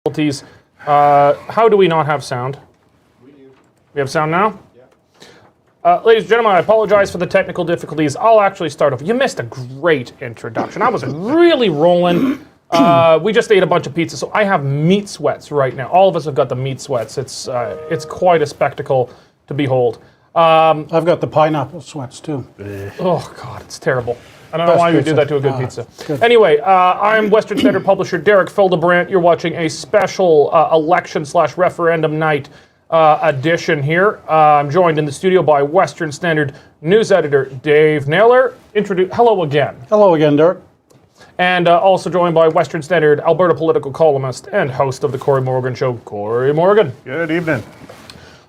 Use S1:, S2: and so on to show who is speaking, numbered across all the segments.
S1: difficulties. How do we not have sound?
S2: We do.
S1: We have sound now?
S2: Yeah.
S1: Ladies and gentlemen, I apologize for the technical difficulties. I'll actually start off. You missed a great introduction. I was really rolling. We just ate a bunch of pizza, so I have meat sweats right now. All of us have got the meat sweats. It's quite a spectacle to behold.
S3: I've got the pineapple sweats too.
S1: Oh God, it's terrible. I don't know why you do that to a good pizza.
S3: Good.
S1: Anyway, I'm Western Standard publisher Derek Fildebrandt. You're watching a special election/referendum night edition here. I'm joined in the studio by Western Standard news editor Dave Naylor. Hello again.
S3: Hello again, Derek.
S1: And also joined by Western Standard Alberta political columnist and host of the Cory Morgan Show, Cory Morgan.
S2: Good evening.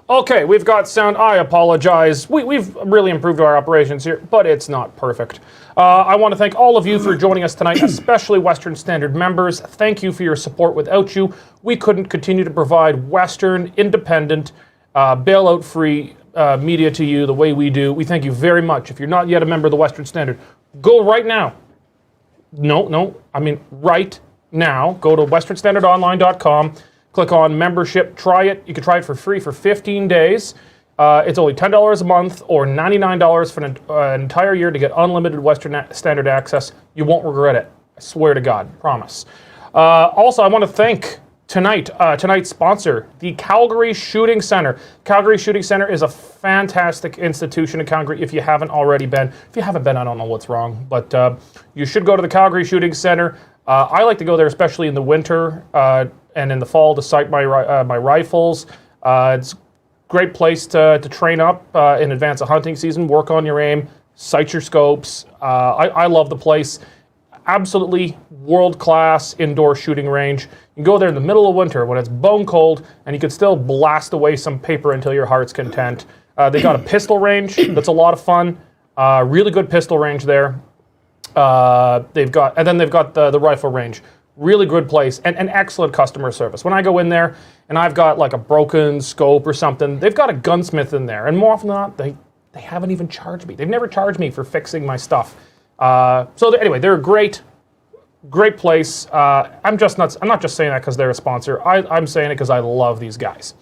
S1: Okay, we've got sound. I apologize. We've really improved our operations here, but it's not perfect. I want to thank all of you for joining us tonight, especially Western Standard members. Thank you for your support. Without you, we couldn't continue to provide Western, independent, bailout-free media to you the way we do. We thank you very much. If you're not yet a member of the Western Standard, go right now. Right now. Go to westernstandardonline.com. Click on membership, try it. You can try it for free for 15 days. It's only $10 a month or $99 for an entire year to get unlimited Western Standard access. You won't regret it. I swear to God, promise. Also, I want to thank tonight's sponsor, the Calgary Shooting Center. Calgary Shooting Center is a fantastic institution in Calgary if you haven't already been. If you haven't been, I don't know what's wrong, but you should go to the Calgary Shooting Center. I like to go there, especially in the winter and in the fall to sight my rifles. It's a great place to train up in advance of hunting season, work on your aim, sight your scopes. I love the place. Absolutely world-class indoor shooting range. You can go there in the middle of winter when it's bone cold and you can still blast away some paper until your heart's content. They got a pistol range that's a lot of fun. Really good pistol range there. They've got the rifle range. Really good place and excellent customer service. When I go in there and I've got like a broken scope or something, they've got a gunsmith in there, and more often than not, they haven't even charged me. They've never charged me for fixing my stuff. Anyway, they're a great place. I'm not just saying that because they're a sponsor. I'm saying it because I love these guys.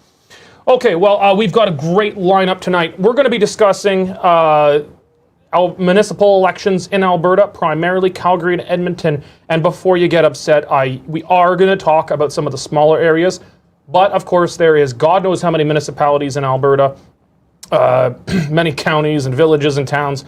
S1: Okay, well, we've got a great lineup tonight. We're going to be discussing municipal elections in Alberta, primarily Calgary and Edmonton. And before you get upset, we are going to talk about some of the smaller areas. But of course, there is God knows how many municipalities in Alberta, many counties and villages and towns.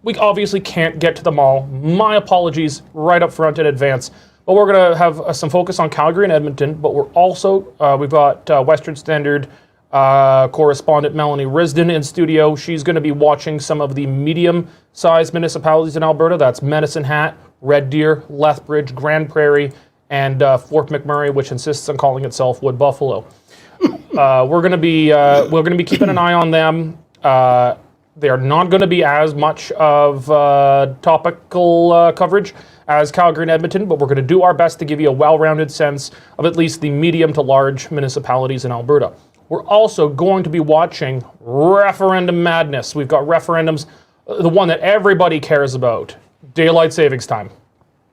S1: We obviously can't get to them all. My apologies right up front in advance. But we're going to have some focus on Calgary and Edmonton. But we're also, we've got Western Standard correspondent Melanie Risden in studio. She's going to be watching some of the medium-sized municipalities in Alberta. That's Medicine Hat, Red Deer, Lethbridge, Grand Prairie, and Fort McMurray, which insists on calling itself Wood Buffalo. We're going to be keeping an eye on them. They are not going to be as much of topical coverage as Calgary and Edmonton, but we're going to do our best to give you a well-rounded sense of at least the medium to large municipalities in Alberta. We're also going to be watching referendum madness. We've got referendums, the one that everybody cares about, daylight savings time.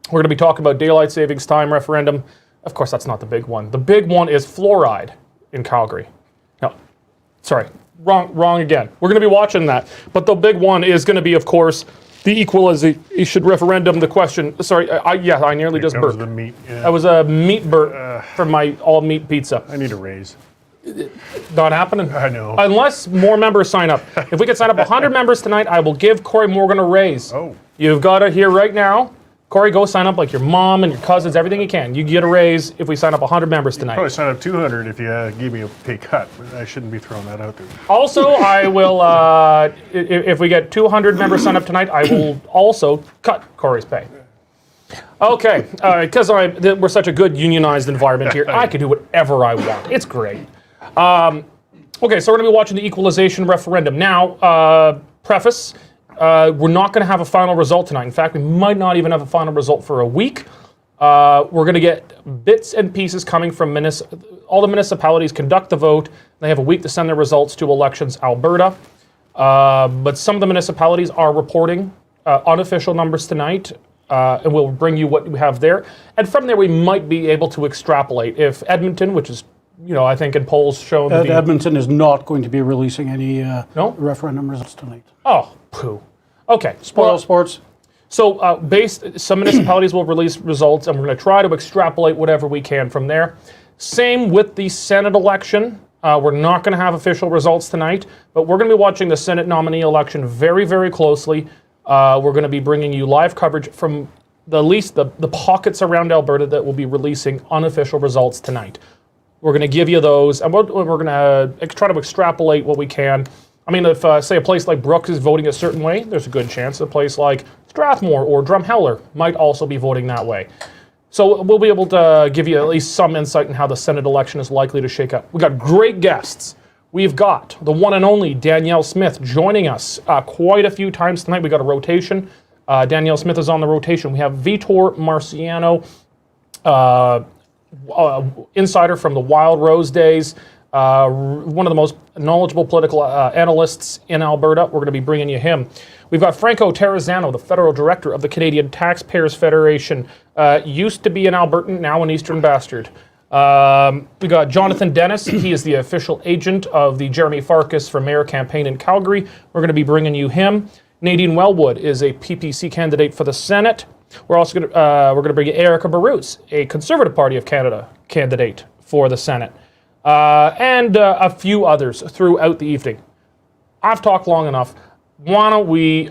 S1: We're going to be talking about daylight savings time referendum. Of course, that's not the big one. The big one is fluoride in Calgary. No, sorry, wrong again. We're going to be watching that. But the big one is going to be, of course, the equalization referendum. The question, sorry, I nearly just burped.
S2: That was the meat. Yeah.
S1: That was a meat burp from my all-meat pizza.
S2: I need a raise.
S1: Not happening.
S2: I know.
S1: Unless more members sign up. If we can sign up 100 members tonight, I will give Cory Morgan a raise.
S2: Oh.
S1: You've got to hear right now. Cory, go sign up like your mom and your cousins, everything you can. You get a raise if we sign up 100 members tonight.
S2: Probably sign up 200 if you give me a pay cut. But I shouldn't be throwing that out there.
S1: Also, I will, if we get 200 members sign up tonight, I will also cut Cory's pay. Okay, because we're such a good unionized environment here, I can do whatever I want. It's great. Okay, so we're going to be watching the equalization referendum. Now, preface, we're not going to have a final result tonight. In fact, we might not even have a final result for a week. We're going to get bits and pieces coming from all the municipalities conduct the vote. They have a week to send their results to Elections Alberta. But some of the municipalities are reporting unofficial numbers tonight. and we'll bring you what we have there. And from there, we might be able to extrapolate. If Edmonton, which is, I think in polls shown to be...
S3: Edmonton is not going to be releasing any
S1: No?
S3: referendum results tonight.
S1: Oh, poo. Okay.
S3: Spoil sports.
S1: So some municipalities will release results, and we're going to try to extrapolate whatever we can from there. Same with the Senate election. We're not going to have official results tonight, but we're going to be watching the Senate nominee election very, very closely. We're going to be bringing you live coverage from at least the pockets around Alberta that will be releasing unofficial results tonight. We're going to give you those, and we're going to try to extrapolate what we can. I mean, if, say, a place like Brooks is voting a certain way, there's a good chance a place like Strathmore or Drumheller might also be voting that way. So we'll be able to give you at least some insight in how the Senate election is likely to shake up. We've got great guests. We've got the one and only Danielle Smith joining us quite a few times tonight. We got a rotation. Danielle Smith is on the rotation. We have Vitor Marciano, insider from the Wild Rose days, one of the most knowledgeable political analysts in Alberta. We're going to be bringing you him. We've got Franco Terrazano, the federal director of the Canadian Taxpayers Federation. Used to be an Albertan, now an Eastern Bastard. We got Jonathan Dennis. He is the official agent of the Jeremy Farkas for mayor campaign in Calgary. We're going to be bringing you him. Nadine Wellwood is a PPC candidate for the Senate. We're also going to bring you Erica Barutz, a Conservative Party of Canada candidate for the Senate. And a few others throughout the evening. I've talked long enough. Why don't we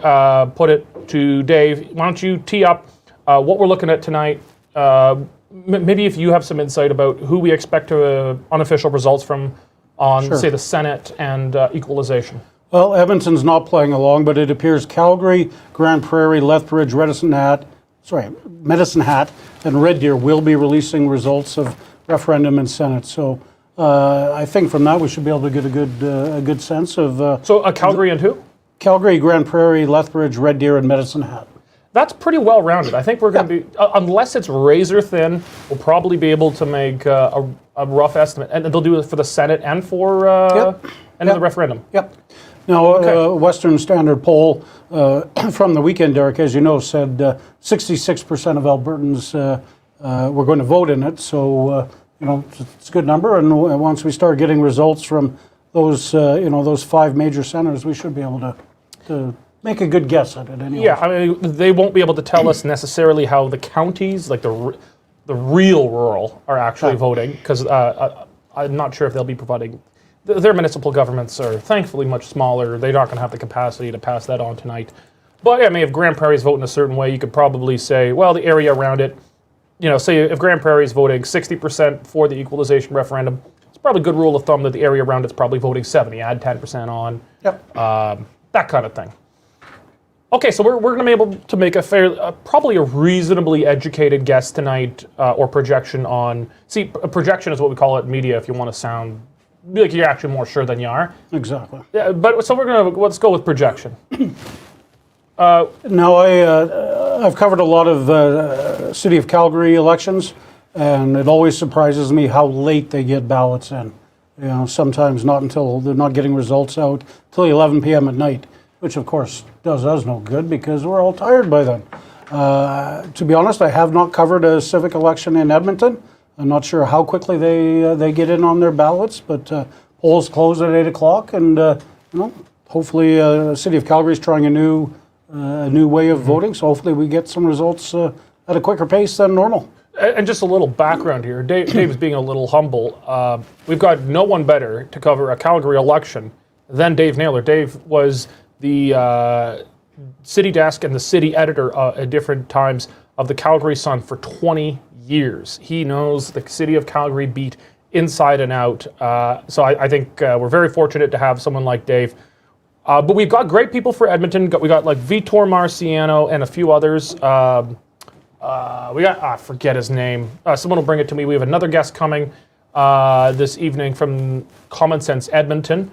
S1: put it to Dave? Why don't you tee up what we're looking at tonight? Maybe if you have some insight about who we expect to unofficial results from on, say, the Senate and equalization.
S3: Well, Edmonton's not playing along, but it appears Calgary, Grand Prairie, Lethbridge, Medicine Hat, and Red Deer will be releasing results of referendum and Senate. So I think from that we should be able to get a good sense of.
S1: So Calgary and who?
S3: Calgary, Grand Prairie, Lethbridge, Red Deer, and Medicine Hat.
S1: That's pretty well rounded. I think we're going to be, unless it's razor thin, we'll probably be able to make a rough estimate. And they'll do it for the Senate and for the referendum.
S3: Yep. Now, Western Standard poll from the weekend, Derek, as you know, said 66% of Albertans were going to vote in it. So, it's a good number. And once we start getting results from those, those 5 major centers, we should be able to make a good guess at it anyway.
S1: Yeah, I mean, they won't be able to tell us necessarily how the counties, like the real rural, are actually voting, because I'm not sure if they'll be providing. Their municipal governments are thankfully much smaller. They're not going to have the capacity to pass that on tonight. But I mean, if Grand Prairie's voting a certain way, you could probably say, well, the area around it, say if Grand Prairie's voting 60% for the equalization referendum, it's probably a good rule of thumb that the area around it's probably voting 70. Add 10% on.
S3: Yep.
S1: That kind of thing. Okay, so we're going to be able to make probably a reasonably educated guess tonight, or projection on. See, a projection is what we call it in media. If you want to sound like you're actually more sure than you are.
S3: Exactly.
S1: Yeah, but so let's go with projection.
S3: Now, I've covered a lot of City of Calgary elections, and it always surprises me how late they get ballots in. Sometimes not until they're not getting results out till 11 p.m. at night, which of course does us no good because we're all tired by then. To be honest, I have not covered a civic election in Edmonton. I'm not sure how quickly they get in on their ballots, but polls close at 8 o'clock, and hopefully the City of Calgary is trying a new way of voting, so hopefully we get some results at a quicker pace than normal.
S1: And just a little background here. Dave is being a little humble. We've got no one better to cover a Calgary election than Dave Naylor. Dave was the city desk and the city editor at different times of the Calgary Sun for 20 years. He knows the city of Calgary beat inside and out. So I think we're very fortunate to have someone like Dave. But we've got great people for Edmonton. We got like Vitor Marciano and a few others. We got, I forget his name. Someone will bring it to me. We have another guest coming this evening from Common Sense Edmonton,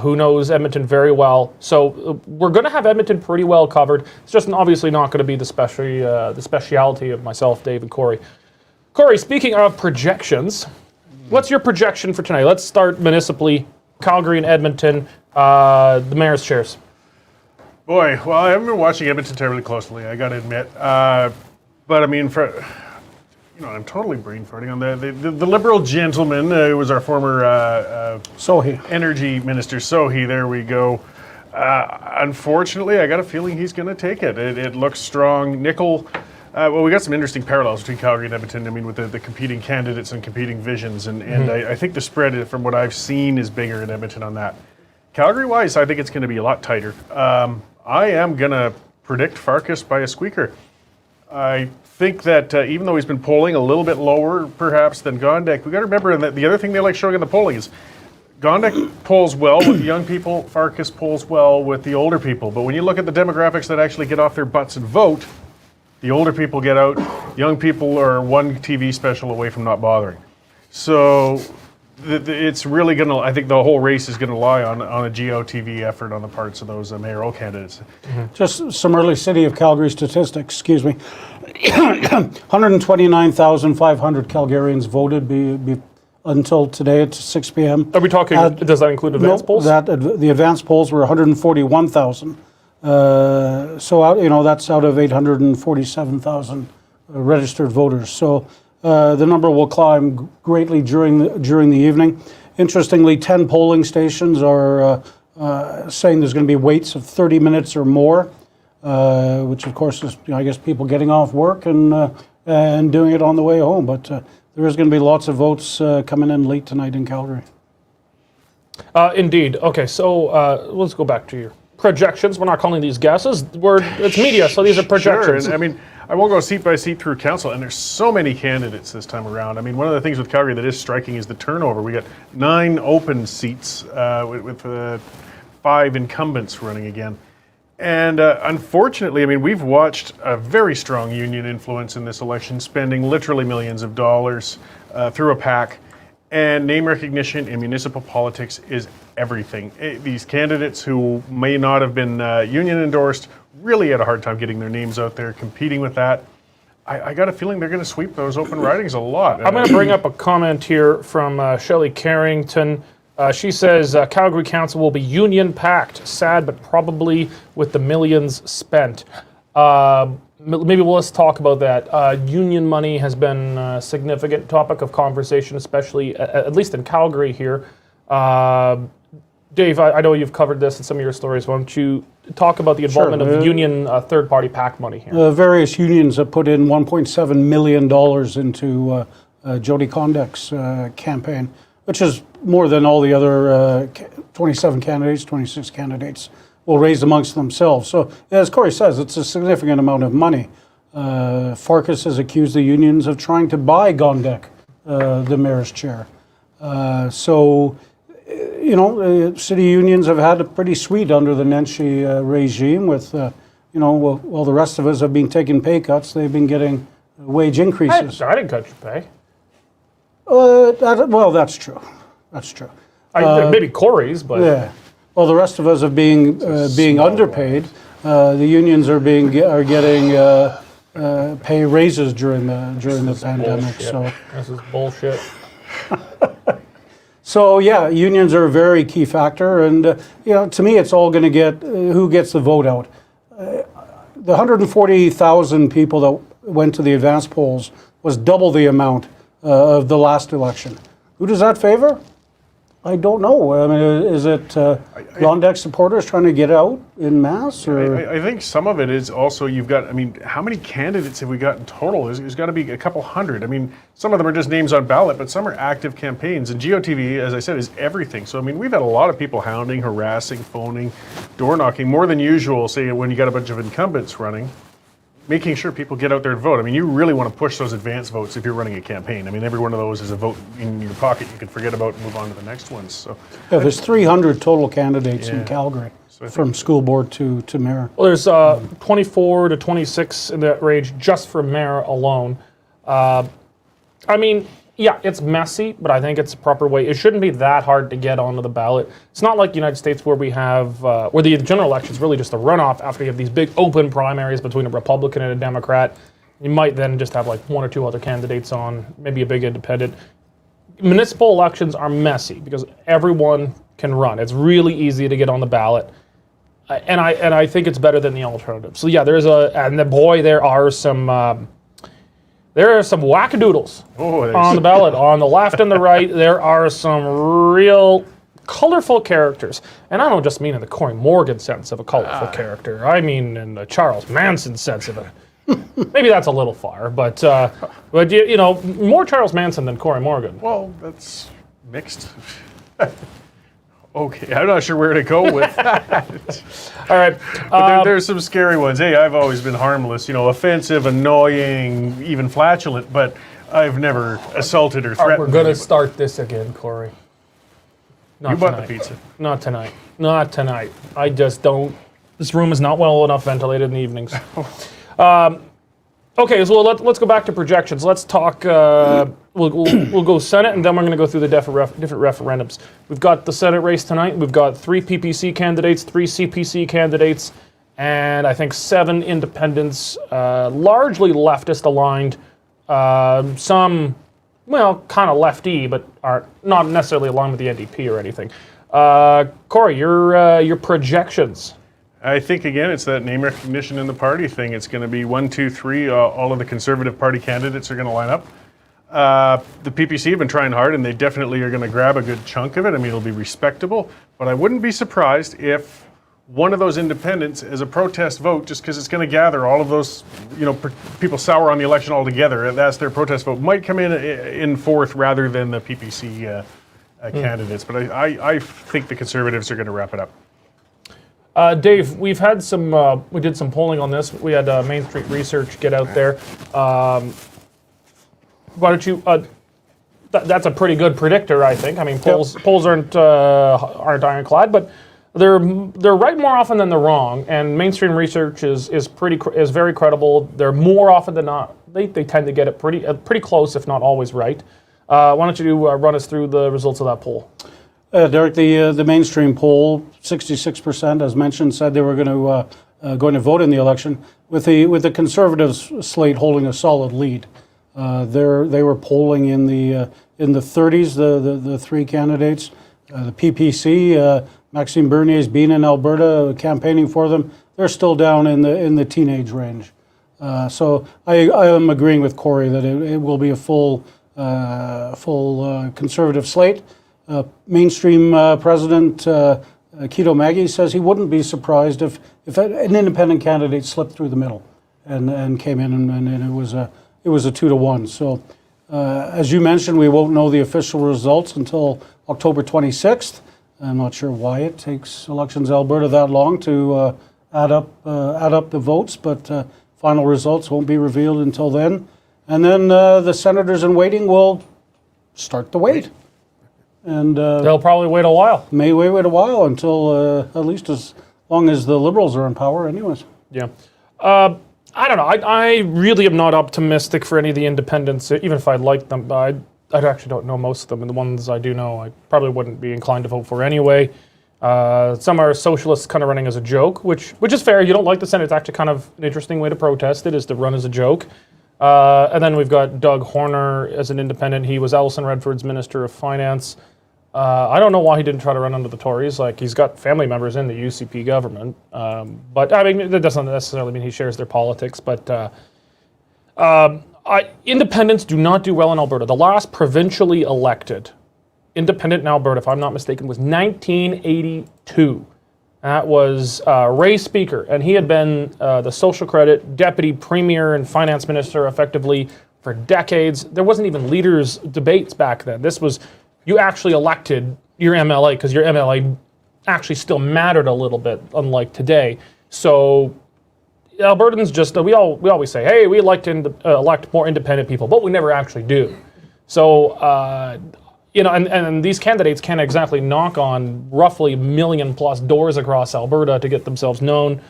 S1: who knows Edmonton very well. So we're going to have Edmonton pretty well covered. It's just obviously not going to be the speciality of myself, Dave, and Cory. Cory, speaking of projections, what's your projection for tonight? Let's start municipally. Calgary and Edmonton, the mayor's chairs.
S2: Boy, well, I haven't been watching Edmonton terribly closely, I got to admit. But I mean, I'm totally brain farting on the Liberal gentleman who was our former
S3: Sohil.
S2: energy minister, Sohil. There we go. Unfortunately, I got a feeling he's going to take it. It looks strong. Nickel. Well, we got some interesting parallels between Calgary and Edmonton. I mean, with the competing candidates and competing visions, and I think the spread, from what I've seen, is bigger in Edmonton on that. Calgary-wise, I think it's going to be a lot tighter. I am going to predict Farkas by a squeaker. I think that even though he's been polling a little bit lower, perhaps, than Gondek, we got to remember that the other thing they like showing in the polling is Gondek polls well with the young people, Farkas polls well with the older people. But when you look at the demographics that actually get off their butts and vote, the older people get out, young people are one TV special away from not bothering. So it's really going to, I think the whole race is going to lie on a GOTV effort on the parts of those mayoral candidates.
S3: Just some early City of Calgary statistics, excuse me. 129,500 Calgarians voted until today at 6 p.m.
S1: Are we talking, does that include advance polls?
S3: The advance polls were 141,000. So that's out of 847,000 registered voters. So the number will climb greatly during the evening. Interestingly, 10 polling stations are saying there's going to be waits of 30 minutes or more, which of course is, I guess, people getting off work and doing it on the way home. But there is going to be lots of votes coming in late tonight in Calgary.
S1: Indeed. Okay, so let's go back to your projections. We're not calling these guesses. It's media, so these are projections.
S2: Sure, and I mean, I won't go seat by seat through council, and there's so many candidates this time around. I mean, one of the things with Calgary that is striking is the turnover. We got 9 open seats with 5 incumbents running again. And unfortunately, I mean, we've watched a very strong union influence in this election, spending literally millions of dollars through a PAC. And name recognition in municipal politics is everything. These candidates who may not have been union endorsed really had a hard time getting their names out there, competing with that. I got a feeling they're going to sweep those open ridings a lot.
S1: I'm going to bring up a comment here from Shelley Carrington. She says Calgary Council will be union-packed, sad, but probably with the millions spent. Maybe let's talk about that. Union money has been a significant topic of conversation, especially, at least in Calgary here. Dave, I know you've covered this in some of your stories. Why don't you talk about the involvement of union third-party PAC money here?
S3: Various unions have put in $1.7 million into Jody Condek's campaign, which is more than all the other 26 candidates will raise amongst themselves. So, as Cory says, it's a significant amount of money. Farkas has accused the unions of trying to buy Gondek, the mayor's chair. City unions have had it pretty sweet under the Nenshi regime with, while the rest of us have been taking pay cuts, they've been getting wage increases.
S1: I didn't cut your pay.
S3: That's true. That's true.
S1: Maybe Cory's, but...
S3: Yeah. Well, the rest of us are being underpaid. The unions are getting pay raises during the pandemic.
S1: Bullshit.
S3: So
S1: this is bullshit.
S3: So yeah, unions are a very key factor, and to me, it's all going to get who gets the vote out. The 140,000 people that went to the advance polls was double the amount of the last election. Who does that favor? I don't know. I mean, is it Gondek supporters trying to get out in mass? Or?
S2: I think some of it is also you've got, I mean, how many candidates have we got in total? There's got to be a couple hundred. I mean, some of them are just names on ballot, but some are active campaigns. And GOTV, as I said, is everything. So, I mean, we've had a lot of people hounding, harassing, phoning, door knocking, more than usual, say, when you got a bunch of incumbents running, making sure people get out there and vote. I mean, you really want to push those advance votes if you're running a campaign. I mean, every one of those is a vote in your pocket you can forget about and move on to the next ones. So,
S3: yeah, there's 300 total candidates in Calgary, from school board to mayor.
S1: Well, there's 24 to 26 in that range just for mayor alone. I mean, yeah, it's messy, but I think it's a proper way. It shouldn't be that hard to get onto the ballot. It's not like the United States where we have, where the general election is really just a runoff after you have these big open primaries between a Republican and a Democrat. You might then just have like 1 or 2 other candidates on, maybe a big independent. Municipal elections are messy because everyone can run. It's really easy to get on the ballot. and I think it's better than the alternative. So yeah, there are some wackadoodles on the ballot. On the left and the right, there are some real colorful characters, and I don't just mean in the Cory Morgan sense of a colorful character. I mean in the Charles Manson sense of it. Maybe that's a little far, but you know, more Charles Manson than Cory Morgan.
S2: Well, that's mixed. Okay, I'm not sure where to go with that.
S1: All right.
S2: But there's some scary ones. Hey, I've always been harmless, you know, offensive, annoying, even flatulent, but I've never assaulted or threatened.
S1: We're going to start this again, Cory.
S2: You bought the pizza.
S1: Not tonight. Not tonight. I just don't. This room is not well enough ventilated in the evenings. Okay, so let's go back to projections. Let's talk. We'll go Senate, and then we're going to go through the different referendums. We've got the Senate race tonight. We've got 3 PPC candidates, 3 CPC candidates, and I think 7 independents, largely leftist aligned. Some, well, kind of lefty, but are not necessarily aligned with the NDP or anything. Cory, your projections.
S2: I think, again, it's that name recognition in the party thing. It's going to be 1, 2, 3. All of the Conservative Party candidates are going to line up. The PPC have been trying hard, and they definitely are going to grab a good chunk of it. I mean, it'll be respectable. But I wouldn't be surprised if one of those independents is a protest vote, just because it's going to gather all of those, you know, people sour on the election altogether. And that's their protest vote. Might come in fourth rather than the PPC candidates. But I think the Conservatives are going to wrap it up.
S1: Dave, we've had some. We did some polling on this. We had Main Street Research get out there. Why don't you? That's a pretty good predictor, I think. I mean, polls aren't ironclad, but they're right more often than they're wrong. And mainstream research is very credible. They're more often than not. They tend to get it pretty close, if not always right. Why don't you run us through the results of that poll?
S3: Derek, the mainstream poll, 66%, as mentioned, said they were going to vote in the election, with the Conservatives slate holding a solid lead. They were polling in the 30s, the 3 candidates. The PPC, Maxime Bernier's been in Alberta campaigning for them. They're still down in the teenage range. So I am agreeing with Cory that it will be a full Conservative slate. Mainstream President Keto Maggie says he wouldn't be surprised if an independent candidate slipped through the middle and came in and it was a 2-1. So as you mentioned, we won't know the official results until October 26th. I'm not sure why it takes Elections Alberta that long to add up the votes, but final results won't be revealed until then. And then the senators in waiting will start the wait. And
S1: they'll probably wait a while.
S3: May wait a while until at least as long as the Liberals are in power anyways.
S1: Yeah. I don't know. I really am not optimistic for any of the independents, even if I like them. I actually don't know most of them, and the ones I do know, I probably wouldn't be inclined to vote for anyway. Some are socialists kind of running as a joke, which is fair. You don't like the Senate. It's actually kind of an interesting way to protest it, is to run as a joke. And then we've got Doug Horner as an independent. He was Alison Redford's Minister of Finance. I don't know why he didn't try to run under the Tories. Like, he's got family members in the UCP government. But, I mean, that doesn't necessarily mean he shares their politics. But independents do not do well in Alberta. The last provincially elected independent in Alberta, if I'm not mistaken, was 1982. That was Ray Speaker, and he had been the social credit deputy premier and finance minister effectively for decades. There wasn't even leaders' debates back then. This was, you actually elected your MLA, because your MLA actually still mattered a little bit, unlike today. So Albertans just, we always say, hey, we like to elect more independent people, but we never actually do. So, you know, and these candidates can't exactly knock on roughly 1 million plus doors across Alberta to get themselves known.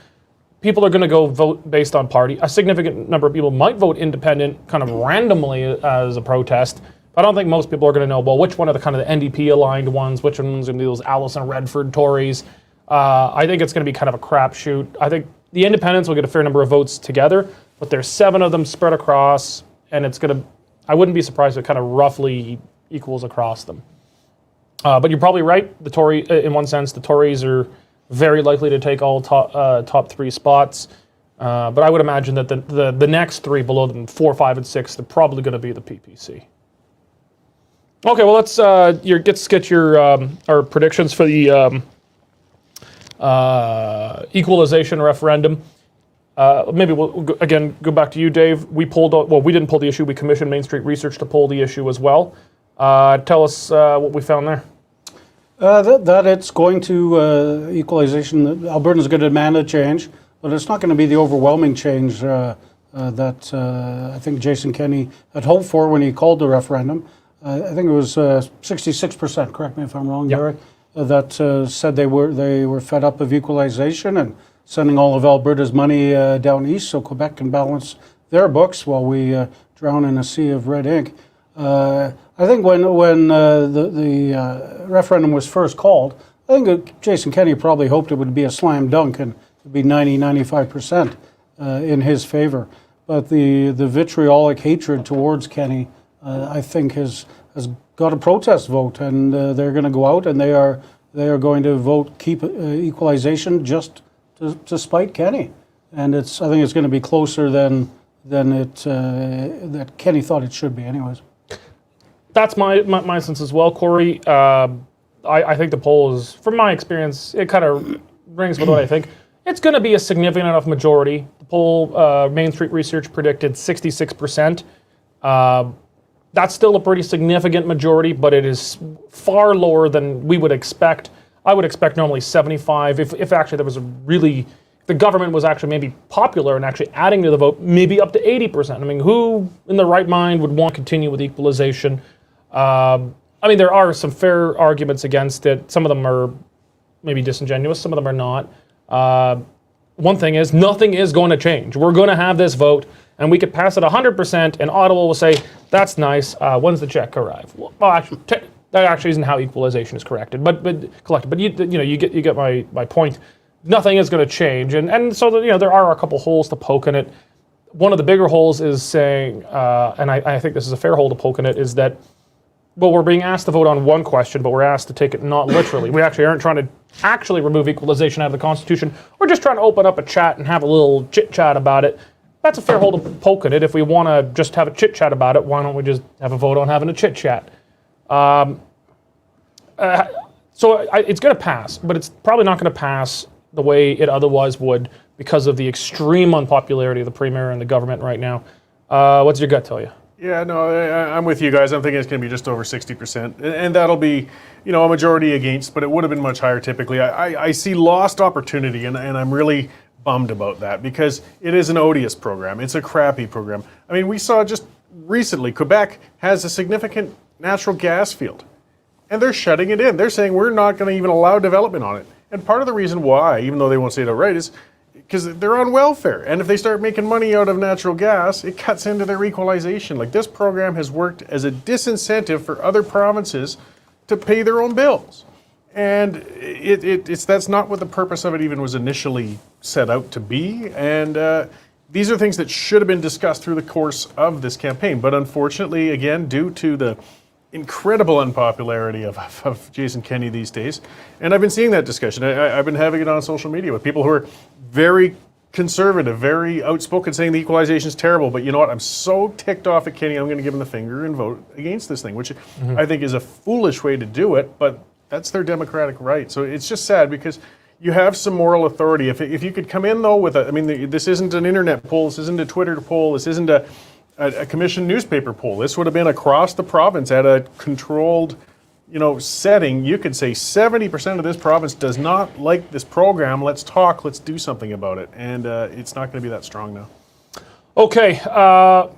S1: People are going to go vote based on party. A significant number of people might vote independent kind of randomly as a protest. But I don't think most people are going to know, well, which one are the kind of the NDP-aligned ones, which ones are those Alison Redford Tories. I think it's going to be kind of a crapshoot. I think the independents will get a fair number of votes together, but there's 7 of them spread across, and it's going to, I wouldn't be surprised if it kind of roughly equals across them. But you're probably right. The Tory, in one sense, the Tories are very likely to take all top 3 spots. But I would imagine that the next 3 below them, 4, 5, and 6, they're probably going to be the PPC. Okay, well let's get your our predictions for the equalization referendum. Maybe we'll again go back to you, Dave. We didn't pull the issue. We commissioned Main Street Research to pull the issue as well. Tell us what we found there.
S3: That it's going to equalization. Alberta's going to demand a change, but it's not going to be the overwhelming change that I think Jason Kenney had hoped for when he called the referendum. I think it was 66%. Correct me if I'm wrong, Derek. That said they were fed up of equalization and sending all of Alberta's money down east, so Quebec can balance their books while we drown in a sea of red ink. I think when the referendum was first called, I think Jason Kenney probably hoped it would be a slam dunk and it'd be 90-95% in his favor. But the vitriolic hatred towards Kenney, I think, has got a protest vote, and they're going to go out and they are going to vote keep equalization just to spite Kenney, and I think it's going to be closer than that Kenney thought it should be, anyways.
S1: That's my sense as well, Cory. I think the poll is, from my experience, it kind of rings with what I think. It's going to be a significant enough majority. The poll, Main Street Research predicted 66%. That's still a pretty significant majority, but it is far lower than we would expect. I would expect normally 75. If actually there was the government was actually maybe popular and actually adding to the vote, maybe up to 80%. I mean, who in the right mind would want to continue with equalization? I mean, there are some fair arguments against it. Some of them are maybe disingenuous. Some of them are not. One thing is, nothing is going to change. We're going to have this vote, and we could pass it 100%, and Ottawa will say, that's nice. When's the check arrive? Well, actually, that actually isn't how equalization is collected. But you get my point. Nothing is going to change, and so there are a couple holes to poke in it. One of the bigger holes is saying, and I think this is a fair hole to poke in it, is that, well, we're being asked to vote on one question, but we're asked to take it not literally. We actually aren't trying to actually remove equalization out of the Constitution. We're just trying to open up a chat and have a little chit-chat about it. That's a fair hole to poke in it. If we want to just have a chit-chat about it, why don't we just have a vote on having a chit-chat? So it's going to pass, but it's probably not going to pass the way it otherwise would because of the extreme unpopularity of the Premier and the government right now. What's your gut tell you?
S2: Yeah, no, I'm with you guys. I'm thinking it's going to be just over 60%. And that'll be, a majority against, but it would have been much higher typically. I see lost opportunity, and I'm really bummed about that because it is an odious program. It's a crappy program. I mean, we saw just recently, Quebec has a significant natural gas field, and they're shutting it in. They're saying we're not going to even allow development on it. And part of the reason why, even though they won't say it outright, is because they're on welfare. And if they start making money out of natural gas, it cuts into their equalization. Like, this program has worked as a disincentive for other provinces to pay their own bills. And that's not what the purpose of it even was initially set out to be. And these are things that should have been discussed through the course of this campaign. But unfortunately, again, due to the incredible unpopularity of Jason Kenney these days, and I've been seeing that discussion. I've been having it on social media with people who are very conservative, very outspoken, saying the equalization is terrible. But you know what? I'm so ticked off at Kenney, I'm going to give him the finger and vote against this thing, which I think is a foolish way to do it, but that's their democratic right. So it's just sad because you have some moral authority. If you could come in, though, with this isn't an internet poll, this isn't a Twitter poll, this isn't a commissioned newspaper poll. This would have been across the province at a controlled, setting. You could say 70% of this province does not like this program. Let's talk. Let's do something about it. And it's not going to be that strong now.
S1: Okay.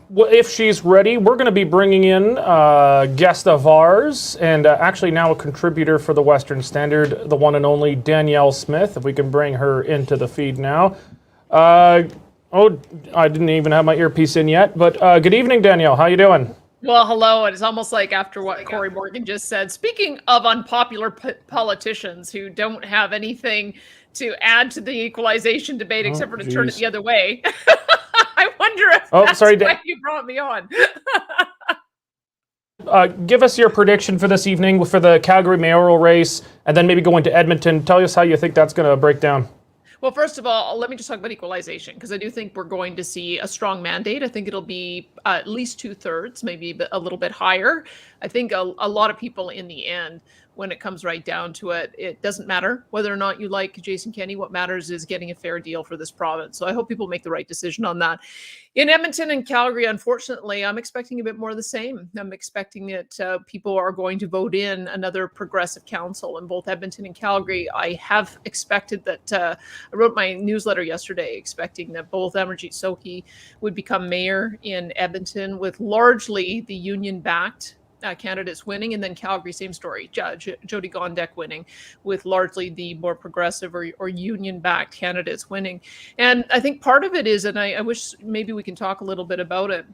S1: If she's ready, we're going to be bringing in a guest of ours and actually now a contributor for the Western Standard, the one and only Danielle Smith. If we can bring her into the feed now. Oh, I didn't even have my earpiece in yet, but good evening, Danielle. How you doing?
S4: Well, hello. It's almost like after what Cory Morgan just said. Speaking of unpopular politicians who don't have anything to add to the equalization debate except for to turn it the other way, I wonder if that's why you brought me on.
S1: Give us your prediction for this evening for the Calgary mayoral race, and then maybe go into Edmonton. Tell us how you think that's going to break down.
S4: Well, first of all, let me just talk about equalization, because I do think we're going to see a strong mandate. I think it'll be at least 2/3, maybe a little bit higher. I think a lot of people in the end, when it comes right down to it, it doesn't matter whether or not you like Jason Kenney. What matters is getting a fair deal for this province. So I hope people make the right decision on that. In Edmonton and Calgary, unfortunately, I'm expecting a bit more of the same. I'm expecting that people are going to vote in another progressive council in both Edmonton and Calgary. I have expected that, I wrote my newsletter yesterday expecting that both Amarjeet Sohi would become mayor in Edmonton, with largely the union-backed candidates winning, and then Calgary, same story, Jody Gondek winning, with largely the more progressive or union-backed candidates winning. And I think part of it is, and I wish maybe we can talk a little bit about it,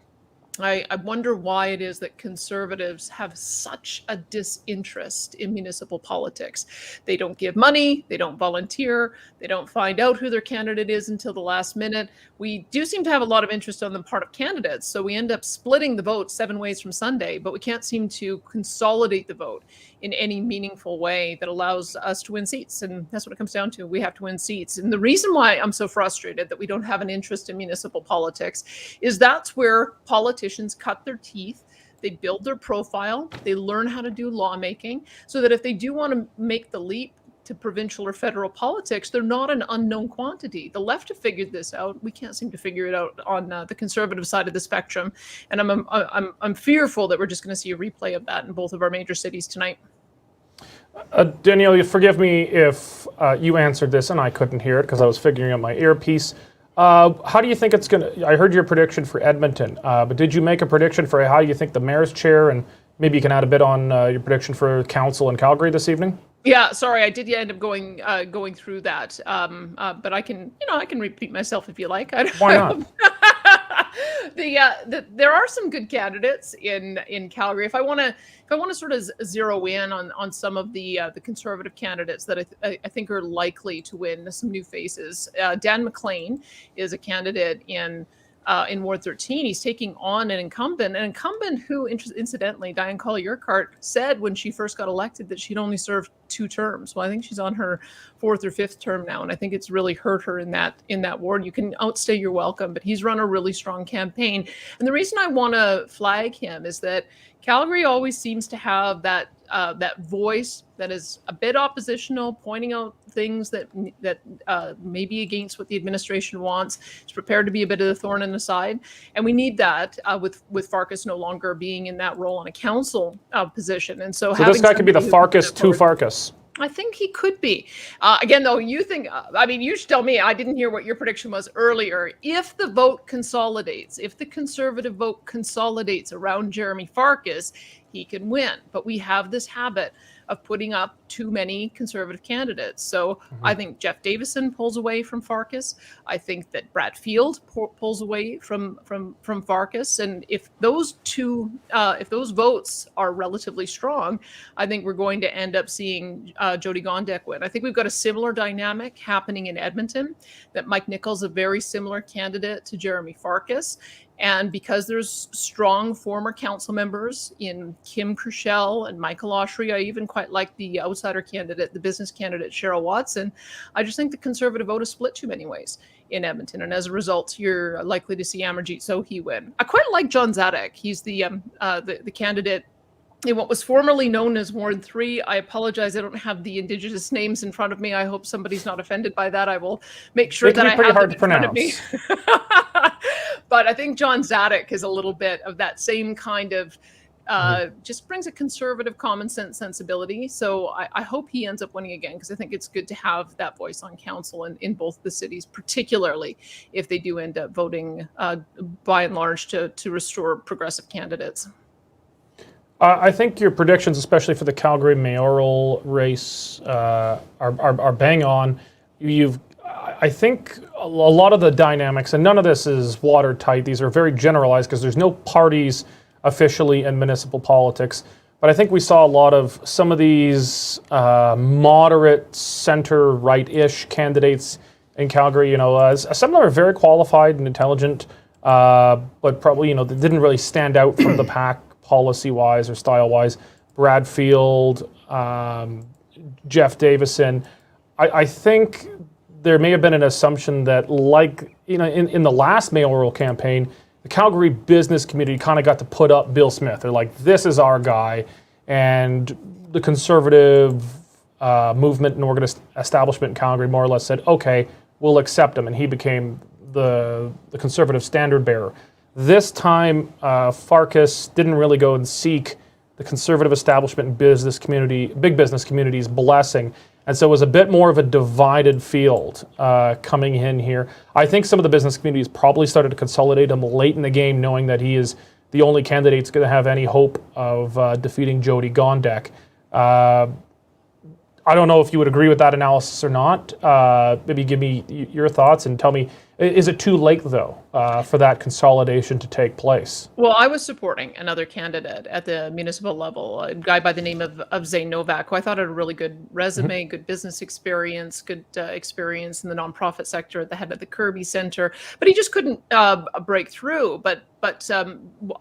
S4: I wonder why it is that Conservatives have such a disinterest in municipal politics. They don't give money, they don't volunteer, they don't find out who their candidate is until the last minute. We do seem to have a lot of interest on the part of candidates, so we end up splitting the vote 7 ways from Sunday, but we can't seem to consolidate the vote in any meaningful way that allows us to win seats. And that's what it comes down to. We have to win seats. And the reason why I'm so frustrated that we don't have an interest in municipal politics is that's where politicians cut their teeth. They build their profile. They learn how to do lawmaking so that if they do want to make the leap to provincial or federal politics, they're not an unknown quantity. The left have figured this out. We can't seem to figure it out on the Conservative side of the spectrum. And I'm fearful that we're just going to see a replay of that in both of our major cities tonight.
S1: Danielle, you forgive me if you answered this and I couldn't hear it because I was figuring out my earpiece. How do you think it's going to... I heard your prediction for Edmonton, but did you make a prediction for how you think the mayor's chair, and maybe you can add a bit on your prediction for council in Calgary this evening?
S4: Yeah, sorry, I did end up going through that, but I can repeat myself if you like.
S1: Why not?
S4: There are some good candidates in Calgary. If I want to sort of zero in on some of the Conservative candidates that I think are likely to win, some new faces. Dan McLean is a candidate in Ward 13. He's taking on an incumbent who, incidentally, Diane Colley-Urquhart said when she first got elected that she'd only served 2 terms. Well, I think she's on her 4th or 5th term now, and I think it's really hurt her in that ward. You can outstay your welcome, but he's run a really strong campaign. And the reason I want to flag him is that Calgary always seems to have that voice that is a bit oppositional, pointing out things that may be against what the administration wants. It's prepared to be a bit of a thorn in the side, and we need that with Farkas no longer being in that role on a council position. And so
S1: this guy could be the Farkas to Farkas.
S4: I think he could be. Again, though, you think, you should tell me, I didn't hear what your prediction was earlier. If the vote consolidates, if the Conservative vote consolidates around Jeremy Farkas, he can win. But we have this habit of putting up too many Conservative candidates. So I think Jeff Davison pulls away from Farkas. I think that Brad Field pulls away from Farkas. And if those votes are relatively strong, I think we're going to end up seeing Jody Gondek win. I think we've got a similar dynamic happening in Edmonton, that Mike Nichols, a very similar candidate to Jeremy Farkas. And because there's strong former council members in Kim Crushell and Michael Autry, I even quite like the outsider candidate, the business candidate, Cheryl Watson. I just think the Conservative vote is split too many ways in Edmonton. And as a result, you're likely to see Amarjeet Sohi win. I quite like John Zadek. He's the candidate in what was formerly known as Ward 3. I apologize, I don't have the Indigenous names in front of me. I hope somebody's not offended by that. I will make sure that I have them in front of me. But I think John Zadek is a little bit of that same kind of, just brings a conservative common sense sensibility. So I hope he ends up winning again, because I think it's good to have that voice on council in both the cities, particularly if they do end up voting by and large to restore progressive candidates.
S1: I think your predictions, especially for the Calgary mayoral race, are bang on. I think a lot of the dynamics, and none of this is watertight, these are very generalized because there's no parties officially in municipal politics. But I think we saw a lot of some of these moderate center right-ish candidates in Calgary. Some of them are very qualified and intelligent, but probably they didn't really stand out from the pack policy-wise or style-wise. Bradfield, Jeff Davison. I think there may have been an assumption that, like, in the last mayoral campaign, the Calgary business community kind of got to put up Bill Smith. They're like, this is our guy. And the conservative movement and establishment in Calgary more or less said, okay, we'll accept him. And he became the conservative standard bearer. This time, Farkas didn't really go and seek the conservative establishment and big business community's blessing. And so it was a bit more of a divided field coming in here. I think some of the business communities probably started to consolidate him late in the game, knowing that he is the only candidate that's going to have any hope of defeating Jody Gondek. I don't know if you would agree with that analysis or not. Maybe give me your thoughts and tell me, is it too late, though, for that consolidation to take place?
S4: Well, I was supporting another candidate at the municipal level, a guy by the name of Zane Novak, who I thought had a really good resume, good business experience, good experience in the nonprofit sector at the head of the Kirby Center, but he just couldn't break through. But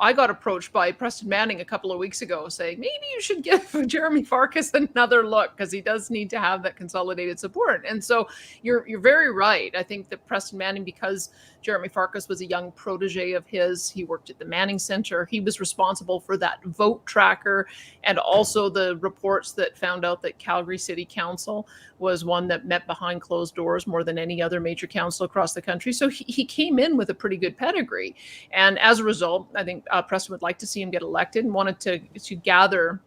S4: I got approached by Preston Manning a couple of weeks ago saying, maybe you should give Jeremy Farkas another look because he does need to have that consolidated support. And so you're very right. I think that Preston Manning, because Jeremy Farkas was a young protege of his, he worked at the Manning Center. He was responsible for that vote tracker and also the reports that found out that Calgary City Council was one that met behind closed doors more than any other major council across the country. So he came in with a pretty good pedigree. And as a result, I think Preston would like to see him get elected and wanted to gather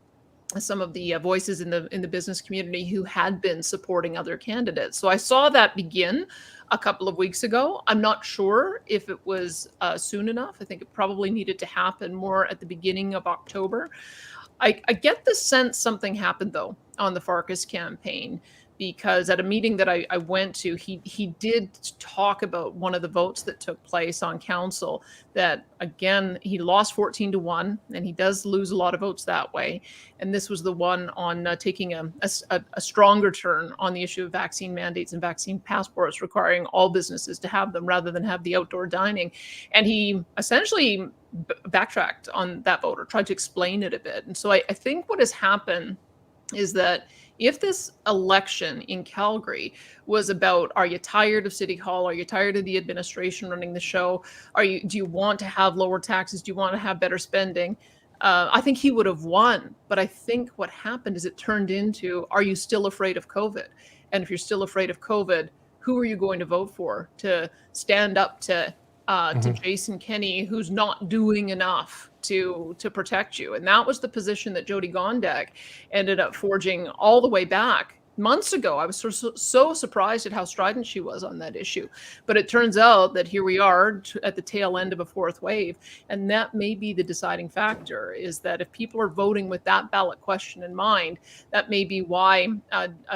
S4: some of the voices in the business community who had been supporting other candidates. So I saw that begin a couple of weeks ago. I'm not sure if it was soon enough. I think it probably needed to happen more at the beginning of October. I get the sense something happened, though, on the Farkas campaign, because at a meeting that I went to, he did talk about one of the votes that took place on council, that, again, he lost 14-1, and he does lose a lot of votes that way. And this was the one on taking a stronger turn on the issue of vaccine mandates and vaccine passports, requiring all businesses to have them rather than have the outdoor dining. And he essentially backtracked on that vote or tried to explain it a bit. And so I think what has happened is that if this election in Calgary was about, are you tired of City Hall? Are you tired of the administration running the show? Do you want to have lower taxes? Do you want to have better spending? I think he would have won. But I think what happened is it turned into, are you still afraid of COVID? And if you're still afraid of COVID, who are you going to vote for to stand up to Jason Kenney, who's not doing enough to protect you? And that was the position that Jody Gondek ended up forging all the way back months ago. I was so surprised at how strident she was on that issue. But it turns out that here we are at the tail end of a fourth wave. And that may be the deciding factor, is that if people are voting with that ballot question in mind, that may be why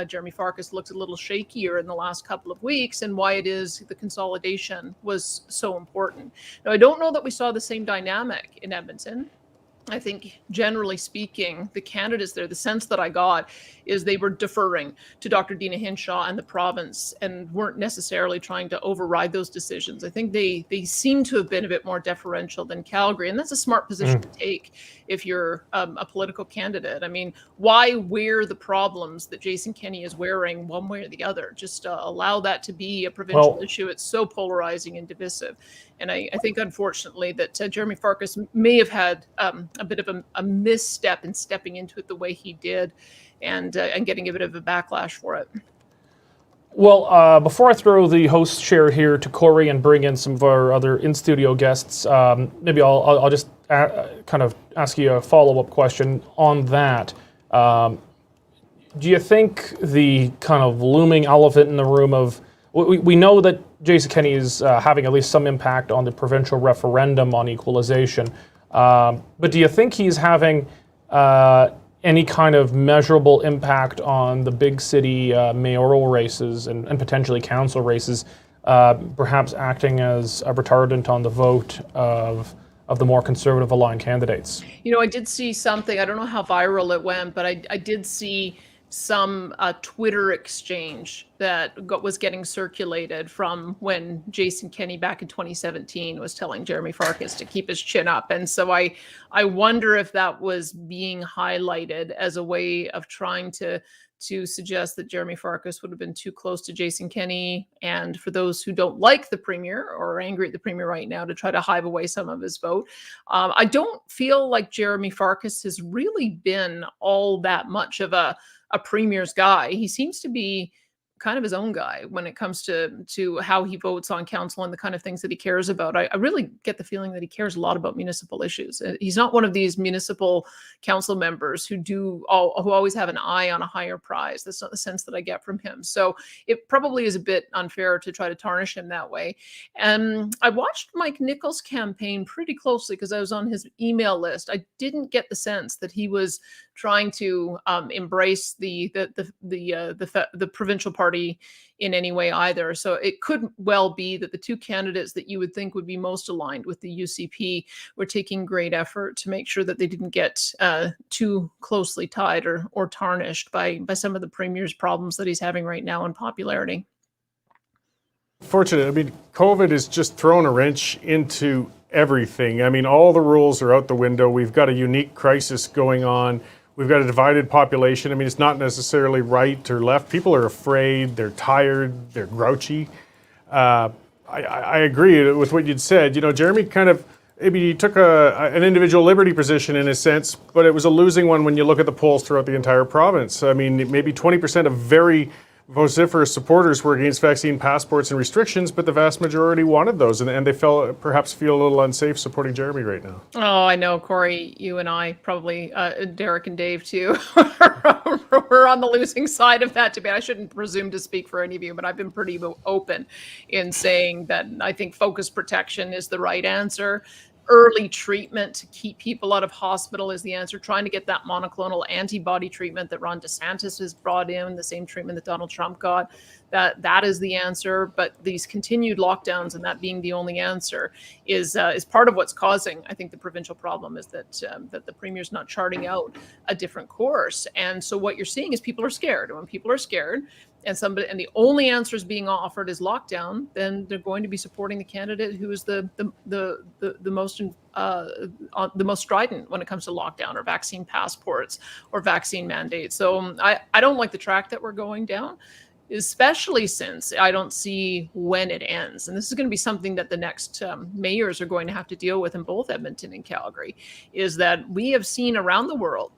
S4: Jeremy Farkas looks a little shakier in the last couple of weeks, and why it is the consolidation was so important. Now, I don't know that we saw the same dynamic in Edmonton. I think, generally speaking, the candidates there, the sense that I got is they were deferring to Dr. Dina Hinshaw and the province and weren't necessarily trying to override those decisions. I think they seem to have been a bit more deferential than Calgary, and that's a smart position to take if you're a political candidate. I mean, why wear the problems that Jason Kenney is wearing one way or the other? Just allow that to be a provincial issue. It's so polarizing and divisive. And I think, unfortunately, that Jeremy Farkas may have had a bit of a misstep in stepping into it the way he did, and getting a bit of a backlash for it.
S1: Well, before I throw the host chair here to Cory and bring in some of our other in-studio guests, maybe I'll just kind of ask you a follow-up question on that. Do you think the kind of looming elephant in the room of, we know that Jason Kenney is having at least some impact on the provincial referendum on equalization, but do you think he's having any kind of measurable impact on the big city mayoral races and potentially council races, perhaps acting as a retardant on the vote of the more conservative aligned candidates?
S4: You know, I did see something, I don't know how viral it went, but I did see some Twitter exchange that was getting circulated from when Jason Kenney back in 2017 was telling Jeremy Farkas to keep his chin up. And so I wonder if that was being highlighted as a way of trying to suggest that Jeremy Farkas would have been too close to Jason Kenney, and for those who don't like the premier or are angry at the premier right now, to try to hive away some of his vote. I don't feel like Jeremy Farkas has really been all that much of a premier's guy. He seems to be kind of his own guy when it comes to how he votes on council and the kind of things that he cares about. I really get the feeling that he cares a lot about municipal issues. He's not one of these municipal council members who always have an eye on a higher prize. That's not the sense that I get from him. So it probably is a bit unfair to try to tarnish him that way. And I watched Mike Nichols' campaign pretty closely because I was on his email list. I didn't get the sense that he was trying to embrace the provincial party in any way either. So it could well be that the two candidates that you would think would be most aligned with the UCP were taking great effort to make sure that they didn't get too closely tied or tarnished by some of the premier's problems that he's having right now in popularity.
S2: Fortunate. I mean, COVID has just thrown a wrench into everything. I mean, all the rules are out the window. We've got a unique crisis going on. We've got a divided population. I mean, it's not necessarily right or left. People are afraid, they're tired, they're grouchy. I agree with what you'd said. You know, Jeremy kind of, maybe he took an individual liberty position in a sense, but it was a losing one when you look at the polls throughout the entire province. I mean, maybe 20% of very vociferous supporters were against vaccine passports and restrictions, but the vast majority wanted those, and they perhaps feel a little unsafe supporting Jeremy right now.
S4: Oh, I know, Cory, you and I, probably Derek and Dave too, we're on the losing side of that debate. I shouldn't presume to speak for any of you, but I've been pretty open in saying that I think focus protection is the right answer. Early treatment to keep people out of hospital is the answer. Trying to get that monoclonal antibody treatment that Ron DeSantis has brought in, the same treatment that Donald Trump got, that is the answer. But these continued lockdowns and that being the only answer is part of what's causing, I think, the provincial problem is that the premier's not charting out a different course. And so what you're seeing is people are scared. And when people are scared, and the only answers being offered is lockdown, then they're going to be supporting the candidate who is the most strident when it comes to lockdown or vaccine passports or vaccine mandates. So I don't like the track that we're going down, especially since I don't see when it ends. And this is going to be something that the next mayors are going to have to deal with in both Edmonton and Calgary, is that we have seen around the world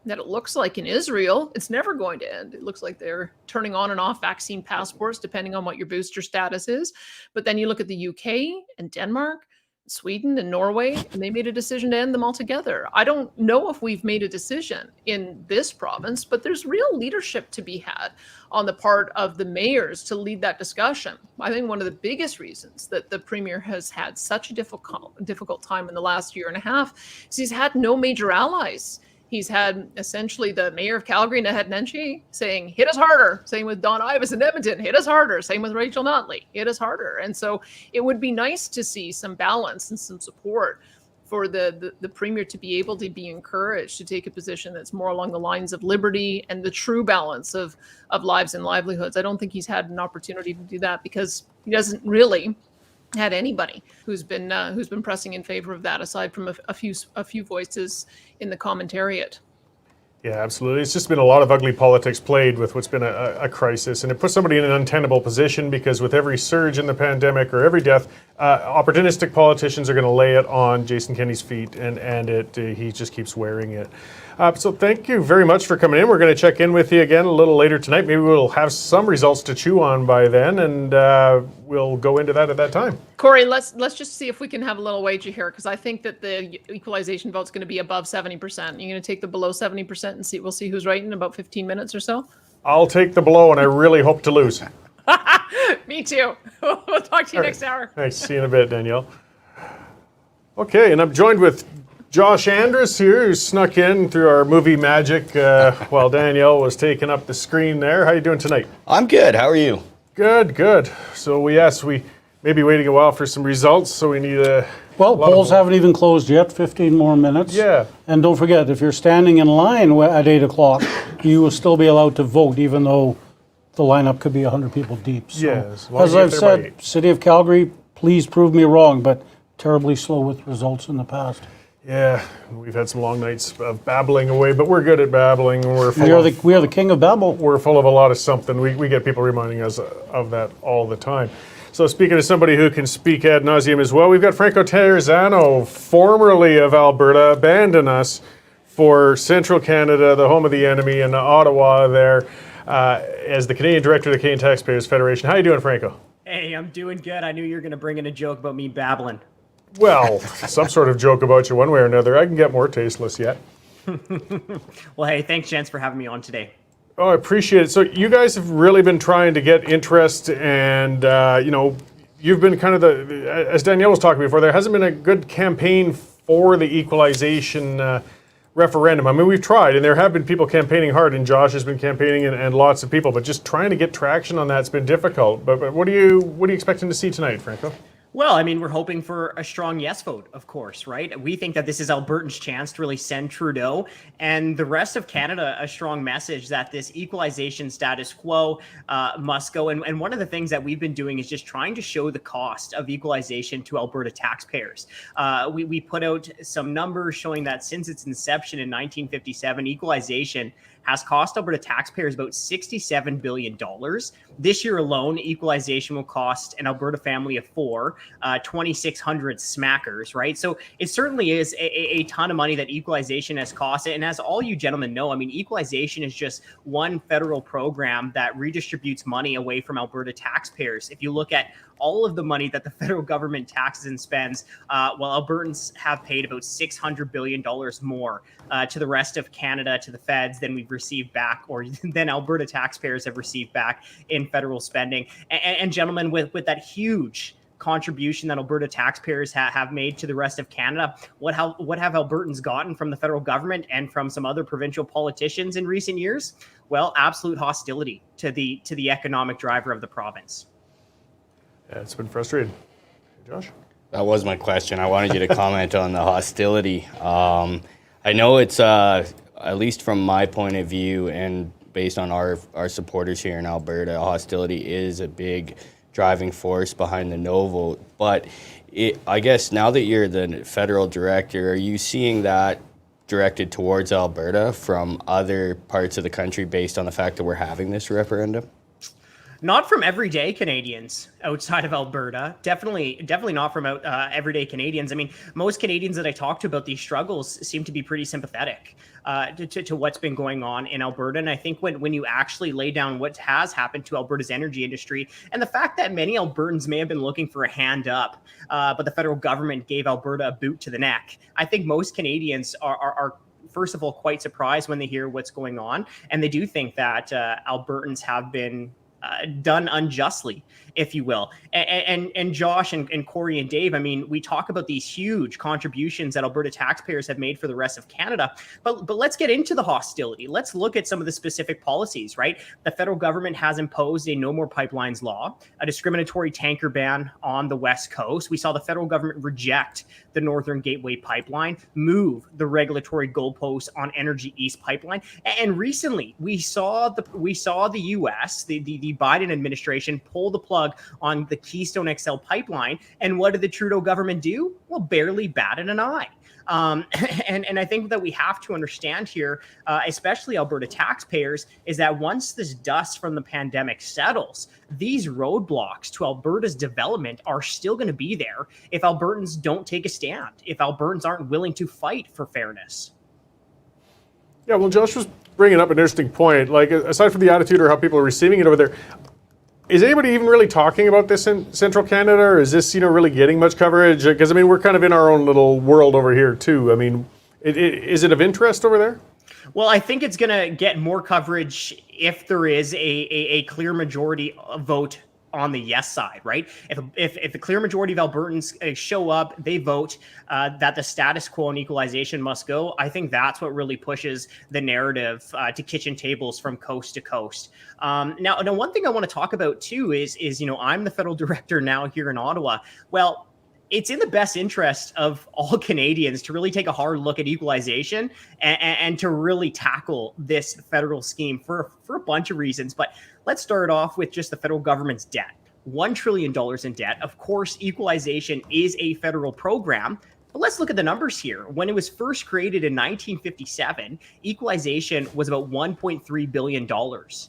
S4: that it looks like in Israel, it's never going to end. It looks like they're turning on and off vaccine passports, depending on what your booster status is. But then you look at the UK and Denmark, Sweden and Norway, and they made a decision to end them altogether. I don't know if we've made a decision in this province, but there's real leadership to be had on the part of the mayors to lead that discussion. I think one of the biggest reasons that the premier has had such a difficult time in the last year and a half is he's had no major allies. He's had essentially the mayor of Calgary, Naheed Nenshi, saying, hit us harder. Same with Don Ives in Edmonton, hit us harder. Same with Rachel Notley, hit us harder. And so it would be nice to see some balance and some support for the premier to be able to be encouraged to take a position that's more along the lines of liberty and the true balance of lives and livelihoods. I don't think he's had an opportunity to do that because he doesn't really had anybody who's been pressing in favor of that, aside from a few voices in the commentariat.
S2: Yeah, absolutely. It's just been a lot of ugly politics played with what's been a crisis, and it puts somebody in an untenable position because with every surge in the pandemic or every death, opportunistic politicians are going to lay it on Jason Kenney's feet, and he just keeps wearing it. So thank you very much for coming in. We're going to check in with you again a little later tonight. Maybe we'll have some results to chew on by then, and we'll go into that at that time.
S4: Cory, let's just see if we can have a little wager here, because I think that the equalization vote's going to be above 70%. You're going to take the below 70% and we'll see who's right in about 15 minutes or so?
S2: I'll take the below, and I really hope to lose.
S4: Me too. We'll talk to you next hour.
S2: Thanks. See you in a bit, Danielle. Okay, and I'm joined with Josh Andrus here, who snuck in through our movie magic while Danielle was taking up the screen there. How are you doing tonight?
S5: I'm good. How are you?
S2: Good, good. So we may be waiting a while for some results, so we need
S3: Well,
S2: lot of
S3: polls
S2: vote.
S3: haven't even closed yet, 15 more minutes.
S2: Yeah.
S3: And don't forget, if you're standing in line at 8 o'clock, you will still be allowed to vote, even though the lineup could be 100 people deep. So,
S2: Yeah, as long as
S3: as
S2: you get
S3: I've
S2: there by
S3: said,
S2: 8.
S3: City of Calgary, please prove me wrong, but terribly slow with results in the past.
S2: Yeah, we've had some long nights of babbling away, but we're good at babbling. We're full
S3: We are the king of Babel.
S2: we're full of a lot of something. We get people reminding us of that all the time. So speaking of somebody who can speak ad nauseum as well, we've got Franco Terrazano, formerly of Alberta, abandon us for Central Canada, the home of the enemy, in Ottawa there, as the Canadian Director of the Canadian Taxpayers Federation. How you doing, Franco?
S5: Hey, I'm doing good. I knew you were going to bring in a joke about me babbling.
S2: Well, some sort of joke about you one way or another. I can get more tasteless yet.
S5: Well, hey, thanks, gents, for having me on today.
S2: Oh, I appreciate it. So you guys have really been trying to get interest, and you've been kind of as Danielle was talking before, there hasn't been a good campaign for the equalization referendum. I mean, we've tried, and there have been people campaigning hard, and Josh has been campaigning, and lots of people, but just trying to get traction on that's been difficult. But what are you expecting to see tonight, Franco?
S5: Well, I mean, we're hoping for a strong yes vote, of course, right? We think that this is Albertans' chance to really send Trudeau and the rest of Canada a strong message that this equalization status quo must go. And one of the things that we've been doing is just trying to show the cost of equalization to Alberta taxpayers. We put out some numbers showing that since its inception in 1957, equalization has cost Alberta taxpayers about $67 billion. This year alone, equalization will cost an Alberta family of 4, 2,600 smackers, right? So it certainly is a ton of money that equalization has cost. And as all you gentlemen know, I mean, equalization is just one federal program that redistributes money away from Alberta taxpayers. If you look at all of the money that the federal government taxes and spends, while Albertans have paid about $600 billion more to the rest of Canada, to the feds, than we've received back, or than Alberta taxpayers have received back in federal spending. And gentlemen, with that huge contribution that Alberta taxpayers have made to the rest of Canada, what have Albertans gotten from the federal government and from some other provincial politicians in recent years? Well, absolute hostility to the economic driver of the province.
S2: Yeah, it's been frustrating. Josh?
S6: That was my question. I wanted you to comment on the hostility. I know it's, at least from my point of view and based on our supporters here in Alberta, hostility is a big driving force behind the no vote. But I guess now that you're the federal director, are you seeing that directed towards Alberta from other parts of the country based on the fact that we're having this referendum?
S5: Not from everyday Canadians outside of Alberta. Definitely not from everyday Canadians. I mean, most Canadians that I talk to about these struggles seem to be pretty sympathetic to what's been going on in Alberta. And I think when you actually lay down what has happened to Alberta's energy industry and the fact that many Albertans may have been looking for a hand up, but the federal government gave Alberta a boot to the neck, I think most Canadians are first of all quite surprised when they hear what's going on. And they do think that Albertans have been done unjustly, if you will. And Josh and Cory and Dave, I mean, we talk about these huge contributions that Alberta taxpayers have made for the rest of Canada, but let's get into the hostility. Let's look at some of the specific policies, right? The federal government has imposed a no more pipelines law, a discriminatory tanker ban on the West Coast. We saw the federal government reject the Northern Gateway pipeline, move the regulatory goalposts on Energy East pipeline. And recently we saw the US, the Biden administration pull the plug on the Keystone XL pipeline. And what did the Trudeau government do? Well, barely batted an eye. And I think that we have to understand here, especially Alberta taxpayers, is that once this dust from the pandemic settles, these roadblocks to Alberta's development are still going to be there if Albertans don't take a stand, if Albertans aren't willing to fight for fairness.
S2: Yeah, well, Josh was bringing up an interesting point. Like, aside from the attitude or how people are receiving it over there, is anybody even really talking about this in Central Canada, or is this, really getting much coverage? Because, I mean, we're kind of in our own little world over here, too. I mean, is it of interest over there?
S5: Well, I think it's going to get more coverage if there is a clear majority vote on the yes side, right? If the clear majority of Albertans show up, they vote that the status quo and equalization must go, I think that's what really pushes the narrative to kitchen tables from coast to coast. Now, one thing I want to talk about too is I'm the federal director now here in Ottawa. Well, it's in the best interest of all Canadians to really take a hard look at equalization and to really tackle this federal scheme for a bunch of reasons. But let's start off with just the federal government's debt. $1 trillion in debt. Of course, equalization is a federal program. But let's look at the numbers here. When it was first created in 1957, equalization was about $1.3 billion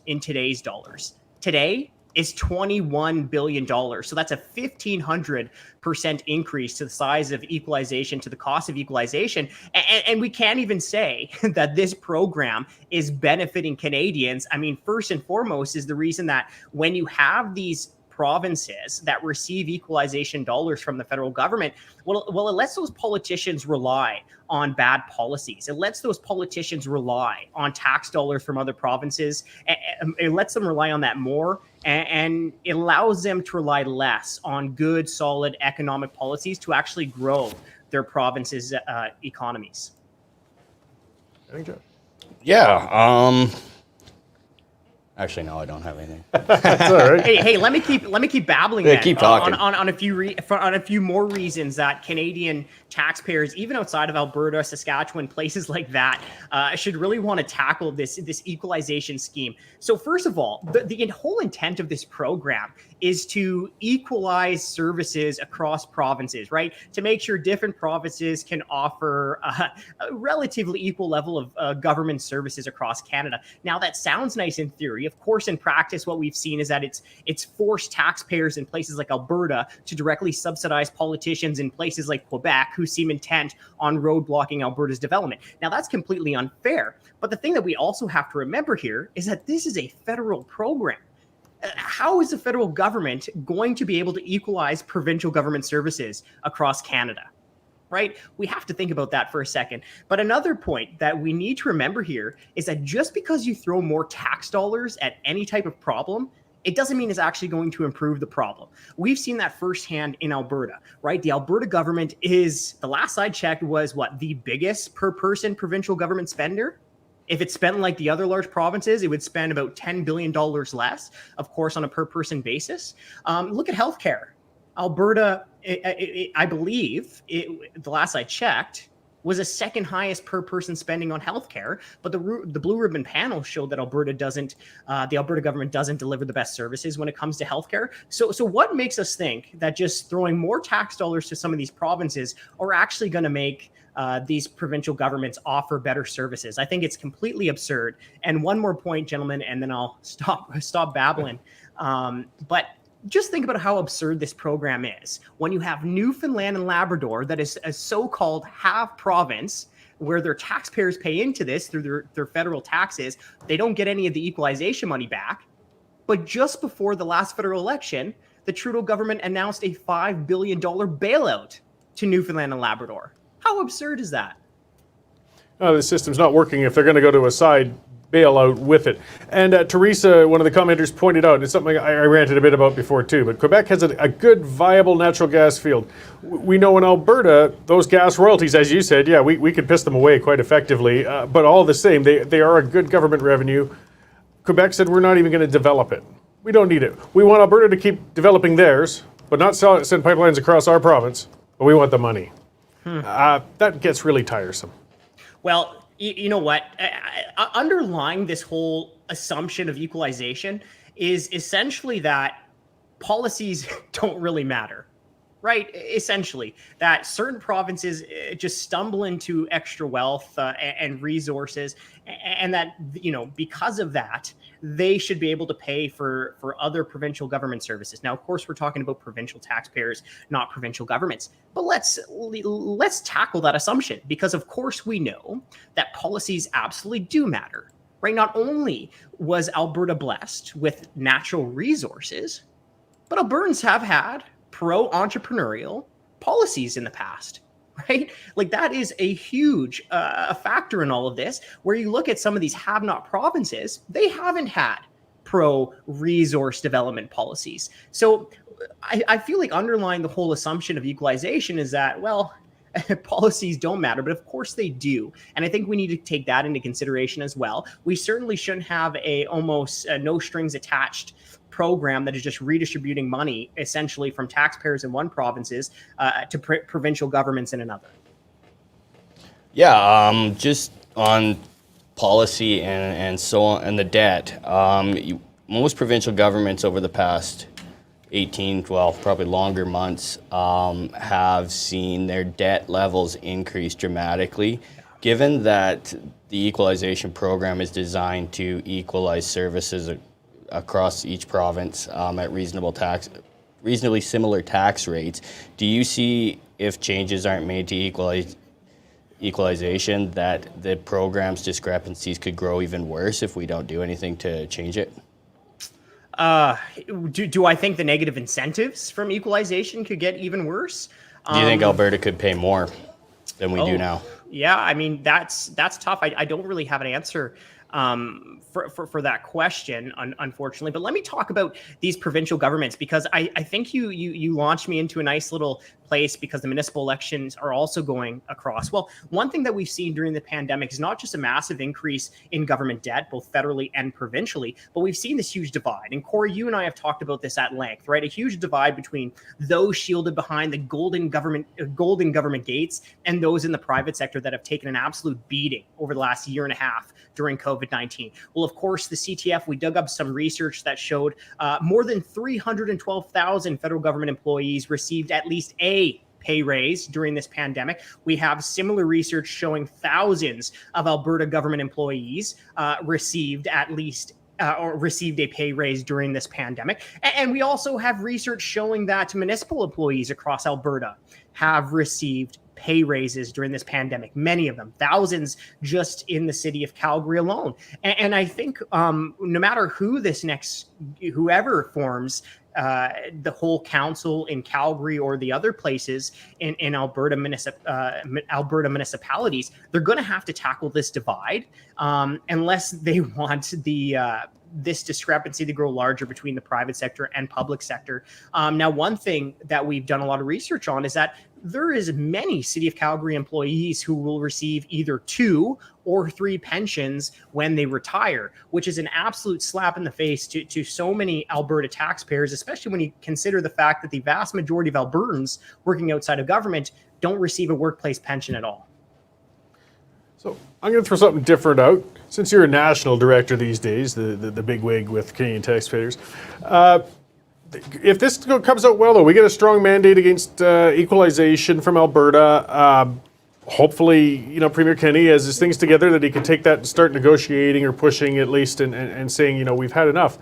S5: in today's dollars. Today, is $21 billion. So that's a 1,500% increase to the size of equalization, to the cost of equalization. And we can't even say that this program is benefiting Canadians. I mean, first and foremost is the reason that when you have these provinces that receive equalization dollars from the federal government, well, it lets those politicians rely on bad policies. It lets those politicians rely on tax dollars from other provinces. It lets them rely on that more, and it allows them to rely less on good, solid economic policies to actually grow their provinces' economies.
S6: Yeah. Actually, no, I don't have anything.
S2: That's all right.
S5: Hey, let me keep babbling.
S6: Yeah,
S5: then,
S6: keep talking.
S5: on a few more reasons that Canadian taxpayers, even outside of Alberta, Saskatchewan, places like that, should really want to tackle this equalization scheme. So first of all, the whole intent of this program is to equalize services across provinces, right? To make sure different provinces can offer a relatively equal level of government services across Canada. Now, that sounds nice in theory. Of course, in practice, what we've seen is that it's forced taxpayers in places like Alberta to directly subsidize politicians in places like Quebec who seem intent on roadblocking Alberta's development. Now, that's completely unfair. But the thing that we also have to remember here is that this is a federal program. How is the federal government going to be able to equalize provincial government services across Canada? Right? We have to think about that for a second. But another point that we need to remember here is that just because you throw more tax dollars at any type of problem, it doesn't mean it's actually going to improve the problem. We've seen that firsthand in Alberta, right? The Alberta government is, the last I checked, was the biggest per person provincial government spender. If it spent like the other large provinces, it would spend about $10 billion less, of course, on a per person basis. Look at healthcare. Alberta, I believe, the last I checked, was the second highest per person spending on healthcare. But the Blue Ribbon panel showed that the Alberta government doesn't deliver the best services when it comes to healthcare. So what makes us think that just throwing more tax dollars to some of these provinces are actually going to make these provincial governments offer better services? I think it's completely absurd. And one more point, gentlemen, and then I'll stop babbling. But just think about how absurd this program is. When you have Newfoundland and Labrador, that is a so-called half province, where their taxpayers pay into this through their federal taxes, they don't get any of the equalization money back. But just before the last federal election, the Trudeau government announced a $5 billion bailout to Newfoundland and Labrador. How absurd is that?
S2: The system's not working if they're going to go to a side bailout with it. And Teresa, one of the commenters, pointed out, and it's something I ranted a bit about before too, but Quebec has a good, viable natural gas field. We know in Alberta, those gas royalties, as you said, yeah, we could piss them away quite effectively, but all the same, they are a good government revenue. Quebec said, we're not even going to develop it. We don't need it. We want Alberta to keep developing theirs, but not send pipelines across our province, but we want the money. That gets really tiresome.
S5: Well, you know what? Underlying this whole assumption of equalization is essentially that policies don't really matter, right? Essentially, that certain provinces just stumble into extra wealth and resources, and that, because of that, they should be able to pay for other provincial government services. Now, of course, we're talking about provincial taxpayers, not provincial governments. But let's tackle that assumption, because of course we know that policies absolutely do matter, right? Not only was Alberta blessed with natural resources, but Albertans have had pro-entrepreneurial policies in the past. Right? Like, that is a huge factor in all of this, where you look at some of these have-not provinces, they haven't had pro-resource development policies. So I feel like underlying the whole assumption of equalization is that, well, policies don't matter, but of course they do. And I think we need to take that into consideration as well. We certainly shouldn't have a almost no strings attached program that is just redistributing money essentially from taxpayers in one provinces to provincial governments in another.
S6: Yeah, just on policy and so on, and the debt. Most provincial governments over the past 18, well, probably longer months, have seen their debt levels increase dramatically. Given that the equalization program is designed to equalize services across each province at reasonably similar tax rates, do you see, if changes aren't made to equalization, that the program's discrepancies could grow even worse if we don't do anything to change it?
S5: Do I think the negative incentives from equalization could get even worse?
S6: Do you think Alberta could pay more than we do now?
S5: Yeah, I mean, that's tough. I don't really have an answer for that question, unfortunately. But let me talk about these provincial governments, because I think you launched me into a nice little place, because the municipal elections are also going across. Well, one thing that we've seen during the pandemic is not just a massive increase in government debt, both federally and provincially, but we've seen this huge divide. And Cory, you and I have talked about this at length, right? A huge divide between those shielded behind the golden government gates and those in the private sector that have taken an absolute beating over the last year and a half during COVID-19. Well, of course, the CTF, we dug up some research that showed more than 312,000 federal government employees received at least a pay raise during this pandemic. We have similar research showing thousands of Alberta government employees received at least or received a pay raise during this pandemic. And we also have research showing that municipal employees across Alberta have received pay raises during this pandemic, many of them, thousands just in the city of Calgary alone. And I think no matter whoever forms the whole council in Calgary or the other places in Alberta municipalities, they're going to have to tackle this divide unless they want this discrepancy to grow larger between the private sector and public sector. Now, one thing that we've done a lot of research on is that there is many City of Calgary employees who will receive either 2 or 3 pensions when they retire, which is an absolute slap in the face to so many Alberta taxpayers, especially when you consider the fact that the vast majority of Albertans working outside of government don't receive a workplace pension at all.
S2: So I'm going to throw something different out. Since you're a national director these days, the big wig with Canadian taxpayers, if this comes out well, though, we get a strong mandate against equalization from Alberta. Hopefully, Premier Kenney has his things together that he can take that and start negotiating or pushing at least and saying, we've had enough.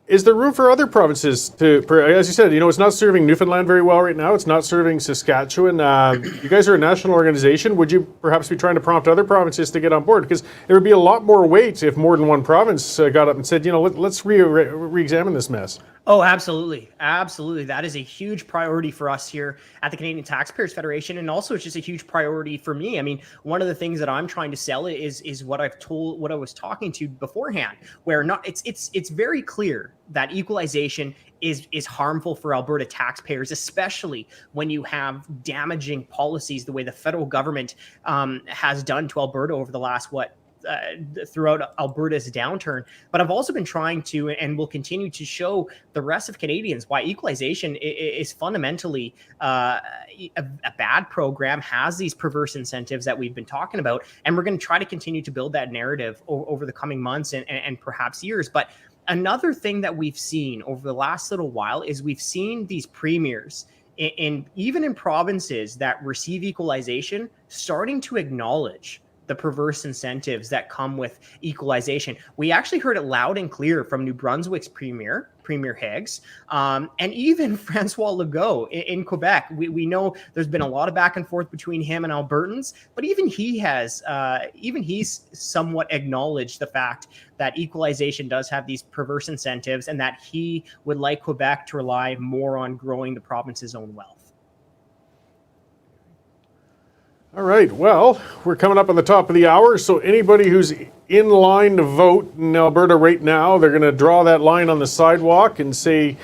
S2: Is there room for other provinces to, as you said, it's not serving Newfoundland very well right now. It's not serving Saskatchewan. You guys are a national organization. Would you perhaps be trying to prompt other provinces to get on board? Because there would be a lot more weight if more than one province got up and said, let's re-examine this mess.
S5: Oh, absolutely. Absolutely. That is a huge priority for us here at the Canadian Taxpayers Federation. And also it's just a huge priority for me. I mean, one of the things that I'm trying to sell is what I was talking to beforehand, where it's very clear that equalization is harmful for Alberta taxpayers, especially when you have damaging policies the way the federal government has done to Alberta over the last, throughout Alberta's downturn. But I've also been trying to, and will continue to, show the rest of Canadians why equalization is fundamentally a bad program, has these perverse incentives that we've been talking about. And we're going to try to continue to build that narrative over the coming months and perhaps years. But another thing that we've seen over the last little while is we've seen these premiers even in provinces that receive equalization starting to acknowledge the perverse incentives that come with equalization. We actually heard it loud and clear from New Brunswick's Premier Higgs, and even Francois Legault in Quebec. We know there's been a lot of back and forth between him and Albertans, but even he's somewhat acknowledged the fact that equalization does have these perverse incentives and that he would like Quebec to rely more on growing the province's own wealth.
S2: All right, well, we're coming up on the top of the hour, so anybody who's in line to vote in Alberta right now, they're going to draw that line on the sidewalk and say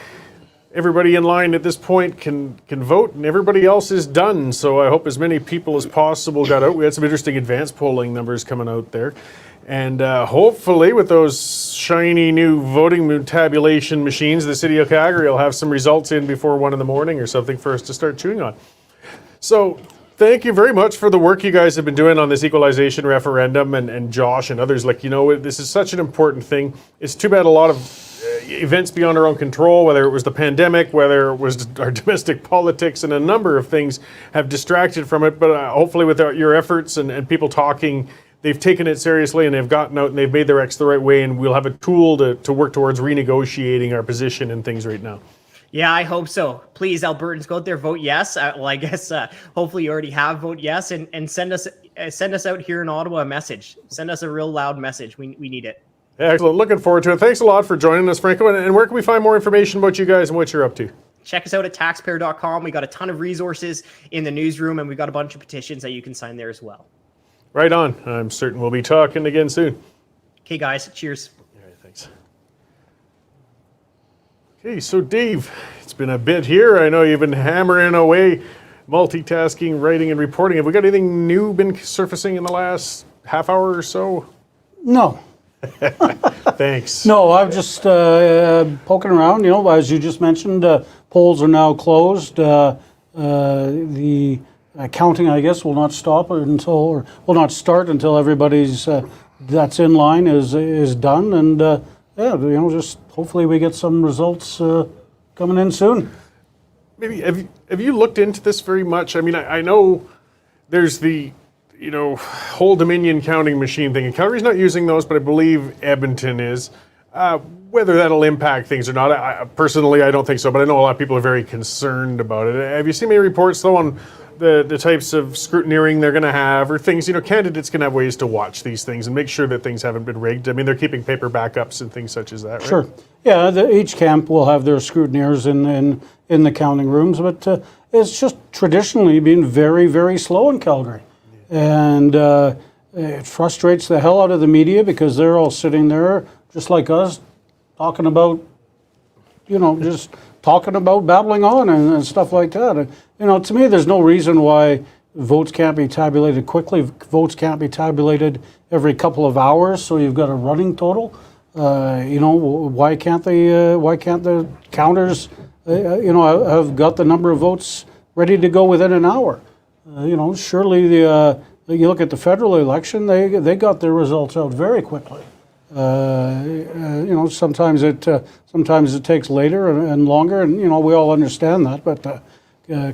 S2: everybody in line at this point can vote and everybody else is done. So I hope as many people as possible got out. We had some interesting advanced polling numbers coming out there. And hopefully with those shiny new voting tabulation machines, the City of Calgary will have some results in before 1 in the morning or something for us to start chewing on. So thank you very much for the work you guys have been doing on this equalization referendum, and Josh and others. Like, this is such an important thing. It's too bad a lot of events beyond our own control, whether it was the pandemic, whether it was our domestic politics, and a number of things have distracted from it. But hopefully with your efforts and people talking, they've taken it seriously and they've gotten out and they've made their X the right way, and we'll have a tool to work towards renegotiating our position and things right now.
S5: Yeah, I hope so. Please, Albertans, go out there, vote yes. Well, I guess hopefully you already have, vote yes, and send us out here in Ottawa a message. Send us a real loud message. We need it.
S2: Excellent. Looking forward to it. Thanks a lot for joining us, Franco. And where can we find more information about you guys and what you're up to?
S5: Check us out at taxpayer.com. We got a ton of resources in the newsroom, and we got a bunch of petitions that you can sign there as well.
S2: Right on. I'm certain we'll be talking again soon.
S5: Okay, guys. Cheers.
S2: All right, thanks. Okay, so Dave, it's been a bit here. I know you've been hammering away, multitasking, writing, and reporting. Have we got anything new been surfacing in the last half hour or so?
S3: No.
S2: Thanks.
S3: No, I'm just poking around. As you just mentioned, polls are now closed. The counting, I guess, will not start until everybody's that's in line is done. And just hopefully we get some results coming in soon.
S2: Maybe have you looked into this very much? I mean, I know there's the whole Dominion counting machine thing, and Calgary's not using those, but I believe Edmonton is. Whether that'll impact things or not, I personally don't think so, but I know a lot of people are very concerned about it. Have you seen any reports though on the types of scrutineering they're going to have, or things? Candidates can have ways to watch these things and make sure that things haven't been rigged. I mean, they're keeping paper backups and things such as that, right?
S3: Sure. Yeah, each camp will have their scrutineers in the counting rooms, but it's just traditionally been very, very slow in Calgary. And it frustrates the hell out of the media because they're all sitting there, just like us, talking about, just talking about babbling on and stuff like that. To me, there's no reason why votes can't be tabulated quickly. Votes can't be tabulated every couple of hours, so you've got a running total. Why can't the counters, have got the number of votes ready to go within an hour? Surely you look at the federal election, they got their results out very quickly. Sometimes it takes later and longer, and we all understand that. But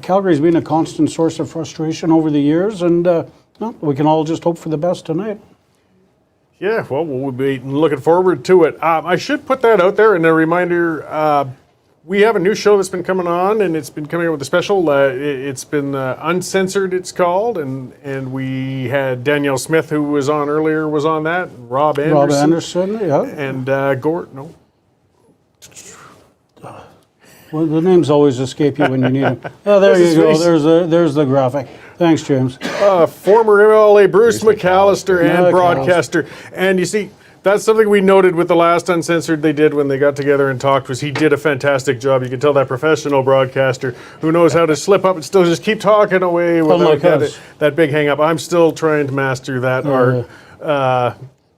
S3: Calgary's been a constant source of frustration over the years, and we can all just hope for the best tonight.
S2: Yeah, well, we'll be looking forward to it. I should put that out there, and a reminder. We have a new show that's been coming on, and it's been coming out with a special. It's been Uncensored, it's called, and we had Danielle Smith, who was on earlier, was on that. Rob Anderson,
S3: yeah,
S2: and Gort. No,
S3: well, the names always escape you when you need them. Oh, there you go. There's the graphic. Thanks, James.
S2: Former MLA Bruce McAllister and broadcaster, and you see. That's something we noted with the last Uncensored they did when they got together and talked, was he did a fantastic job. You can tell that professional broadcaster who knows how to slip up and still just keep talking away without that big hang up. I'm still trying to master that art.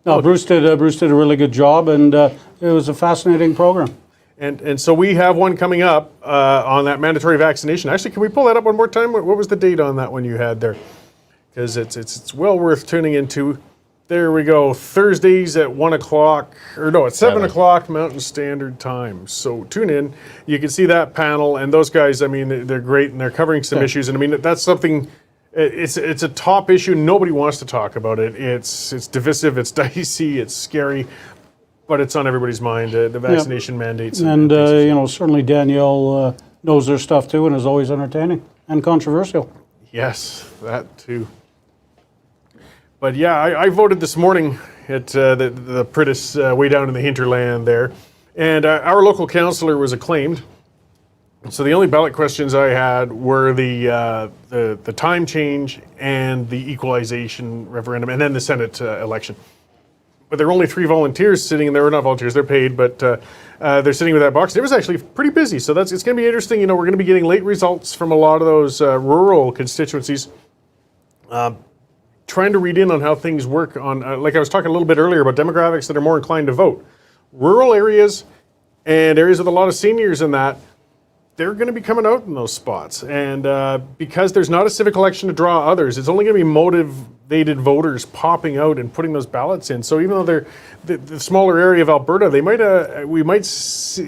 S3: No, Bruce did a really good job, and it was a fascinating program.
S2: And so we have one coming up on that mandatory vaccination. Actually, can we pull that up one more time? What was the date on that one you had there? Because it's well worth tuning into. There we go. Thursdays at 1 o'clock, or no, at 7 o'clock Mountain Standard Time. So tune in. You can see that panel, and those guys, I mean, they're great, and they're covering some issues. And I mean, that's something, it's a top issue. Nobody wants to talk about it. It's divisive, it's dicey, it's scary, but it's on everybody's mind, the vaccination mandates.
S3: And certainly Danielle knows their stuff too, and is always entertaining and controversial.
S2: Yes, that too. But yeah, I voted this morning at the Pritis way down in the hinterland there, and our local councillor was acclaimed. So the only ballot questions I had were the time change and the equalization referendum, and then the Senate election. But there were only 3 volunteers sitting, and they were not volunteers; they're paid, but they're sitting with that box. It was actually pretty busy, so it's going to be interesting. We're going to be getting late results from a lot of those rural constituencies. trying to read in on how things work on, like I was talking a little bit earlier about demographics that are more inclined to vote. Rural areas and areas with a lot of seniors in that, they're going to be coming out in those spots. And because there's not a civic election to draw others, it's only going to be motivated voters popping out and putting those ballots in. So even though they're the smaller area of Alberta, we're really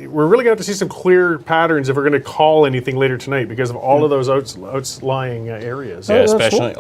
S2: going to have to see some clear patterns if we're going to call anything later tonight because of all of those outlying areas.
S6: Yeah, especially.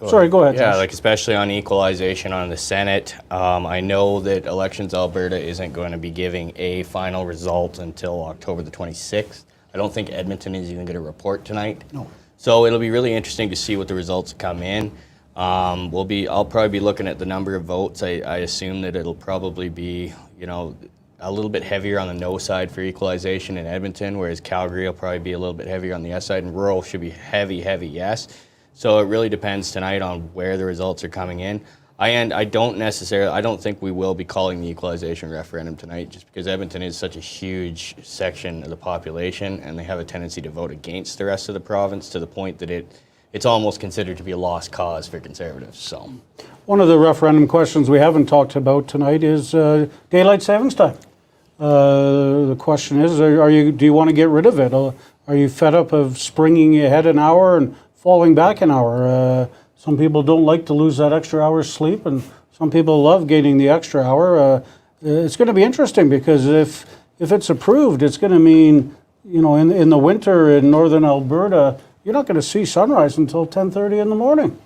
S3: Sorry, go ahead.
S6: Yeah,
S3: Josh.
S6: like especially on equalization on the Senate. I know that Elections Alberta isn't going to be giving a final result until October the 26th. I don't think Edmonton is even going to report tonight.
S3: No.
S6: So it'll be really interesting to see what the results come in. I'll probably be looking at the number of votes. I assume that it'll probably be, a little bit heavier on the no side for equalization in Edmonton, whereas Calgary will probably be a little bit heavier on the yes side, and rural should be heavy yes. So it really depends tonight on where the results are coming in. I don't think we will be calling the equalization referendum tonight just because Edmonton is such a huge section of the population and they have a tendency to vote against the rest of the province to the point that it's almost considered to be a lost cause for Conservatives. So,
S3: one of the referendum questions we haven't talked about tonight is daylight savings time. The question is, do you want to get rid of it? Are you fed up of springing ahead an hour and falling back an hour? Some people don't like to lose that extra hour's sleep, and some people love gaining the extra hour. It's going to be interesting because if it's approved, it's going to mean, in the winter in northern Alberta, you're not going to see sunrise until 10:30 in the morning.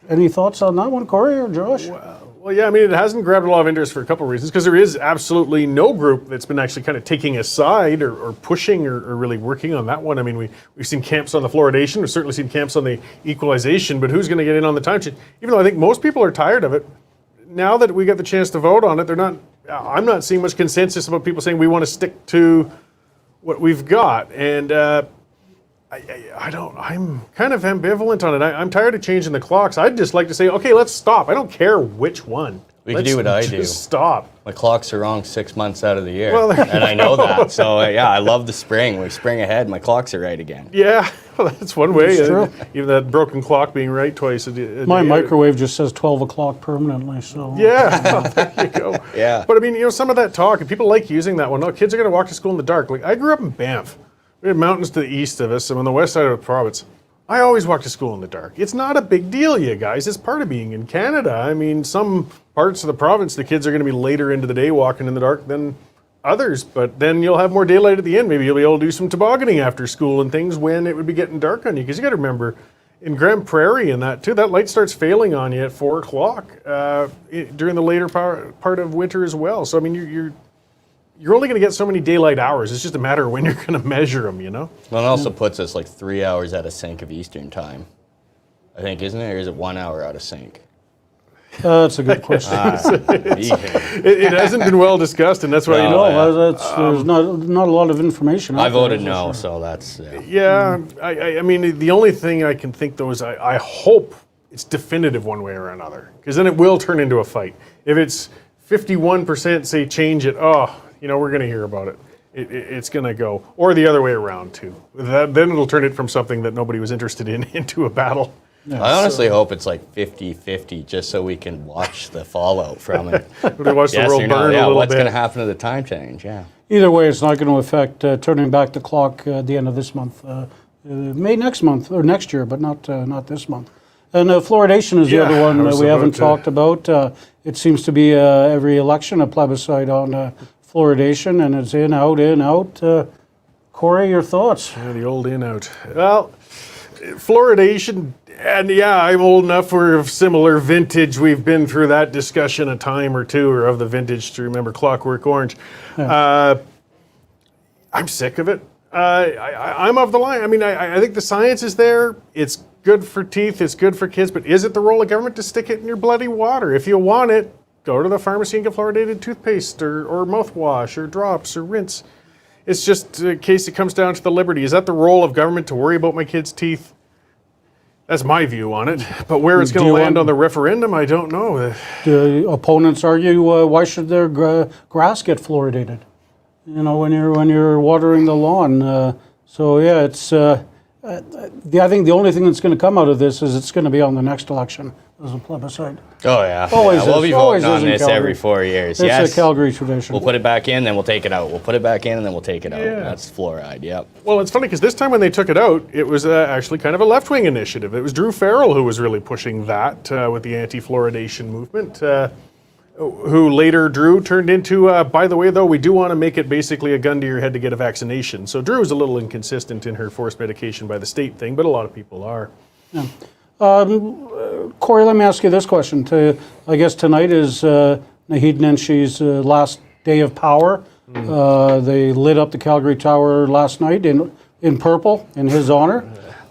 S3: Any thoughts on that one, Cory or Josh?
S2: Well, yeah, I mean, it hasn't grabbed a lot of interest for a couple of reasons, because there is absolutely no group that's been actually kind of taking a side or pushing or really working on that one. I mean, we've seen camps on the fluoridation, we've certainly seen camps on the equalization, but who's going to get in on the time change? Even though I think most people are tired of it, now that we got the chance to vote on it, I'm not seeing much consensus about people saying we want to stick to what we've got. And I'm kind of ambivalent on it. I'm tired of changing the clocks. I'd just like to say, okay, let's stop. I don't care which one.
S6: We can do what I do.
S2: Just stop.
S6: My clocks are wrong 6 months out of the year,
S2: Well, there
S6: and I know that. So I love the spring. We spring ahead, my clocks are right again.
S2: Yeah, well, that's one way.
S3: That's true.
S2: Even that broken clock being right twice a day.
S3: My microwave just says 12 o'clock permanently, so...
S2: Yeah, well, there you go.
S6: Yeah.
S2: But I mean, some of that talk, and people like using that one. No, kids are going to walk to school in the dark. Like, I grew up in Banff. We had mountains to the east of us, and on the west side of the province. I always walk to school in the dark. It's not a big deal, you guys. It's part of being in Canada. I mean, some parts of the province, the kids are going to be later into the day walking in the dark than others, but then you'll have more daylight at the end. Maybe you'll be able to do some tobogganing after school and things when it would be getting dark on you. Because you got to remember, in Grand Prairie and that too, that light starts failing on you at 4 o'clock during the later part of winter as well. So, I mean, you're only going to get so many daylight hours. It's just a matter of when you're going to measure them,
S6: Well, it also puts us like 3 hours out of sync of Eastern time. I think, isn't it? Or is it 1 hour out of sync?
S3: That's a good question.
S2: It hasn't been well discussed, and that's why
S3: There's not a lot of information.
S6: I voted no, so that's...
S2: Yeah, I mean, the only thing I can think, though, is I hope it's definitive one way or another, because then it will turn into a fight. If it's 51% say change it, we're going to hear about it. It's going to go. Or the other way around, too. Then it'll turn it from something that nobody was interested in into a battle.
S6: Yeah, I honestly hope it's like 50-50 just so we can watch the fallout from it.
S2: We watch the world burn a little
S6: what's
S2: bit.
S6: going to happen to the time change,
S3: Either way, it's not going to affect turning back the clock at the end of this month. May next month, or next year, but not this month. And fluoridation is the other one that we haven't talked about. It seems to be every election a plebiscite on fluoridation, and it's in, out. Cory, your thoughts?
S2: Yeah, the old in, out. Well, fluoridation, and I'm old enough, we're of similar vintage. We've been through that discussion a time or two, or of the vintage to remember Clockwork Orange. Yeah. I'm sick of it. I'm of the line. I mean, I think the science is there. It's good for teeth. It's good for kids. But is it the role of government to stick it in your bloody water? If you want it, go to the pharmacy and get fluoridated toothpaste or mouthwash or drops or rinse. It's just in case it comes down to the liberty. Is that the role of government to worry about my kids' teeth? That's my view on it. But where it's going to land on the referendum, I don't know.
S3: The opponents argue, why should their grass get fluoridated? When you're watering the lawn. It's I think the only thing that's going to come out of this is it's going to be on the next election as a plebiscite.
S6: Oh, yeah.
S3: Always
S6: We'll
S3: is.
S6: be
S3: Always
S6: voting
S3: is
S6: on
S3: in
S6: this
S3: Calgary.
S6: every 4 years.
S3: It's
S6: Yes.
S3: a Calgary tradition.
S6: We'll put it back in, then we'll take it out. We'll put it back in, and then we'll take it out.
S2: Yeah.
S6: That's fluoride, yep.
S2: Well, it's funny because this time when they took it out, it was actually kind of a left-wing initiative. It was Drew Farrell who was really pushing that with the anti-fluoridation movement, who later Drew turned into, by the way, though, we do want to make it basically a gun to your head to get a vaccination. So Drew is a little inconsistent in her forced medication by the state thing, but a lot of people are.
S3: Yeah. Cory, let me ask you this question. I guess tonight is Naheed Nenshi's last day of power. They lit up the Calgary Tower last night in purple in his honor.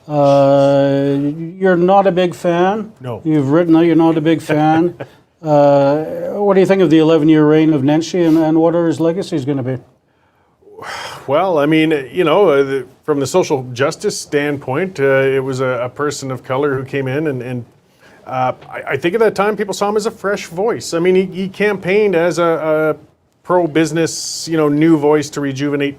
S3: You're not a big fan.
S2: No.
S3: You've written that you're not a big fan. What do you think of the 11-year reign of Nenshi, and what are his legacies going to be?
S2: Well, I mean, from the social justice standpoint, it was a person of color who came in, and I think at that time people saw him as a fresh voice. I mean, he campaigned as a pro-business, new voice to rejuvenate.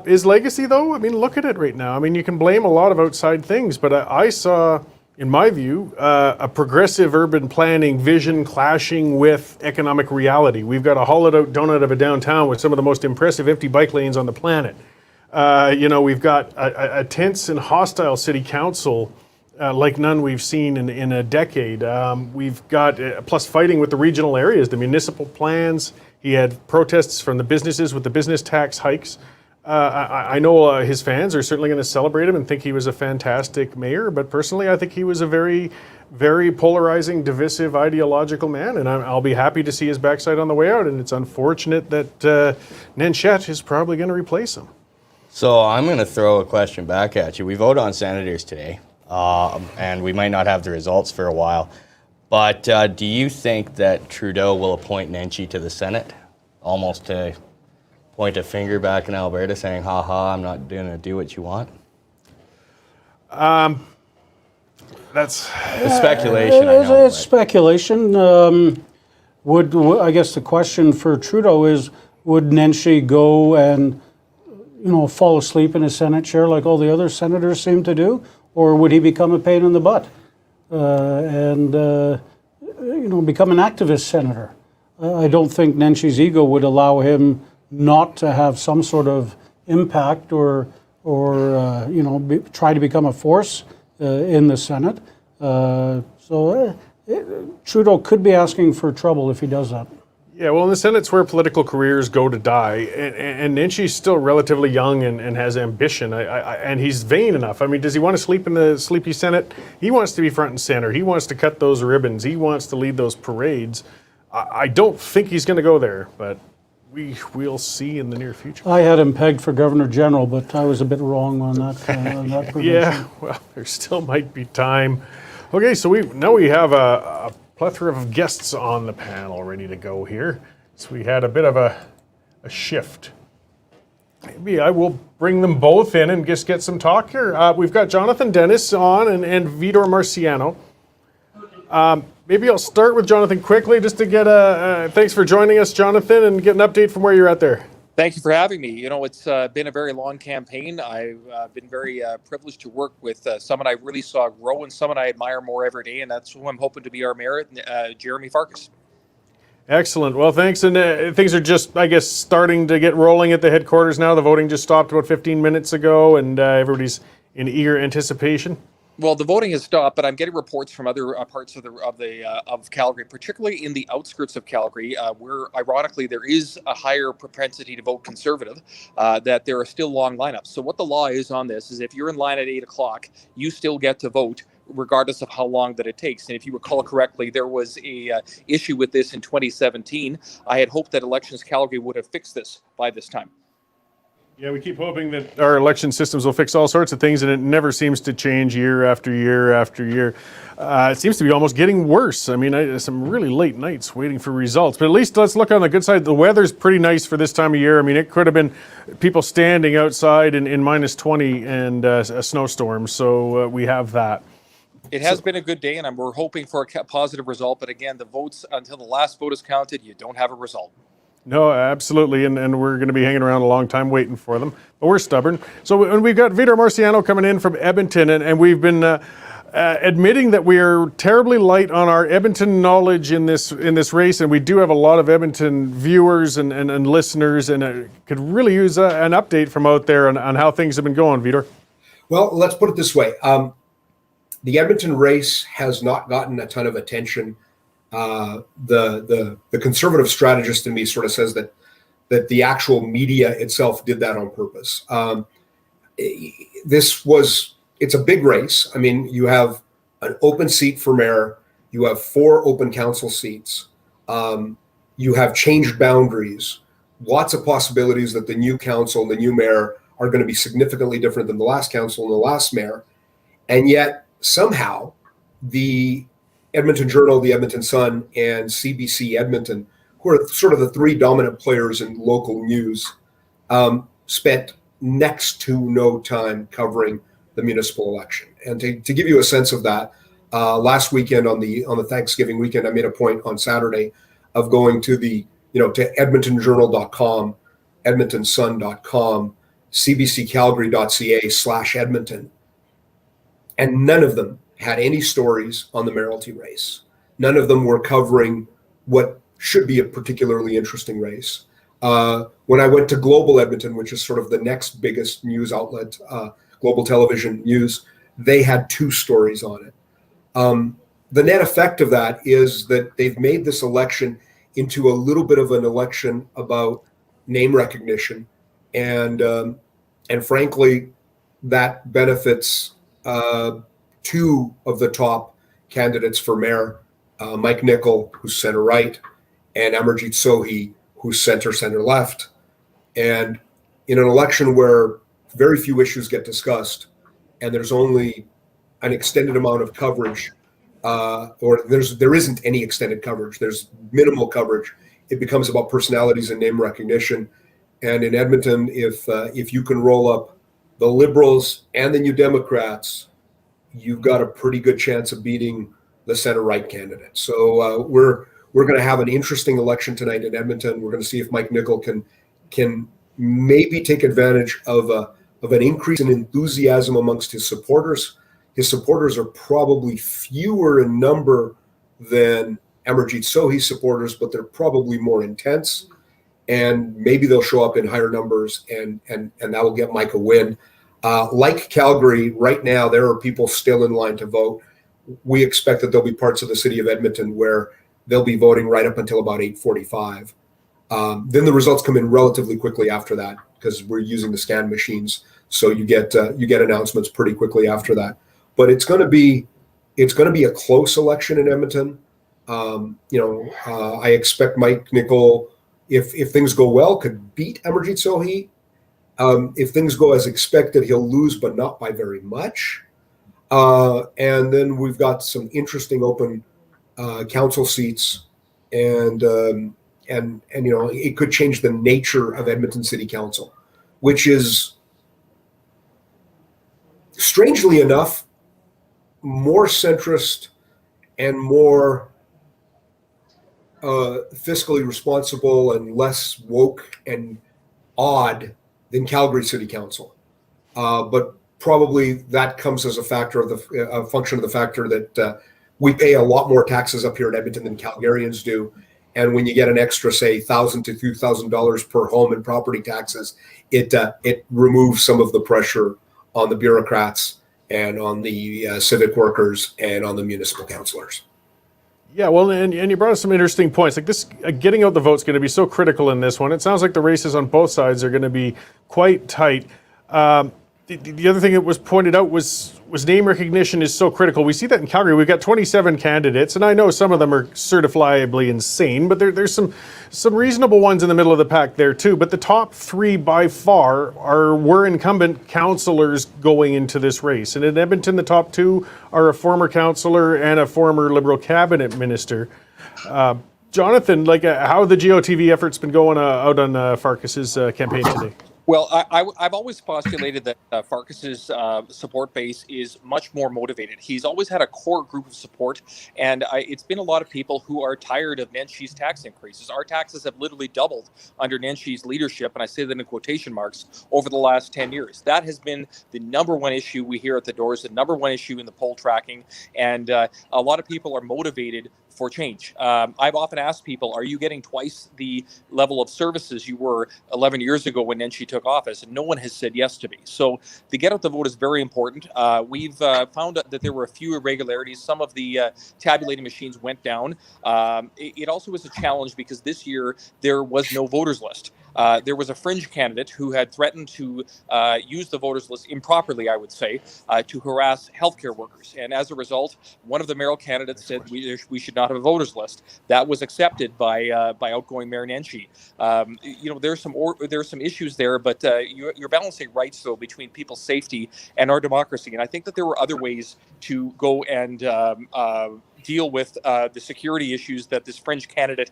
S2: His legacy, though, I mean, look at it right now. I mean, you can blame a lot of outside things, but I saw, in my view, a progressive urban planning vision clashing with economic reality. We've got a hollowed-out donut of a downtown with some of the most impressive empty bike lanes on the planet. We've got a tense and hostile city council like none we've seen in a decade. We've got, plus fighting with the regional areas, the municipal plans. He had protests from the businesses with the business tax hikes. I know his fans are certainly going to celebrate him and think he was a fantastic mayor, but personally I think he was a very, very polarizing, divisive, ideological man, and I'll be happy to see his backside on the way out, and it's unfortunate that Nenshi is probably going to replace him.
S6: So I'm going to throw a question back at you. We vote on senators today, and we might not have the results for a while, but do you think that Trudeau will appoint Nenshi to the Senate, almost to point a finger back in Alberta saying, ha, I'm not going to do what you want?
S2: That's
S6: It's speculation, I know.
S3: It's speculation. I guess the question for Trudeau is, would Nenshi go and fall asleep in his Senate chair like all the other senators seem to do, or would he become a pain in the butt and become an activist senator? I don't think Nenshi's ego would allow him not to have some sort of impact or try to become a force in the Senate. Trudeau could be asking for trouble if he does that.
S2: Yeah, well, in the Senate's where political careers go to die, and Nenshi's still relatively young and has ambition, and he's vain enough. I mean, does he want to sleep in the sleepy Senate? He wants to be front and center. He wants to cut those ribbons. He wants to lead those parades. I don't think he's going to go there, but we'll see in the near future.
S3: I had him pegged for Governor General, but I was a bit wrong on that prediction.
S2: Yeah, well, there still might be time. Okay, so we have a plethora of guests on the panel ready to go here. So we had a bit of a shift. Maybe I will bring them both in and just get some talk here. We've got Jonathan Dennis on and Vidor Marciano. Maybe I'll start with Jonathan quickly just to get thanks for joining us, Jonathan, and get an update from where you're at there.
S7: Thank you for having me. It's been a very long campaign. I've been very privileged to work with someone I really saw grow and someone I admire more every day, and that's who I'm hoping to be our mayor, Jeremy Farkas.
S2: Excellent. Well, thanks. And things are just, I guess, starting to get rolling at the headquarters now. The voting just stopped about 15 minutes ago, and everybody's in eager anticipation.
S7: Well, the voting has stopped, but I'm getting reports from other parts of Calgary, particularly in the outskirts of Calgary, where ironically there is a higher propensity to vote Conservative, that there are still long lineups. So what the law is on this is if you're in line at 8 o'clock, you still get to vote regardless of how long that it takes. And if you recall correctly, there was a issue with this in 2017. I had hoped that Elections Calgary would have fixed this by this time.
S2: Yeah, we keep hoping that our election systems will fix all sorts of things, and it never seems to change year after year after year. It seems to be almost getting worse. I mean, some really late nights waiting for results. But at least let's look on the good side. The weather's pretty nice for this time of year. I mean, it could have been people standing outside in minus 20 and a snowstorm, so we have that.
S7: It has been a good day, and we're hoping for a positive result. But again, the votes, until the last vote is counted, you don't have a result.
S2: No, absolutely, and we're going to be hanging around a long time waiting for them, but we're stubborn. So and we've got Vitor Marciano coming in from Edmonton, and we've been admitting that we are terribly light on our Edmonton knowledge in this race, and we do have a lot of Edmonton viewers and listeners, and could really use an update from out there on how things have been going, Vitor.
S8: Well, let's put it this way. The Edmonton race has not gotten a ton of attention. The conservative strategist in me sort of says that the actual media itself did that on purpose. It's a big race. I mean, you have an open seat for mayor, you have 4 open council seats, you have changed boundaries, lots of possibilities that the new council and the new mayor are going to be significantly different than the last council and the last mayor. And yet somehow the Edmonton Journal, the Edmonton Sun, and CBC Edmonton, who are sort of the 3 dominant players in local news, spent next to no time covering the municipal election. And to give you a sense of that, last weekend on the Thanksgiving weekend, I made a point on Saturday of going to to edmontonjournal.com, edmontonsun.com, cbccalgary.ca/Edmonton, and none of them had any stories on the mayoralty race. None of them were covering what should be a particularly interesting race. When I went to Global Edmonton, which is sort of the next biggest news outlet, Global Television News, they had 2 stories on it. The net effect of that is that they've made this election into a little bit of an election about name recognition, and frankly, that benefits 2 of the top candidates for mayor, Mike Nicol, who's center right, and Amarjeet Sohi, who's center left. And in an election where very few issues get discussed, and there's only an extended amount of coverage, or there isn't any extended coverage, there's minimal coverage, it becomes about personalities and name recognition. And in Edmonton, if you can roll up the Liberals and the New Democrats, you've got a pretty good chance of beating the center-right candidate. So we're going to have an interesting election tonight in Edmonton. We're going to see if Mike Nicol can maybe take advantage of an increase in enthusiasm amongst his supporters. His supporters are probably fewer in number than Amarjeet Sohi's supporters, but they're probably more intense. And maybe they'll show up in higher numbers, and that will get Mike a win. Like Calgary, right now, there are people still in line to vote. We expect that there'll be parts of the city of Edmonton where they'll be voting right up until about 8:45. Then the results come in relatively quickly after that, because we're using the scan machines. So you get announcements pretty quickly after that. But it's going to be a close election in Edmonton. I expect Mike Nicol, if things go well, could beat Amarjeet Sohi. If things go as expected, he'll lose, but not by very much. And then we've got some interesting open council seats, and it could change the nature of Edmonton City Council, which is, strangely enough, more centrist and more fiscally responsible and less woke and odd than Calgary City Council. But probably that comes as a function of the factor that we pay a lot more taxes up here in Edmonton than Calgarians do. And when you get an extra, say, $1,000 to $2,000 per home in property taxes, it removes some of the pressure on the bureaucrats and on the civic workers and on the municipal councillors.
S2: Yeah, well, and you brought up some interesting points. Like this, getting out the vote is going to be so critical in this one. It sounds like the races on both sides are going to be quite tight. The other thing that was pointed out was name recognition is so critical. We see that in Calgary. We've got 27 candidates, and I know some of them are certifiably insane, but there's some reasonable ones in the middle of the pack there too. But the top 3 by far were incumbent councillors going into this race. And in Edmonton, the top 2 are a former councillor and a former Liberal cabinet minister. Jonathan, how have the GOTV efforts been going out on Farkas's campaign today?
S7: Well, I've always postulated that Farkas's support base is much more motivated. He's always had a core group of support, and it's been a lot of people who are tired of Nenshi's tax increases. Our taxes have literally doubled under Nenshi's leadership, and I say that in quotation marks, over the last 10 years. That has been the number one issue we hear at the doors, the number one issue in the poll tracking, and a lot of people are motivated for change. I've often asked people, are you getting twice the level of services you were 11 years ago when Nenshi took office? And no one has said yes to me. So the get out the vote is very important. We've found that there were a few irregularities. Some of the tabulating machines went down. It also was a challenge because this year there was no voters list. There was a fringe candidate who had threatened to use the voters list improperly, I would say, to harass healthcare workers. And as a result, one of the mayoral candidates said we should not have a voters list. That was accepted by outgoing Mayor Nenshi. There's some issues there, but you're balancing rights though between people's safety and our democracy. And I think that there were other ways to go and deal with the security issues that this fringe candidate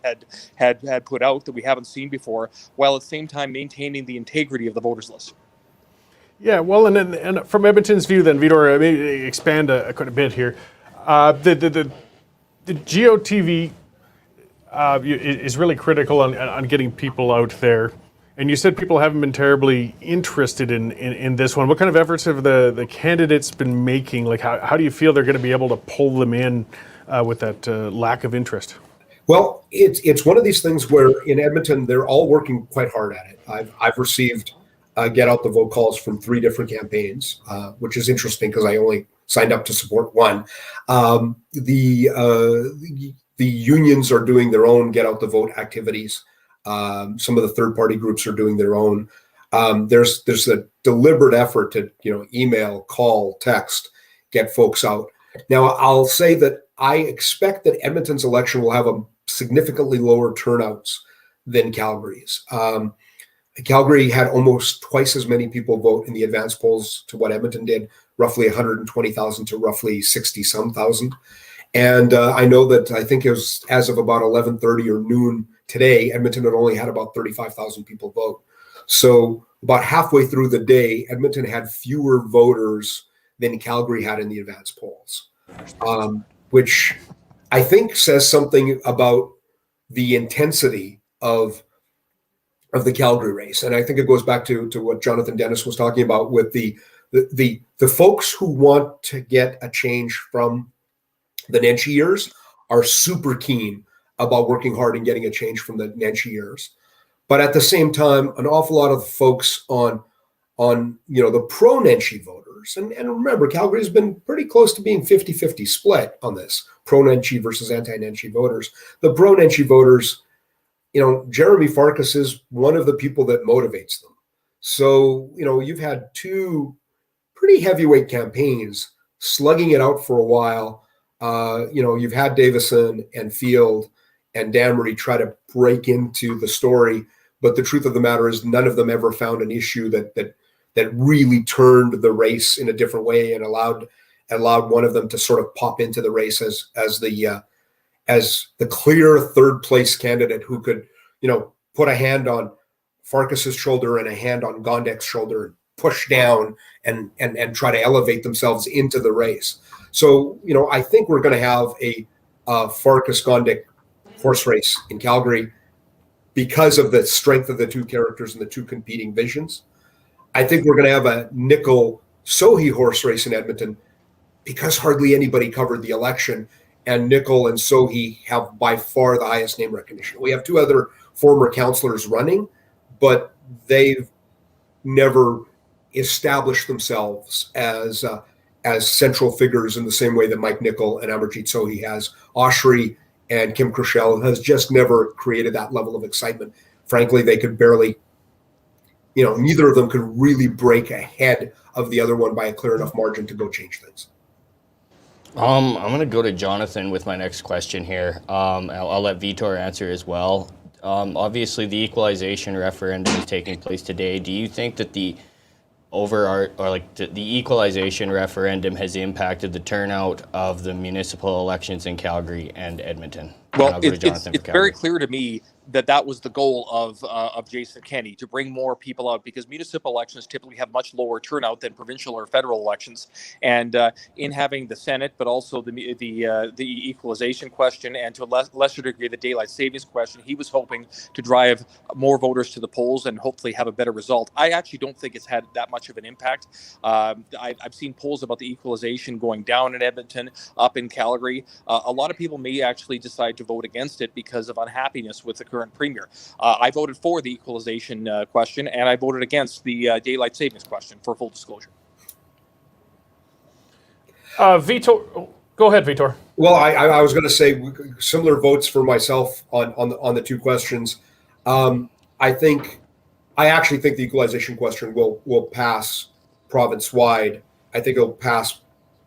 S7: had put out that we haven't seen before, while at the same time maintaining the integrity of the voters list.
S2: Yeah, well, and from Edmonton's view, then, Vitor, maybe expand quite a bit here. The GOTV is really critical on getting people out there. And you said people haven't been terribly interested in this one. What kind of efforts have the candidates been making? Like, how do you feel they're going to be able to pull them in with that lack of interest?
S8: Well, it's one of these things where in Edmonton, they're all working quite hard at it. I've received get out the vote calls from 3 different campaigns, which is interesting because I only signed up to support one. The unions are doing their own get out the vote activities. Some of the third-party groups are doing their own. There's a deliberate effort to email, call, text, get folks out. Now, I'll say that I expect that Edmonton's election will have a significantly lower turnouts than Calgary's. Calgary had almost twice as many people vote in the advance polls to what Edmonton did, roughly 120,000 to roughly 60-some thousand. And I know that I think it was as of about 11:30 or noon today, Edmonton had only had about 35,000 people vote. So about halfway through the day, Edmonton had fewer voters than Calgary had in the advance polls, which I think says something about the intensity of the Calgary race. And I think it goes back to what Jonathan Dennis was talking about with the folks who want to get a change from the Nenshi years are super keen about working hard and getting a change from the Nenshi years. But at the same time, an awful lot of the folks on the pro-Nenshi voters, and remember, Calgary's been pretty close to being 50-50 split on this, pro-Nenshi versus anti-Nenshi voters. The pro-Nenshi voters, Jeremy Farkas is one of the people that motivates them. So, you've had 2 pretty heavyweight campaigns slugging it out for a while. You've had Davison and Field and Damery try to break into the story, but the truth of the matter is none of them ever found an issue that really turned the race in a different way and allowed one of them to sort of pop into the race as the clear third place candidate who could, put a hand on Farkas's shoulder and a hand on Gondek's shoulder and push down and try to elevate themselves into the race. So, I think we're going to have a Farkas-Gondek horse race in Calgary because of the strength of the 2 characters and the 2 competing visions. I think we're going to have a Nickel-Sohil horse race in Edmonton because hardly anybody covered the election, and Nickel and Sohil have by far the highest name recognition. We have 2 other former councillors running, but they've never established themselves as central figures in the same way that Mike Nickel and Amarjeet Sohi has. Oshri and Kim Crushell has just never created that level of excitement. Frankly, they could barely, neither of them could really break ahead of the other one by a clear enough margin to go change things.
S6: I'm going to go to Jonathan with my next question here. I'll let Vitor answer as well. Obviously, the equalization referendum is taking place today. Do you think that the equalization referendum has impacted the turnout of the municipal elections in Calgary and Edmonton?
S7: Well, it's very clear to me that was the goal of Jason Kenney, to bring more people out, because municipal elections typically have much lower turnout than provincial or federal elections. And in having the Senate, but also the equalization question, and to a lesser degree the daylight savings question, he was hoping to drive more voters to the polls and hopefully have a better result. I actually don't think it's had that much of an impact. I've seen polls about the equalization going down in Edmonton, up in Calgary. A lot of people may actually decide to vote against it because of unhappiness with the current premier. I voted for the equalization question, and I voted against the daylight savings question, for full disclosure.
S1: Vitor, go ahead, Vitor.
S8: Well, I was going to say similar votes for myself on the two questions. I actually think the equalization question will pass province-wide. I think it'll pass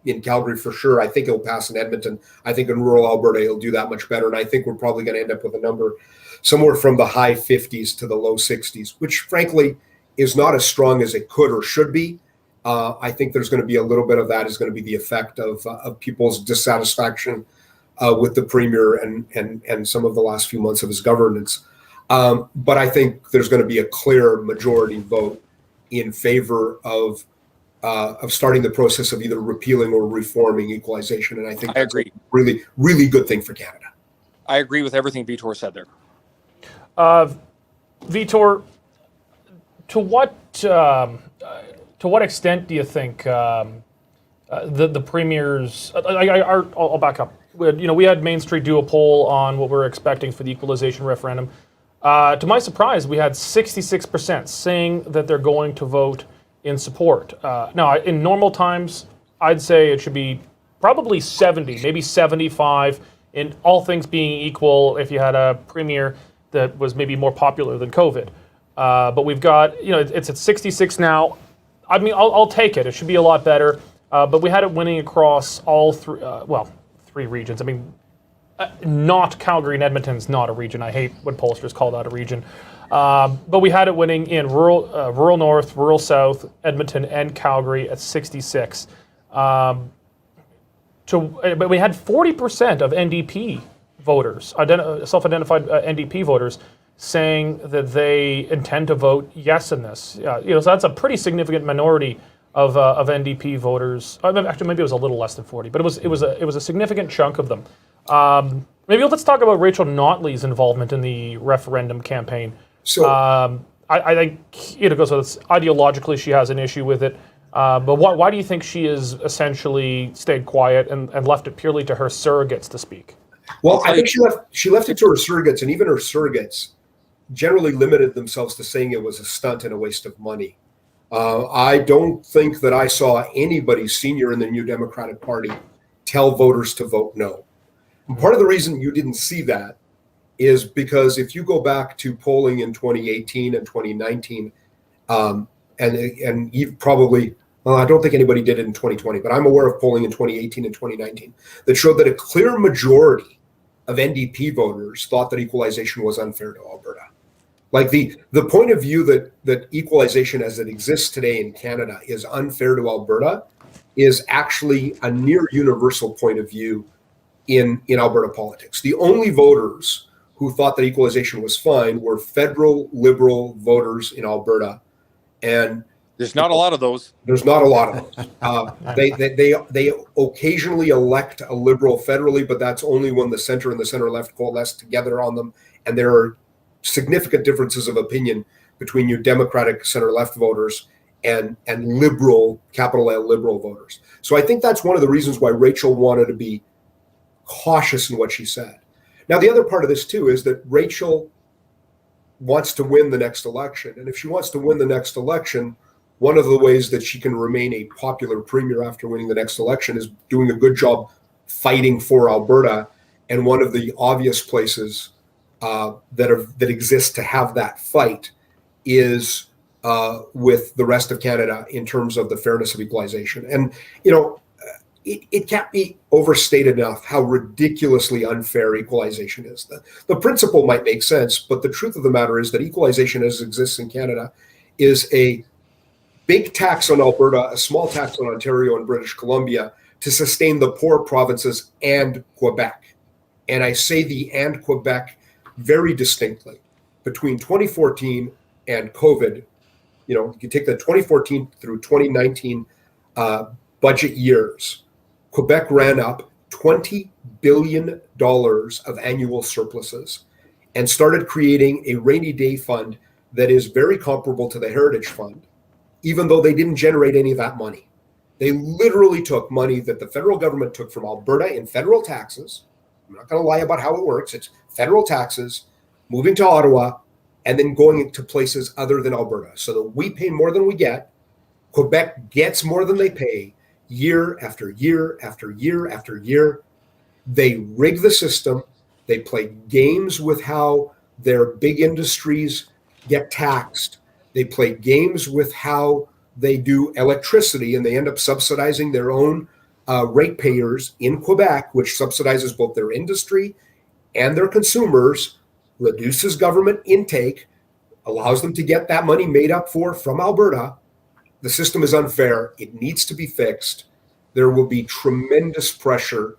S8: in Calgary for sure. I think it'll pass in Edmonton. I think in rural Alberta it'll do that much better. And I think we're probably going to end up with a number somewhere from the high 50s to the low 60s, which frankly is not as strong as it could or should be. I think there's going to be a little bit of that is going to be the effect of people's dissatisfaction with the premier and some of the last few months of his governance. But I think there's going to be a clear majority vote in favor of starting the process of either repealing or reforming equalization. And I think that's a really, really good thing for Canada.
S7: I agree with everything Vitor said there.
S1: Vitor, to what extent do you think the premier's? I'll back up. We had Main Street do a poll on what we're expecting for the equalization referendum. To my surprise, we had 66% saying that they're going to vote in support. Now, in normal times, I'd say it should be probably 70, maybe 75, in all things being equal, if you had a premier that was maybe more popular than COVID. But we've got, it's at 66 now. I mean, I'll take it. It should be a lot better. But we had it winning across all three regions. I mean, not Calgary and Edmonton's not a region. I hate when pollsters call that a region. But we had it winning in rural north, rural south, Edmonton, and Calgary at 66. But we had 40% of NDP voters, self-identified NDP voters, saying that they intend to vote yes in this. So that's a pretty significant minority of NDP voters. Actually, maybe it was a little less than 40, but it was a significant chunk of them. Maybe let's talk about Rachel Notley's involvement in the referendum campaign.
S8: So
S1: I think it goes with this. Ideologically, she has an issue with it. But why do you think she has essentially stayed quiet and left it purely to her surrogates to speak?
S8: Well, I think she left it to her surrogates, and even her surrogates generally limited themselves to saying it was a stunt and a waste of money. I don't think that I saw anybody senior in the New Democratic Party tell voters to vote no. And part of the reason you didn't see that is because if you go back to polling in 2018 and 2019, and you've probably, well, I don't think anybody did it in 2020, but I'm aware of polling in 2018 and 2019 that showed that a clear majority of NDP voters thought that equalization was unfair to Alberta. Like the point of view that equalization as it exists today in Canada is unfair to Alberta is actually a near universal point of view in Alberta politics. The only voters who thought that equalization was fine were federal liberal voters in Alberta. And
S7: there's not a lot of those.
S8: There's not a lot of those. They occasionally elect a liberal federally, but that's only when the center and the center left coalesce together on them. And there are significant differences of opinion between your Democratic center left voters and liberal, capital L liberal voters. So I think that's one of the reasons why Rachel wanted to be cautious in what she said. Now, the other part of this too is that Rachel wants to win the next election. And if she wants to win the next election, one of the ways that she can remain a popular premier after winning the next election is doing a good job fighting for Alberta. And one of the obvious places that exist to have that fight is with the rest of Canada in terms of the fairness of equalization. And, it can't be overstated enough how ridiculously unfair equalization is. The principle might make sense, but the truth of the matter is that equalization as it exists in Canada is a big tax on Alberta, a small tax on Ontario and British Columbia to sustain the poor provinces and Quebec. And I say the and Quebec very distinctly between 2014 and COVID. You take the 2014 through 2019 budget years, Quebec ran up $20 billion of annual surpluses and started creating a rainy day fund that is very comparable to the Heritage Fund, even though they didn't generate any of that money. They literally took money that the federal government took from Alberta in federal taxes. I'm not going to lie about how it works. It's federal taxes, moving to Ottawa, and then going to places other than Alberta, so that we pay more than we get. Quebec gets more than they pay year after year after year after year. They rig the system. They play games with how their big industries get taxed. They play games with how they do electricity, and they end up subsidizing their own ratepayers in Quebec, which subsidizes both their industry and their consumers, reduces government intake, allows them to get that money made up for from Alberta. The system is unfair. It needs to be fixed. There will be tremendous pressure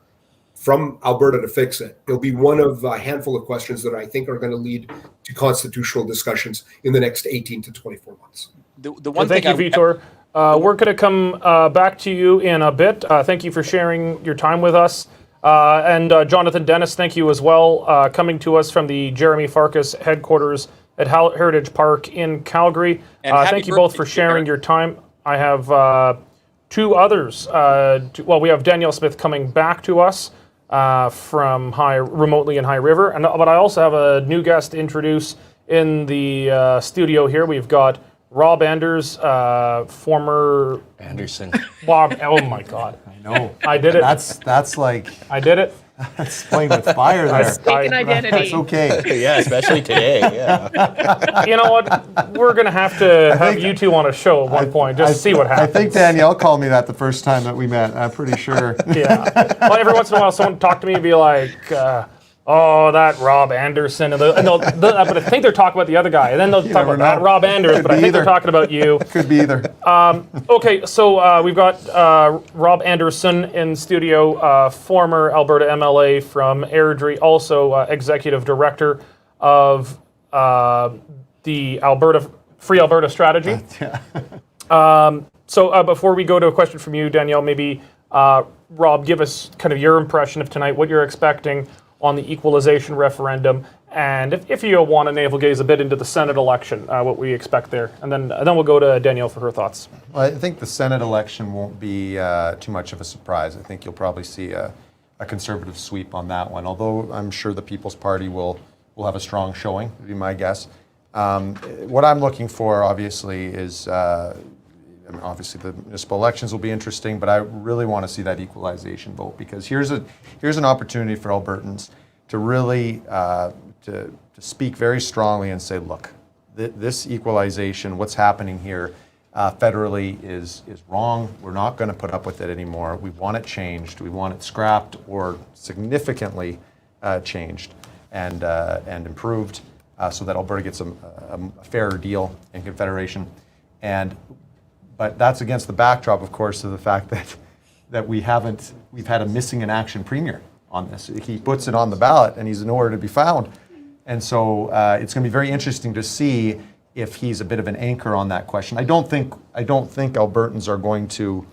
S8: from Alberta to fix it. It'll be one of a handful of questions that I think are going to lead to constitutional discussions in the next 18 to 24 months.
S7: The one
S1: Thank you, Vitor. We're going to come back to you in a bit. Thank you for sharing your time with us. And Jonathan Dennis, thank you as well, coming to us from the Jeremy Farkas headquarters at Heritage Park in Calgary. Thank you both for sharing your time. I have two others. We have Danielle Smith coming back to us from remotely in High River, but I also have a new guest to introduce in the studio here. We've got Rob Anders, former
S6: Anderson.
S1: Bob. Oh my God!
S9: I know.
S1: I did it.
S9: That's like
S1: I did it.
S9: that's playing with fire there.
S4: Mistaken identity.
S9: That's okay.
S6: Yeah, especially today. Yeah.
S1: You know what? We're gonna have to have you two on a show at one point just to see what happens.
S9: I think Danielle called me that the first time that we met. I'm pretty sure.
S1: Yeah. Well, every once in a while, someone talk to me and be like, "Oh, that Rob Anderson," but I think they're talking about the other guy, and then they'll talk about that Rob Anders, but I think they're talking about you.
S9: Could be either.
S1: Okay, so we've got Rob Anderson in studio, former Alberta MLA from Airdrie, also executive director of the Free Alberta Strategy. So before we go to a question from you, Danielle, maybe Rob, give us kind of your impression of tonight, what you're expecting on the Equalization Referendum, and if you want to navel gaze a bit into the Senate election, what we expect there, and then we'll go to Danielle for her thoughts.
S9: Well, I think the Senate election won't be too much of a surprise. I think you'll probably see a conservative sweep on that one, although I'm sure the People's Party will have a strong showing, would be my guess. What I'm looking for, obviously, is obviously the municipal elections will be interesting, but I really want to see that equalization vote, because here's an opportunity for Albertans to really to speak very strongly and say, look, this equalization, what's happening here federally is wrong. We're not going to put up with it anymore. We want it changed. We want it scrapped or significantly changed and improved so that Alberta gets a fairer deal in Confederation. But that's against the backdrop, of course, of the fact that we've had a missing in action premier on this. He puts it on the ballot and he's nowhere to be found. And so it's going to be very interesting to see if he's a bit of an anchor on that question. I don't think Albertans are going to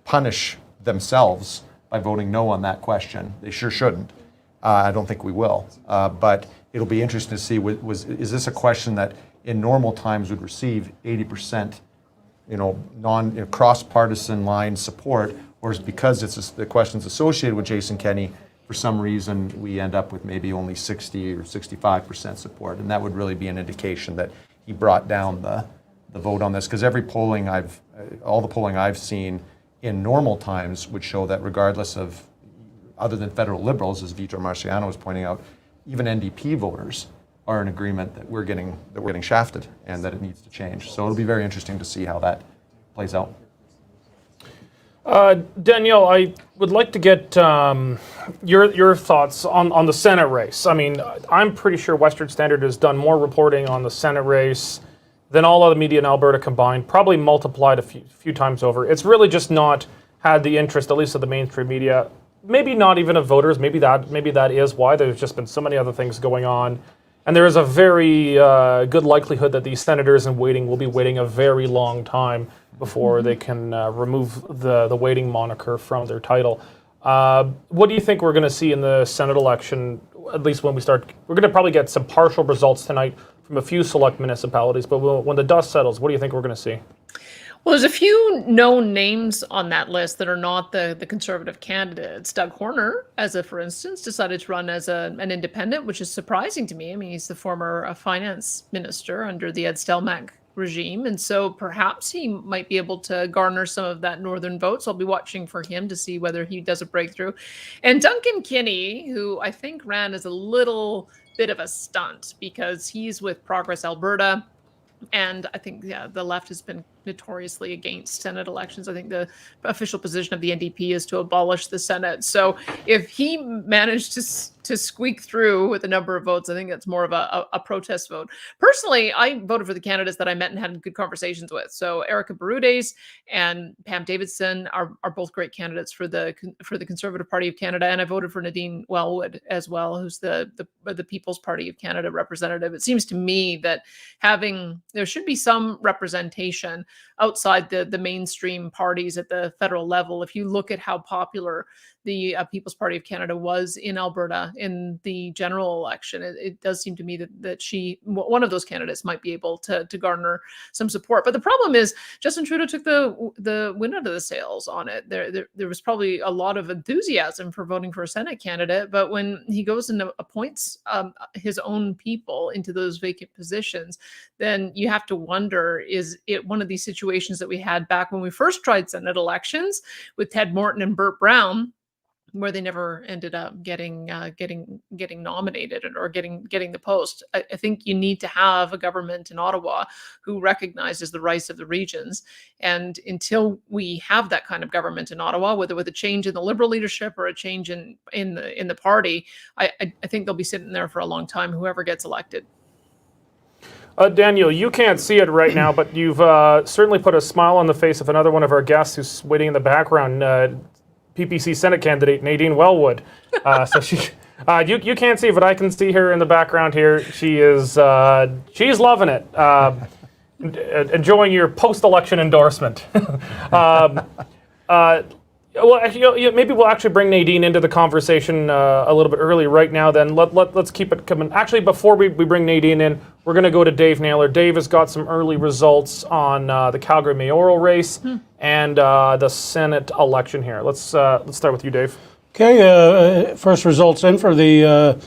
S9: punish themselves by voting no on that question. They sure shouldn't. I don't think we will. But it'll be interesting to see, is this a question that in normal times would receive 80% cross-partisan line support, or is because the question's associated with Jason Kenney, for some reason we end up with maybe only 60 or 65% support, and that would really be an indication that he brought down the vote on this, because all the polling I've seen in normal times would show that regardless of, other than federal Liberals, as Vitor Marciano was pointing out, even NDP voters are in agreement that we're getting shafted and that it needs to change. So it'll be very interesting to see how that plays out.
S1: Danielle, I would like to get your thoughts on the Senate race. I mean, I'm pretty sure Western Standard has done more reporting on the Senate race than all other media in Alberta combined, probably multiplied a few times over. It's really just not had the interest, at least of the mainstream media, maybe not even of voters. Maybe that is why. There's just been so many other things going on And there is a very good likelihood that these senators in waiting will be waiting a very long time before they can remove the waiting moniker from their title. What do you think we're going to see in the Senate election, at least when we start? We're going to probably get some partial results tonight from a few select municipalities, but when the dust settles, what do you think we're going to see?
S4: Well, there's a few known names on that list that are not the conservative candidates. Doug Horner, for instance, decided to run as an independent, which is surprising to me. I mean, he's the former finance minister under the Ed Stelmach regime, and so perhaps he might be able to garner some of that northern vote. So I'll be watching for him to see whether he does a breakthrough. And Duncan Kinney, who I think ran as a little bit of a stunt because he's with Progress Alberta. And I think, the left has been notoriously against Senate elections. I think the official position of the NDP is to abolish the Senate. So if he managed to squeak through with a number of votes, I think that's more of a protest vote. Personally, I voted for the candidates that I met and had good conversations with. So Erica Barudez and Pam Davidson are both great candidates for the Conservative Party of Canada. And I voted for Nadine Wellwood as well, who's the People's Party of Canada representative. It seems to me that there should be some representation outside the mainstream parties at the federal level. If you look at how popular the People's Party of Canada was in Alberta in the general election, it does seem to me that one of those candidates might be able to garner some support. But the problem is Justin Trudeau took the wind out of the sails on it. There was probably a lot of enthusiasm for voting for a Senate candidate, but when he goes and appoints his own people into those vacant positions, then you have to wonder, is it one of these situations that we had back when we first tried Senate elections with Ted Morton and Burt Brown, where they never ended up getting nominated or getting the post. I think you need to have a government in Ottawa who recognizes the rights of the regions. And until we have that kind of government in Ottawa, whether with a change in the Liberal leadership or a change in the party, I think they'll be sitting there for a long time, whoever gets elected.
S1: Daniel, you can't see it right now, but you've certainly put a smile on the face of another one of our guests who's waiting in the background, PPC Senate candidate Nadine Wellwood. So she, you can't see, but I can see her in the background here. She's loving it, enjoying your post-election endorsement. Well, actually, maybe we'll actually bring Nadine into the conversation a little bit early right now. Then let's keep it coming. Actually, before we bring Nadine in, we're going to go to Dave Naylor. Dave has got some early results on the Calgary mayoral race and the Senate election here. Let's start with you, Dave.
S3: Okay, first results in for the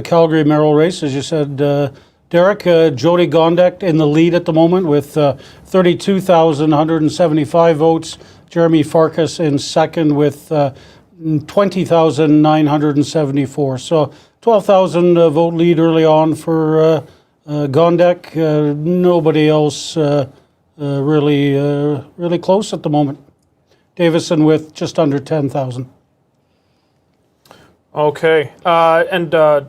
S3: Calgary mayoral race, as you said, Derek. Jody Gondek in the lead at the moment with 32,175 votes. Jeremy Farkas in second with 20,974. So 12,000 vote lead early on for Gondek. Nobody else really close at the moment. Davison with just under 10,000.
S1: Okay. And do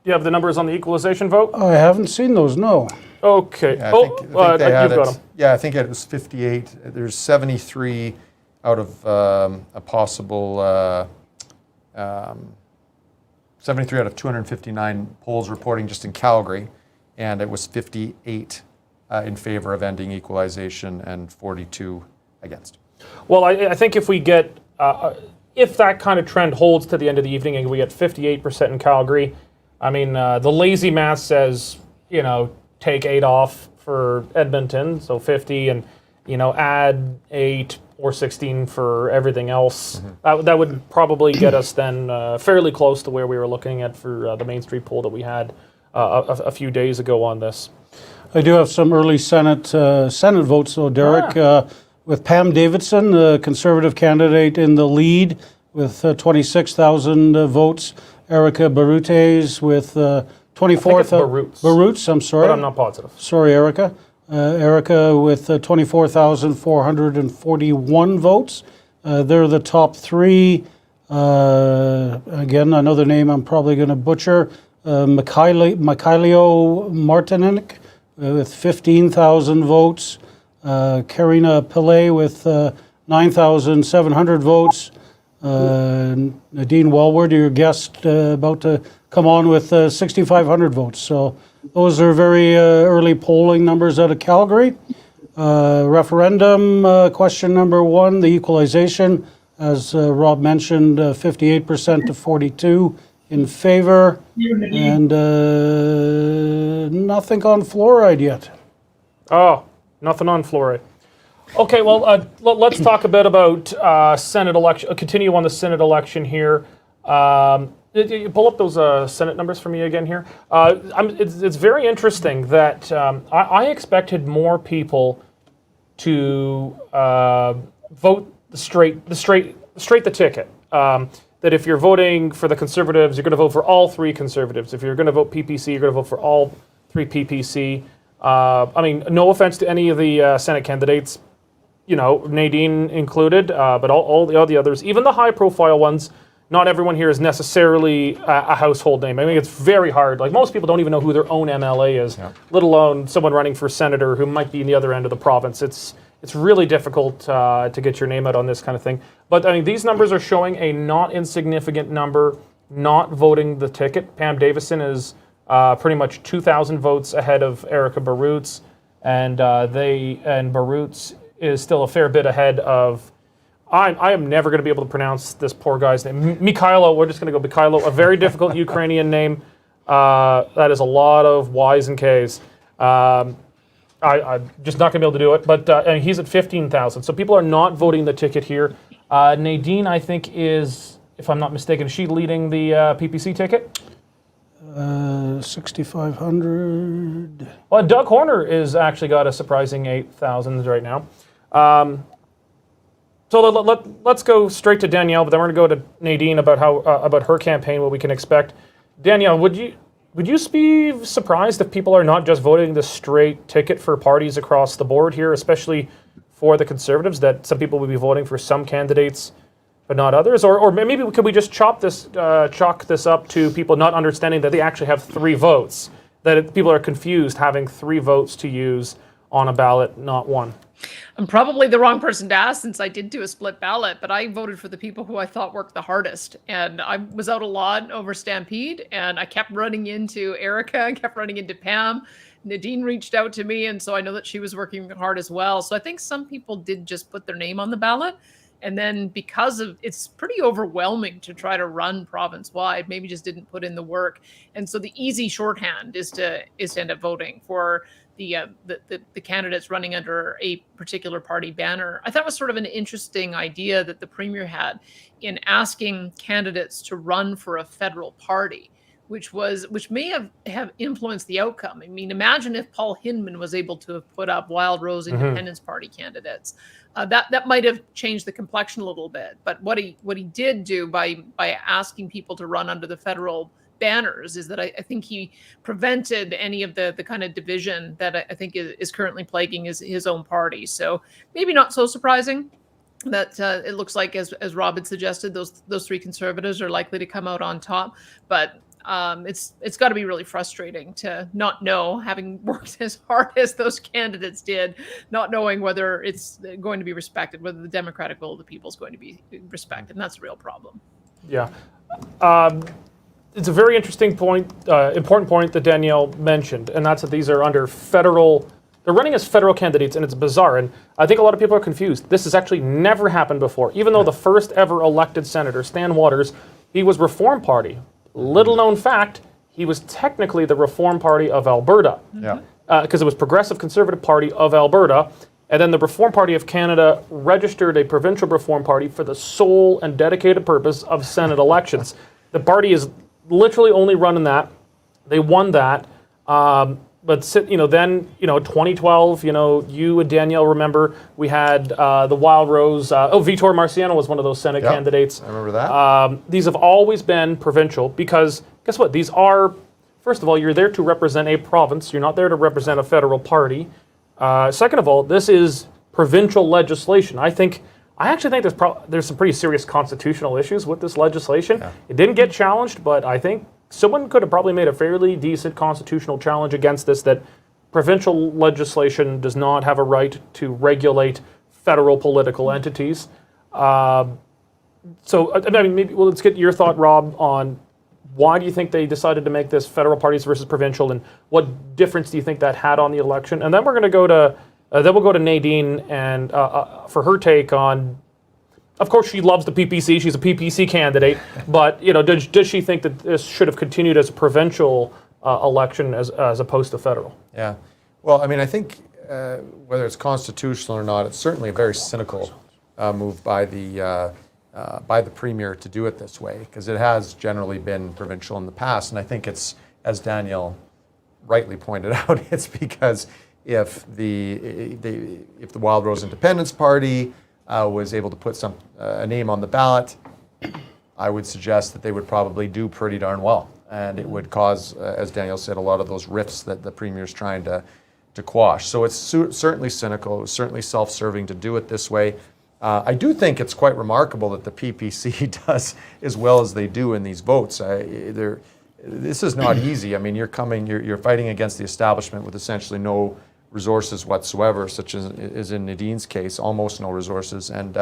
S1: you have the numbers on the equalization vote?
S3: I haven't seen those, no.
S1: Okay.
S9: Yeah, I think they had
S1: you've got them.
S9: Yeah, I think it was 58. There's 73 out of a possible 73 out of 259 polls reporting just in Calgary, and it was 58 in favor of ending equalization and 42 against.
S1: Well, I think if we get if that kind of trend holds to the end of the evening and we get 58% in Calgary, I mean the lazy math says take 8 off for Edmonton, so 50, and add 8 or 16 for everything else. That would probably get us then fairly close to where we were looking at for the Main Street poll that we had a few days ago on this.
S3: I do have some early Senate votes, though, Derek, with Pam Davidson, the Conservative candidate, in the lead with 26,000 votes. Erica Barudez with 24,000. Barutz, I'm sorry.
S1: But I'm not positive.
S3: Sorry, Erica. Erica with 24,441 votes. They're the top three. Again, another name I'm probably going to butcher. Mikhailo Martinek with 15,000 votes. Karina Pillay with 9,700 votes. Nadine Wellwood, your guest about to come on with 6,500 votes. So those are very early polling numbers out of Calgary. Referendum, question number 1, the equalization, as Rob mentioned, 58% to 42 in favor, and nothing on fluoride yet.
S1: Oh, nothing on fluoride. Okay, well, let's talk a bit about Senate election. Continue on the Senate election here. You pull up those Senate numbers for me again here. It's very interesting that I expected more people to vote the ticket. That if you're voting for the Conservatives, you're going to vote for all 3 Conservatives. If you're going to vote PPC, you're going to vote for all 3 PPC. I mean, no offense to any of the Senate candidates, Nadine included, but all the others, even the high-profile ones. Not everyone here is necessarily a household name. I mean, it's very hard. Like, most people don't even know who their own MLA is, let alone someone running for senator who might be in the other end of the province. It's really difficult to get your name out on this kind of thing. But, I mean, these numbers are showing a not insignificant number not voting the ticket. Pam Davison is pretty much 2,000 votes ahead of Erica Barutz, and Barutz is still a fair bit ahead of... I am never going to be able to pronounce this poor guy's name. Mikhailo, we're just going to go Mikhailo, a very difficult Ukrainian name. That is a lot of Y's and K's. I'm just not going to be able to do it, but he's at 15,000. So people are not voting the ticket here. Nadine, I think, is, if I'm not mistaken, is she leading the PPC ticket?
S3: 6,500.
S1: Well, Doug Horner is actually got a surprising 8,000 right now. So let's go straight to Danielle, but then we're going to go to Nadine about about her campaign, what we can expect. Danielle, would you be surprised if people are not just voting the straight ticket for parties across the board here, especially for the Conservatives, that some people would be voting for some candidates but not others? Or maybe could we just chalk this up to people not understanding that they actually have 3 votes, that people are confused having 3 votes to use on a ballot, not 1?
S4: I'm probably the wrong person to ask, since I did do a split ballot, but I voted for the people who I thought worked the hardest. And I was out a lot over Stampede, and I kept running into Erica, I kept running into Pam. Nadine reached out to me, and so I know that she was working hard as well. So I think some people did just put their name on the ballot. And then because of, it's pretty overwhelming to try to run province-wide, maybe just didn't put in the work. And so the easy shorthand is to end up voting for the candidates running under a particular party banner. I thought it was sort of an interesting idea that the Premier had in asking candidates to run for a federal party, which may have influenced the outcome. I mean, imagine if Paul Hindman was able to have put up Wild Rose Independence Party candidates. That might have changed the complexion a little bit. But what he did do by asking people to run under the federal banners is that I think he prevented any of the kind of division that I think is currently plaguing his own party. So maybe not so surprising that it looks like, as Rob had suggested, those 3 Conservatives are likely to come out on top. But it's got to be really frustrating to not know, having worked as hard as those candidates did, not knowing whether it's going to be respected, whether the democratic will of the people is going to be respected. And that's a real problem.
S1: Yeah. It's a very interesting point, important point that Danielle mentioned, and that's that these are under federal, they're running as federal candidates, and it's bizarre. And I think a lot of people are confused. This has actually never happened before. Even though the first ever elected senator, Stan Waters, he was Reform Party. Little known fact, he was technically the Reform Party of Alberta.
S9: Yeah.
S1: Because it was Progressive Conservative Party of Alberta. And then the Reform Party of Canada registered a provincial Reform Party for the sole and dedicated purpose of Senate elections. The party is literally only running that. They won that. But then 2012, you and Danielle remember we had the Wild Rose. Vitor Marciano was one of those Senate candidates.
S9: I remember that.
S1: These have always been provincial because guess what? These are, first of all, you're there to represent a province. You're not there to represent a federal party. Second of all, this is provincial legislation. I actually think there's some pretty serious constitutional issues with this legislation. Yeah. It didn't get challenged, but I think someone could have probably made a fairly decent constitutional challenge against this, that provincial legislation does not have a right to regulate federal political entities. Maybe let's get your thought, Rob, on why do you think they decided to make this federal parties versus provincial, and what difference do you think that had on the election? And then we're going to go to we'll go to Nadine and for her take on. Of course, she loves the PPC. She's a PPC candidate, but does she think that this should have continued as a provincial election as opposed to federal?
S9: Yeah. Well, I mean, I think whether it's constitutional or not, it's certainly a very cynical move by the premier to do it this way, because it has generally been provincial in the past, and I think it's, as Danielle rightly pointed out, it's because if the Wild Rose Independence Party was able to put a name on the ballot, I would suggest that they would probably do pretty darn well, and it would cause, as Danielle said, a lot of those rifts that the premier's trying to quash. So it's certainly cynical. It was certainly self-serving to do it this way. I do think it's quite remarkable that the PPC does as well as they do in these votes. This is not easy. I mean, you're fighting against the establishment with essentially no resources whatsoever, such as in Nadine's case, almost no resources. And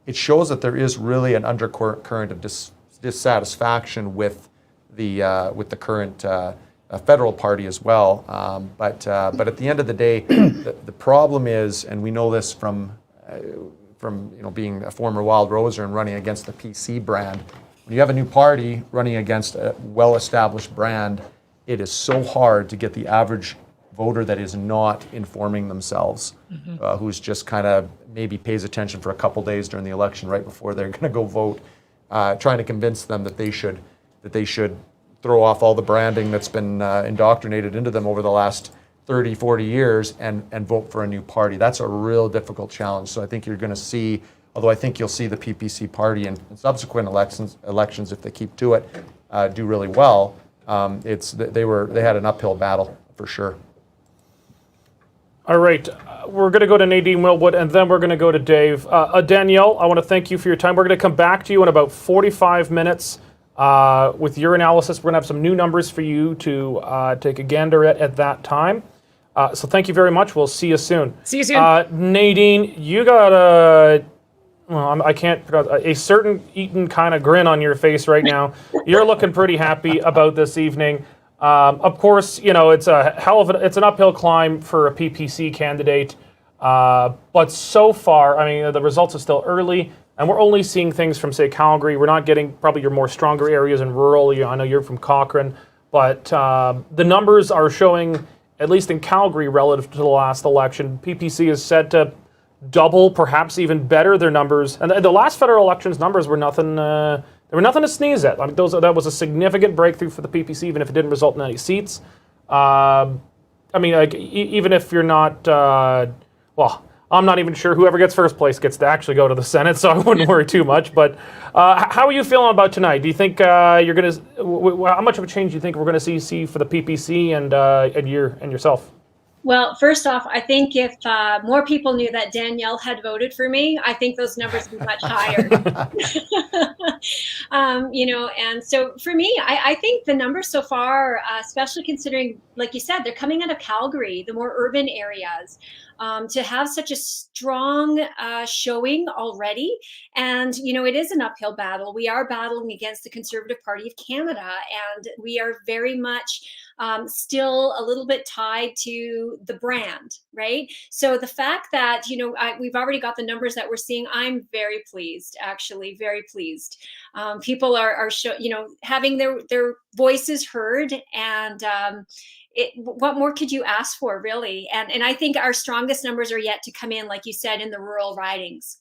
S9: it shows that there is really an undercurrent of dissatisfaction with the current federal party as well. But at the end of the day, the problem is, and we know this from being a former Wild Roser and running against the PC brand, when you have a new party running against a well-established brand, it is so hard to get the average voter that is not informing themselves, who's just kind of maybe pays attention for a couple days during the election right before they're going to go vote, trying to convince them that they should throw off all the branding that's been indoctrinated into them over the last 30, 40 years and vote for a new party. That's a real difficult challenge. So I think you're going to see, although I think you'll see the PPC party in subsequent elections, if they keep to it, do really well. They had an uphill battle for sure.
S1: All right, we're going to go to Nadine Wellwood, and then we're going to go to Dave. Danielle, I want to thank you for your time. We're going to come back to you in about 45 minutes with your analysis. We're going to have some new numbers for you to take a gander at that time. So thank you very much. We'll see you soon.
S4: See you soon.
S1: Nadine, you got I can't pronounce, a certain Eaton kind of grin on your face right now. You're looking pretty happy about this evening. Of course, it's it's an uphill climb for a PPC candidate. But so far, I mean, the results are still early, and we're only seeing things from, say, Calgary. We're not getting probably your more stronger areas in rural. I know you're from Cochrane, but the numbers are showing, at least in Calgary relative to the last election, PPC is set to double, perhaps even better their numbers. And the last federal elections numbers were nothing. They were nothing to sneeze at. I mean, that was a significant breakthrough for the PPC, even if it didn't result in any seats. I mean, even if you're not, I'm not even sure whoever gets first place gets to actually go to the Senate, so I wouldn't worry too much. But how are you feeling about tonight? Do you think you're going to? How much of a change do you think we're going to see for the PPC and yourself?
S10: Well, first off, I think if more people knew that Danielle had voted for me, I think those numbers would be much higher. And so for me, I think the numbers so far, especially considering, like you said, they're coming out of Calgary, the more urban areas, to have such a strong showing already. And, it is an uphill battle. We are battling against the Conservative Party of Canada, and we are very much still a little bit tied to the brand, right? So the fact that, we've already got the numbers that we're seeing, I'm very pleased, actually, very pleased. People are having their voices heard, and what more could you ask for, really? And I think our strongest numbers are yet to come in, like you said, in the rural ridings.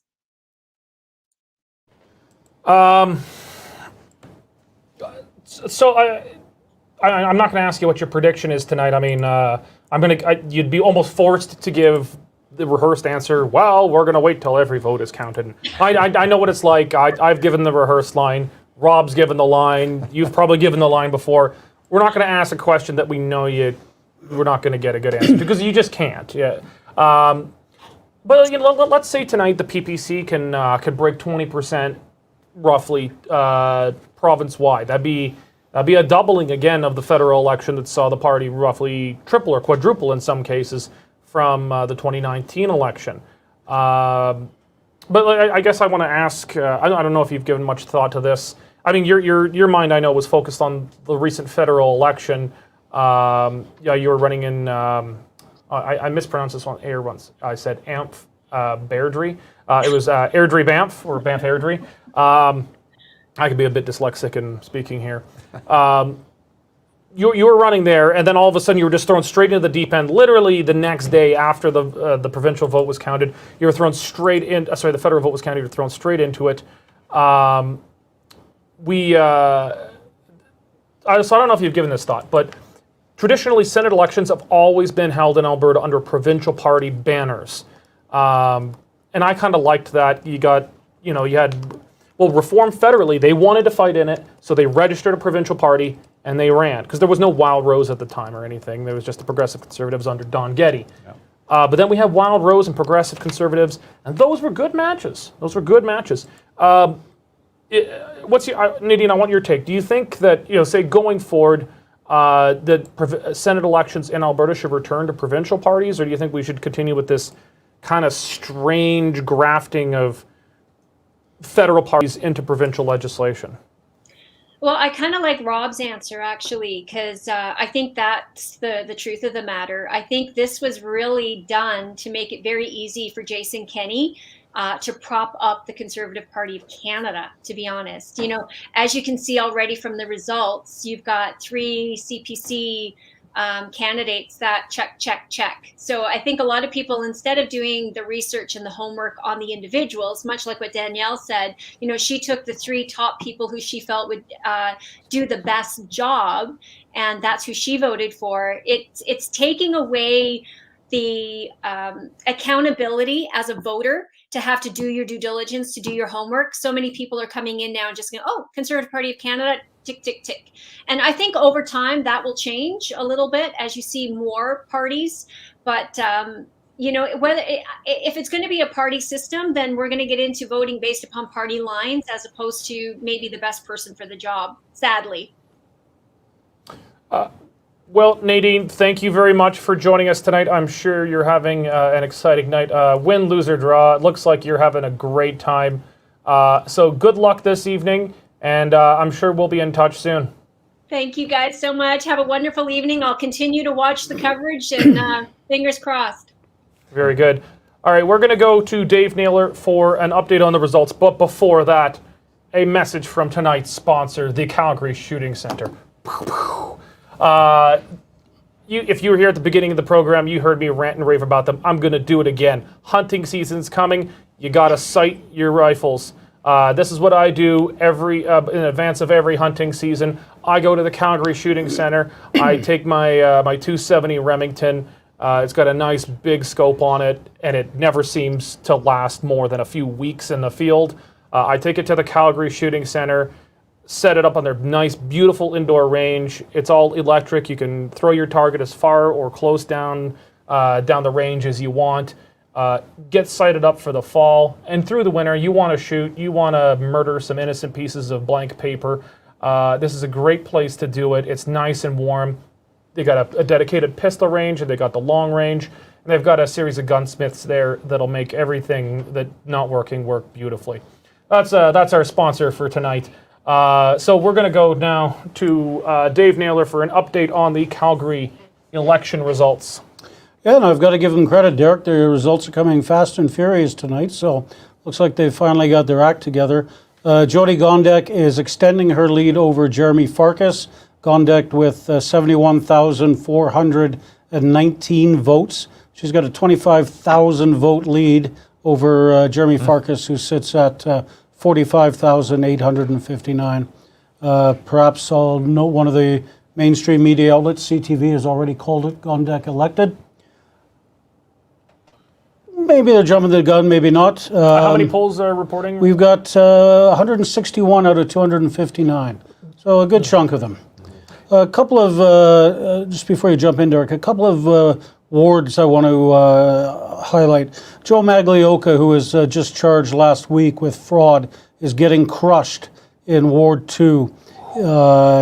S1: So I'm not going to ask you what your prediction is tonight. I mean, you'd be almost forced to give the rehearsed answer. Well, we're going to wait till every vote is counted. I know what it's like. I've given the rehearsed line. Rob's given the line. You've probably given the line before. We're not going to ask a question that we know we're not going to get a good answer to, because you just can't. Yeah. But let's say tonight the PPC can break 20% roughly province-wide. That'd be a doubling again of the federal election that saw the party roughly triple or quadruple in some cases from the 2019 election. But I guess I want to ask, I don't know if you've given much thought to this. I mean, your mind, I know, was focused on the recent federal election. Yeah, you were running in. I mispronounced this one air once. I said Amph Bairdrie. It was Airdrie Banff or Banff Airdrie. I could be a bit dyslexic in speaking here. You were running there, and then all of a sudden you were just thrown straight into the deep end. Literally the next day after the provincial vote was counted, you were thrown straight in. Sorry, the federal vote was counted. You were thrown straight into it. So I don't know if you've given this thought, but traditionally Senate elections have always been held in Alberta under provincial party banners, and I kind of liked that. You had reform federally. They wanted to fight in it, so they registered a provincial party. And they ran, because there was no Wild Rose at the time or anything. There was just the Progressive Conservatives under Don Getty. Yeah. But then we have Wild Rose and Progressive Conservatives, and those were good matches. Nadine, I want your take. Do you think that, say going forward, that Senate elections in Alberta should return to provincial parties, or do you think we should continue with this kind of strange grafting of federal parties into provincial legislation?
S10: Well, I kind of like Rob's answer, actually, because I think that's the truth of the matter. I think this was really done to make it very easy for Jason Kenney to prop up the Conservative Party of Canada, to be honest. As you can see already from the results, you've got 3 CPC candidates that check. So I think a lot of people, instead of doing the research and the homework on the individuals, much like what Danielle said, she took the 3 top people who she felt would do the best job, and that's who she voted for. It's taking away the accountability as a voter to have to do your due diligence, to do your homework. So many people are coming in now and just going, oh, Conservative Party of Canada, tick, tick, tick. And I think over time that will change a little bit as you see more parties. But, if it's going to be a party system, then we're going to get into voting based upon party lines as opposed to maybe the best person for the job, sadly.
S1: Well, Nadine, thank you very much for joining us tonight. I'm sure you're having an exciting night. Win, lose, or draw, it looks like you're having a great time. So good luck this evening, and I'm sure we'll be in touch soon.
S10: Thank you guys so much. Have a wonderful evening. I'll continue to watch the coverage, and fingers crossed.
S1: Very good. All right, we're going to go to Dave Naylor for an update on the results. But before that, a message from tonight's sponsor, the Calgary Shooting Center. If you were here at the beginning of the program, you heard me rant and rave about them. I'm going to do it again. Hunting season's coming. You got to sight your rifles. This is what I do in advance of every hunting season. I go to the Calgary Shooting Center. I take my 270 Remington. It's got a nice big scope on it, and it never seems to last more than a few weeks in the field. I take it to the Calgary Shooting Center, set it up on their nice, beautiful indoor range. It's all electric. You can throw your target as far or close down the range as you want. Get sighted up for the fall. And through the winter, you want to shoot. You want to murder some innocent pieces of blank paper. This is a great place to do it. It's nice and warm. They got a dedicated pistol range, and they got the long range. And they've got a series of gunsmiths there that'll make everything that's not working work beautifully. That's our sponsor for tonight. So we're going to go now to Dave Naylor for an update on the Calgary election results.
S3: Yeah, and I've got to give them credit, Derek. Their results are coming fast and furious tonight, so looks like they've finally got their act together. Jody Gondek is extending her lead over Jeremy Farkas. Gondek with 71,419 votes. She's got a 25,000 vote lead over Jeremy Farkas, who sits at 45,859. Perhaps I'll note one of the mainstream media outlets, CTV, has already called it Gondek elected. Maybe they're jumping the gun, maybe not.
S1: How many polls are reporting?
S3: We've got 161 out of 259, so a good chunk of them. A couple of, just before you jump in, Derek, a couple of wards I want to highlight. Joe Maglioka, who was just charged last week with fraud, is getting crushed in Ward 2.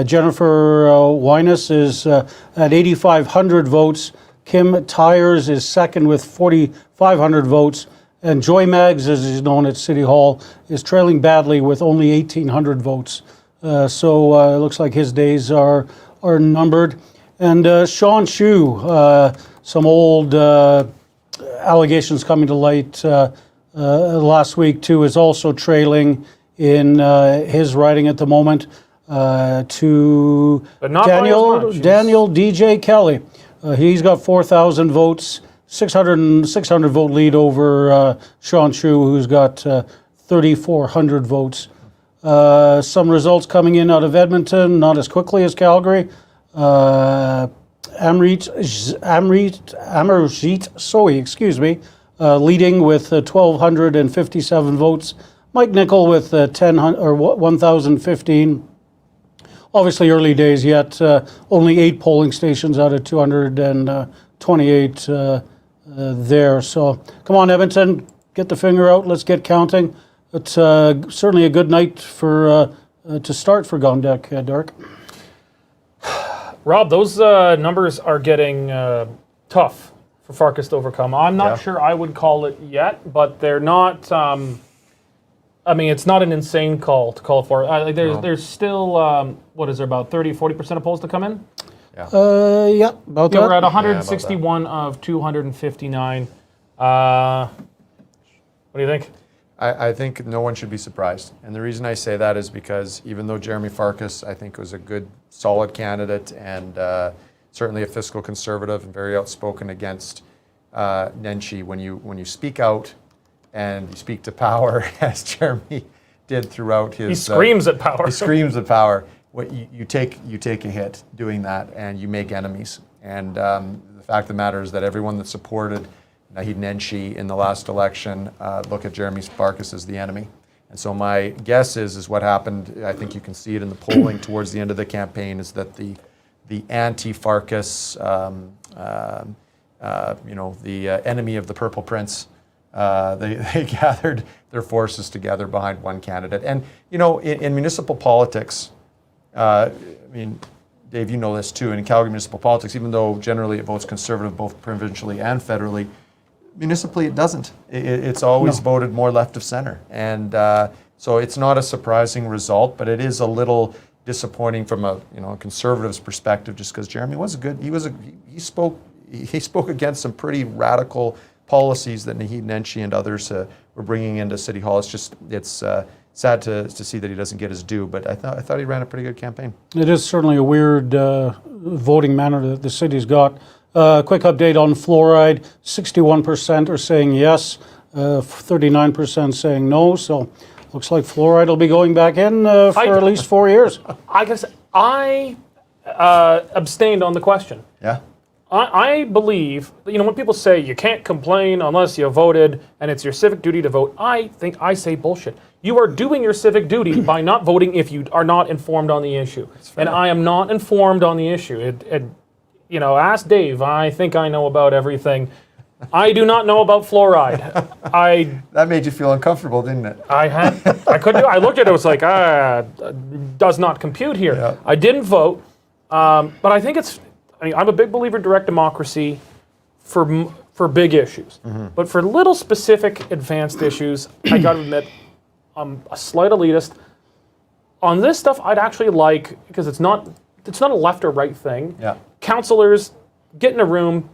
S3: Jennifer Wyness is at 8,500 votes. Kim Tyers is second with 4,500 votes. And Joy Maggs, as is known at City Hall, is trailing badly with only 1,800 votes. So it looks like his days are numbered. And Sean Chu, some old allegations coming to light last week too, is also trailing in his riding at the moment to
S1: But not by as much.
S3: Daniel DJ Kelly. He's got 4,000 votes, 600 vote lead over Sean Chu, who's got 3,400 votes. Some results coming in out of Edmonton, not as quickly as Calgary. Amrit Sohi, leading with 1,257 votes. Mike Nickel with 1,015. Obviously, early days yet. Only 8 polling stations out of 228 there. So, come on, Edmonton, get the finger out. Let's get counting. It's certainly a good night for to start for Gondek, Dirk.
S1: Rob, those numbers are getting tough for Farkas to overcome. I'm not sure I would call it yet, but they're not. I mean, it's not an insane call to call for. There's still, what is there, about 40% of polls to come in?
S3: About that.
S1: We're at 161 of 259. What do you think?
S9: I think no one should be surprised. And the reason I say that is because even though Jeremy Farkas, I think, was a good, solid candidate and certainly a fiscal conservative and very outspoken against Nenshi, when you speak out and you speak to power, as Jeremy did throughout his...
S1: He screams at power.
S9: He screams at power. You take a hit doing that, and you make enemies. And the fact of the matter is that everyone that supported Naheed Nenshi in the last election look at Jeremy Farkas as the enemy. And so my guess is what happened, I think you can see it in the polling towards the end of the campaign, is that the anti-Farkas, the enemy of the Purple Prince, they gathered their forces together behind one candidate. And, in municipal politics, I mean, Dave, you know this too, in Calgary municipal politics, even though generally it votes conservative both provincially and federally, municipally it doesn't. It's always voted more left of center. And so it's not a surprising result, but it is a little disappointing from a conservative's perspective, just because Jeremy was good. He spoke against some pretty radical policies that Naheed Nenshi and others were bringing into City Hall. It's sad to see that he doesn't get his due, but I thought he ran a pretty good campaign. It is certainly a weird voting manner that the city's got. Quick update on fluoride: 61% are saying yes, 39% saying no. So looks like fluoride will be going back in for at least 4 years.
S1: I guess I abstained on the question.
S9: Yeah.
S1: I believe, when people say you can't complain unless you voted and it's your civic duty to vote, I think I say bullshit. You are doing your civic duty by not voting if you are not informed on the issue. And I am not informed on the issue. Ask Dave. I think I know about everything. I do not know about fluoride.
S9: That made you feel uncomfortable, didn't it?
S1: I looked at it, was like, does not compute here. Yeah. I didn't vote, but I think I'm a big believer in direct democracy for big issues. Mm-hmm. But for little specific advanced issues, I got to admit, I'm a slight elitist. On this stuff, I'd actually like, because it's not a left or right thing. Yeah. Councillors, get in a room,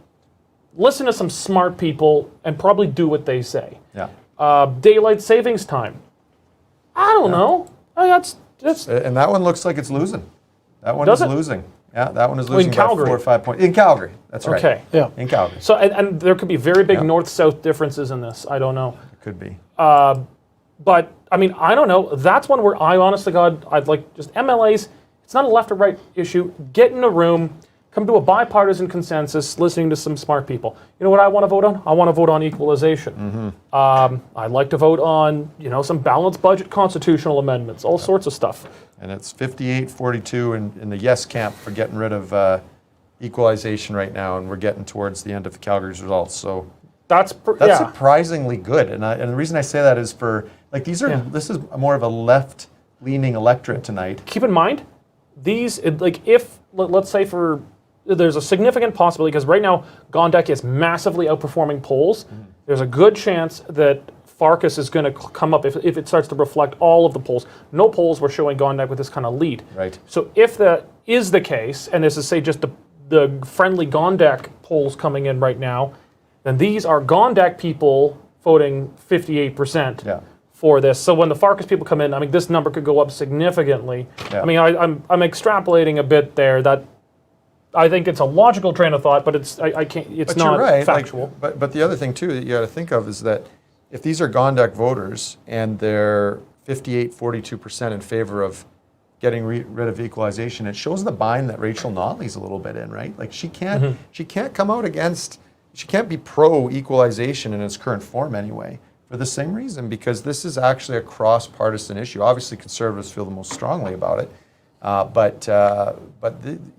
S1: listen to some smart people, and probably do what they say. Yeah. Daylight savings time. I don't know. That's
S9: and that one looks like it's losing. That one is losing. Yeah, that one is losing
S1: in Calgary.
S9: By 4 or 5 points. In Calgary, that's right.
S1: Okay.
S9: Yeah. In Calgary.
S1: So, and there could be very big north-south differences in this. I don't know.
S9: It could be.
S1: But, I mean, I don't know. That's one where honest to God, I'd like just MLAs. It's not a left or right issue. Get in a room, come to a bipartisan consensus, listening to some smart people. You know what I want to vote on? I want to vote on equalization. Mm-hmm. I'd like to vote on, some balanced budget constitutional amendments, all sorts of stuff.
S9: And it's 58-42 in the yes camp for getting rid of equalization right now, and we're getting towards the end of Calgary's results. So that's surprisingly good. And the reason I say that is this is more of a left-leaning electorate tonight.
S1: Keep in mind, let's say there's a significant possibility, because right now Gondek is massively outperforming polls. Mm-hmm. There's a good chance that Farkas is going to come up if it starts to reflect all of the polls. No polls were showing Gondek with this kind of lead.
S9: Right.
S1: So if that is the case, and this is, say, just the friendly Gondek polls coming in right now, then these are Gondek people voting 58% for this. So when the Farkas people come in, I mean, this number could go up significantly.
S9: Yeah.
S1: I mean, I'm extrapolating a bit there. That I think it's a logical train of thought, but I can't. It's
S9: But
S1: not
S9: you're right.
S1: factual.
S9: But the other thing too that you got to think of is that if these are Gondek voters and they're 42% in favor of getting rid of equalization, it shows the bind that Rachel Notley's a little bit in, right? Like she can't come out against, she can't be pro equalization in its current form anyway, for the same reason, because this is actually a cross-partisan issue. Obviously, Conservatives feel the most strongly about it, but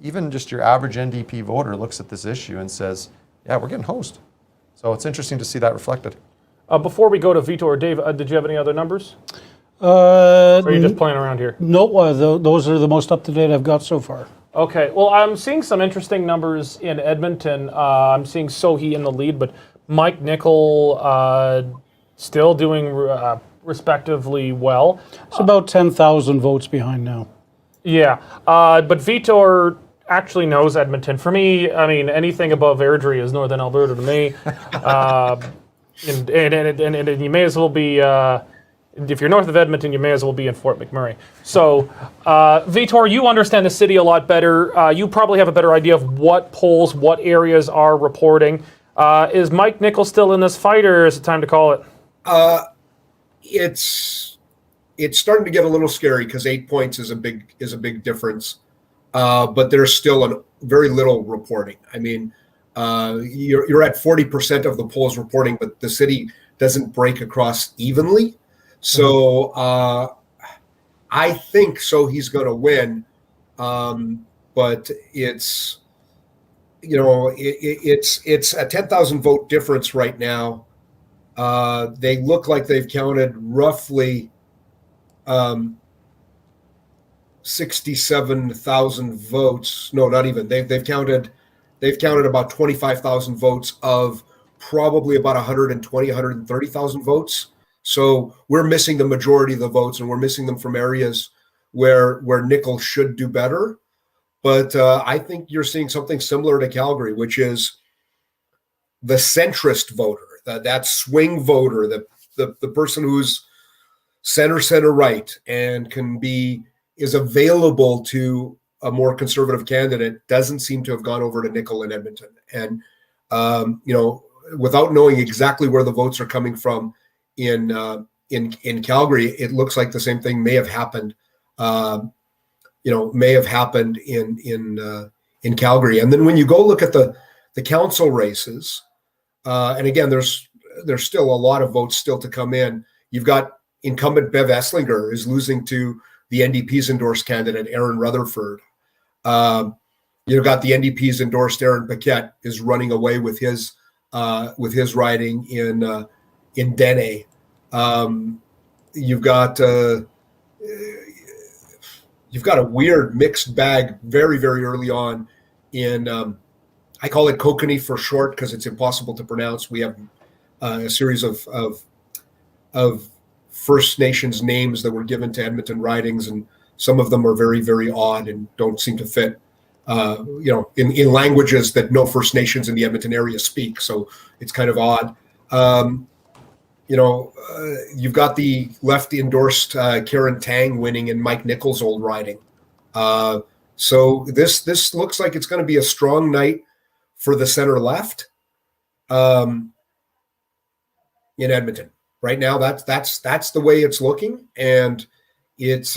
S9: even just your average NDP voter looks at this issue and says, yeah, we're getting hosed. So it's interesting to see that reflected.
S1: Before we go to Vito or Dave, did you have any other numbers? Or are you just playing around here?
S3: No, those are the most up-to-date I've got so far.
S1: Okay, well, I'm seeing some interesting numbers in Edmonton. I'm seeing Sohil in the lead, but Mike Nickel still doing respectively well.
S3: It's about 10,000 votes behind now.
S1: Yeah, but Vitor actually knows Edmonton. For me, I mean, anything above Airdrie is Northern Alberta to me. And you may as well be, if you're north of Edmonton, you may as well be in Fort McMurray. So, Vitor, you understand the city a lot better. You probably have a better idea of what polls, what areas are reporting. Is Mike Nickel still in this fight, or is it time to call it?
S8: It's starting to get a little scary because 8 points is a big difference, but there's still very little reporting. I mean, you're at 40% of the polls reporting, but the city doesn't break across evenly. So I think so. He's going to win, but it's it's a 10,000 vote difference right now. They look like they've counted roughly 67,000 votes. No, not even. They've counted about 25,000 votes of probably about 130,000 votes. So we're missing the majority of the votes, and we're missing them from areas where Nickel should do better. But I think you're seeing something similar to Calgary, which is the centrist voter, that swing voter, the person who's center right and is available to a more conservative candidate, doesn't seem to have gone over to Nickel in Edmonton. And without knowing exactly where the votes are coming from in Calgary, it looks like the same thing may have happened. In Calgary. And then when you go look at the council races, and again, there's still a lot of votes still to come in. You've got incumbent Bev Esslinger is losing to the NDP's endorsed candidate Aaron Rutherford. You've got the NDP's endorsed Aaron Paquette is running away with his riding in Dene. You've got a weird mixed bag very, very early on in, I call it Kokanee for short because it's impossible to pronounce. We have a series of First Nations names that were given to Edmonton ridings, and some of them are very, very odd and don't seem to fit, in languages that no First Nations in the Edmonton area speak. So it's kind of odd. You've got the left endorsed Karen Tang winning in Mike Nickel's old riding. So this looks like it's going to be a strong night for the center left in Edmonton. Right now, that's the way it's looking, and it's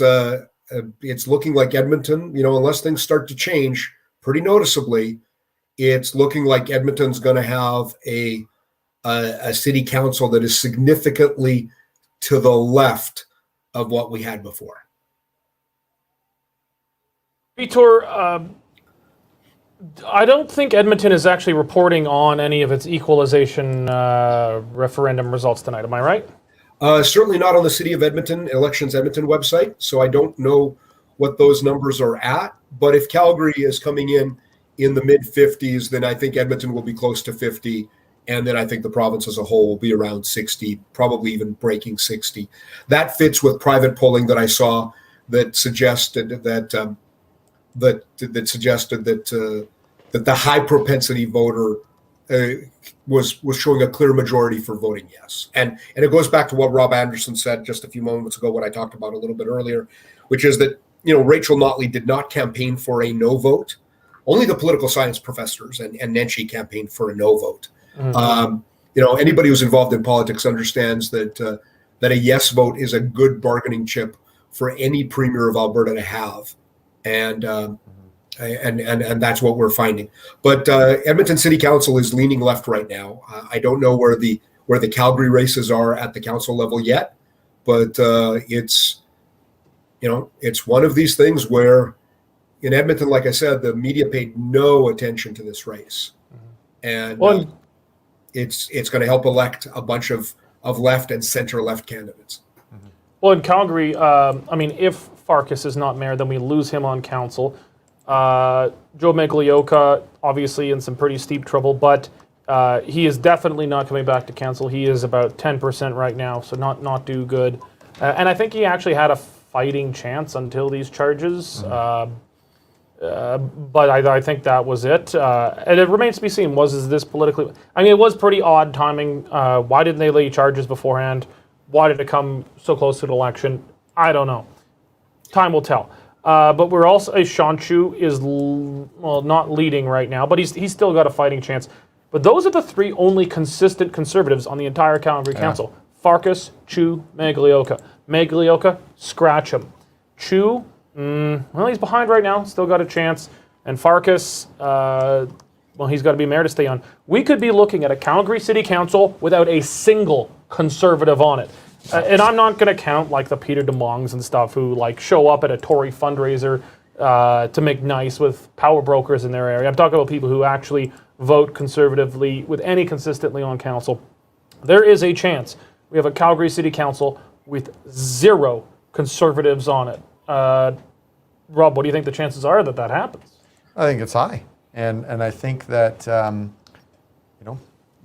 S8: looking like Edmonton. Unless things start to change pretty noticeably, it's looking like Edmonton's going to have a city council that is significantly to the left of what we had before.
S1: Vitor, I don't think Edmonton is actually reporting on any of its equalization referendum results tonight. Am I right?
S8: Certainly not on the City of Edmonton, Elections Edmonton website. So I don't know what those numbers are at. But if Calgary is coming in the mid 50s, then I think Edmonton will be close to 50. And then I think the province as a whole will be around 60, probably even breaking 60. That fits with private polling that I saw that suggested that that the high propensity voter was showing a clear majority for voting yes. And it goes back to what Rob Anderson said just a few moments ago, what I talked about a little bit earlier, which is that, Rachel Notley did not campaign for a no vote. Only the political science professors and Nenshi campaigned for a no vote. Anybody who's involved in politics understands that a yes vote is a good bargaining chip for any premier of Alberta to have, and that's what we're finding. But Edmonton City Council is leaning left right now. I don't know where the Calgary races are at the council level yet, but it's one of these things where in Edmonton, like I said, the media paid no attention to this race, and it's going to help elect a bunch of left and center left candidates.
S1: Well, in Calgary, if Farkas is not mayor, then we lose him on council. Joe Maglioka, obviously in some pretty steep trouble, but he is definitely not coming back to council. He is about 10% right now, so not do good. And I think he actually had a fighting chance until these charges. But I think that was it. And it remains to be seen, is this politically... it was pretty odd timing. Why didn't they lay charges beforehand? Why did it come so close to the election? I don't know. Time will tell. But we're also... Sean Chu is, not leading right now, but he's still got a fighting chance. But those are the three only consistent Conservatives on the entire Calgary Council. Farkas, Chu, Maglioka. Maglioka, scratch him. Chu... he's behind right now. Still got a chance. And Farkas, he's got to be mayor to stay on. We could be looking at a Calgary City Council without a single Conservative on it. And I'm not going to count like the Peter DeMongs and stuff who show up at a Tory fundraiser to make nice with power brokers in their area. I'm talking about people who actually vote conservatively with any consistently on council. There is a chance we have a Calgary City Council with 0 Conservatives on it. Rob, what do you think the chances are that happens?
S9: I think it's high, and I think that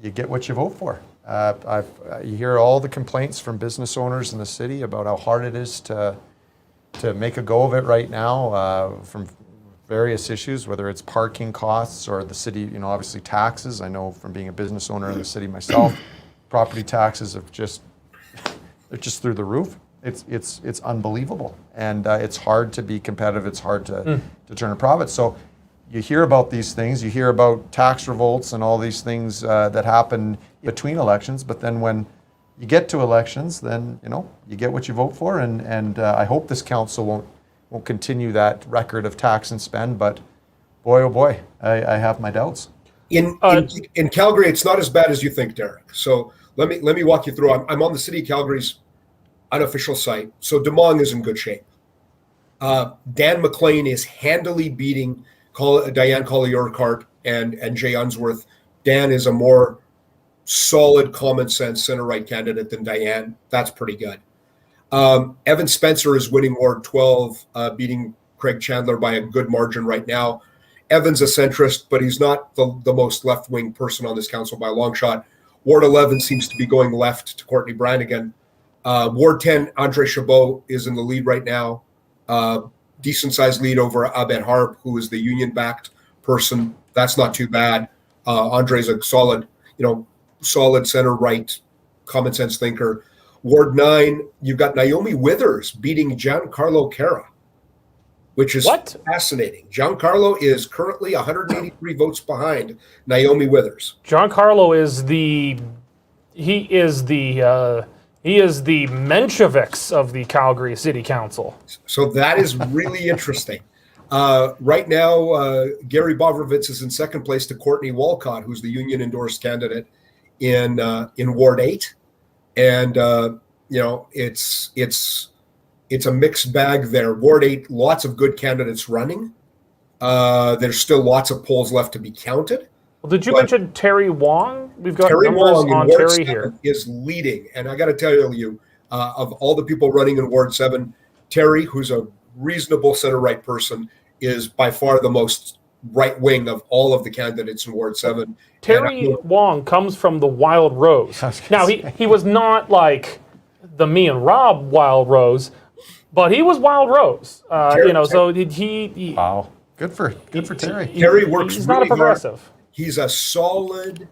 S9: you get what you vote for. You hear all the complaints from business owners in the city about how hard it is to make a go of it right now from various issues, whether it's parking costs or the city, obviously taxes. I know from being a business owner in the city myself, property taxes they're just through the roof. It's unbelievable, and it's hard to be competitive. It's hard to turn a profit. So you hear about these things. You hear about tax revolts and all these things that happen between elections. But then when you get to elections, then you get what you vote for. And I hope this council won't continue that record of tax and spend. But boy, oh boy, I have my doubts.
S8: In Calgary, it's not as bad as you think, Derek. So let me walk you through. I'm on the City of Calgary's unofficial site. So DeMong is in good shape. Dan McLean is handily beating Diane Colley-Urquhart and Jay Unsworth. Dan is a more solid, common sense center-right candidate than Diane. That's pretty good. Evan Spencer is winning Ward 12, beating Craig Chandler by a good margin right now. Evan's a centrist, but he's not the most left-wing person on this council by a long shot. Ward 11 seems to be going left to Courtney Brannigan. Ward 10, Andre Chabot is in the lead right now. Decent-sized lead over Abed Harp, who is the union-backed person. That's not too bad. Andre's a solid center-right, common-sense thinker. Ward 9, you've got Naomi Withers beating Giancarlo Cara, which is fascinating. Giancarlo is currently 183 votes behind Naomi Withers.
S1: Giancarlo is the Mensheviks of the Calgary City Council.
S8: So that is really interesting. Right now, Gary Bovrovitz is in second place to Courtney Walcott, who's the union-endorsed candidate in Ward 8. And, it's a mixed bag there. Ward 8, lots of good candidates running. There's still lots of polls left to be counted.
S1: Well, did you mention Terry Wong? We've got
S8: Terry
S1: numbers
S8: Wong
S1: on
S8: in Ward
S1: Terry
S8: 7
S1: here.
S8: is leading. And I got to tell you, of all the people running in Ward 7, Terry, who's a reasonable center-right person, is by far the most right wing of all of the candidates in Ward 7.
S1: Terry Wong comes from the Wild Rose. Now, he was not like the me and Rob Wild Rose, but he was Wild Rose. So he
S9: Wow. Good for Terry.
S8: Terry works
S1: he's
S8: really
S1: not a progressive.
S8: hard. He's a solid,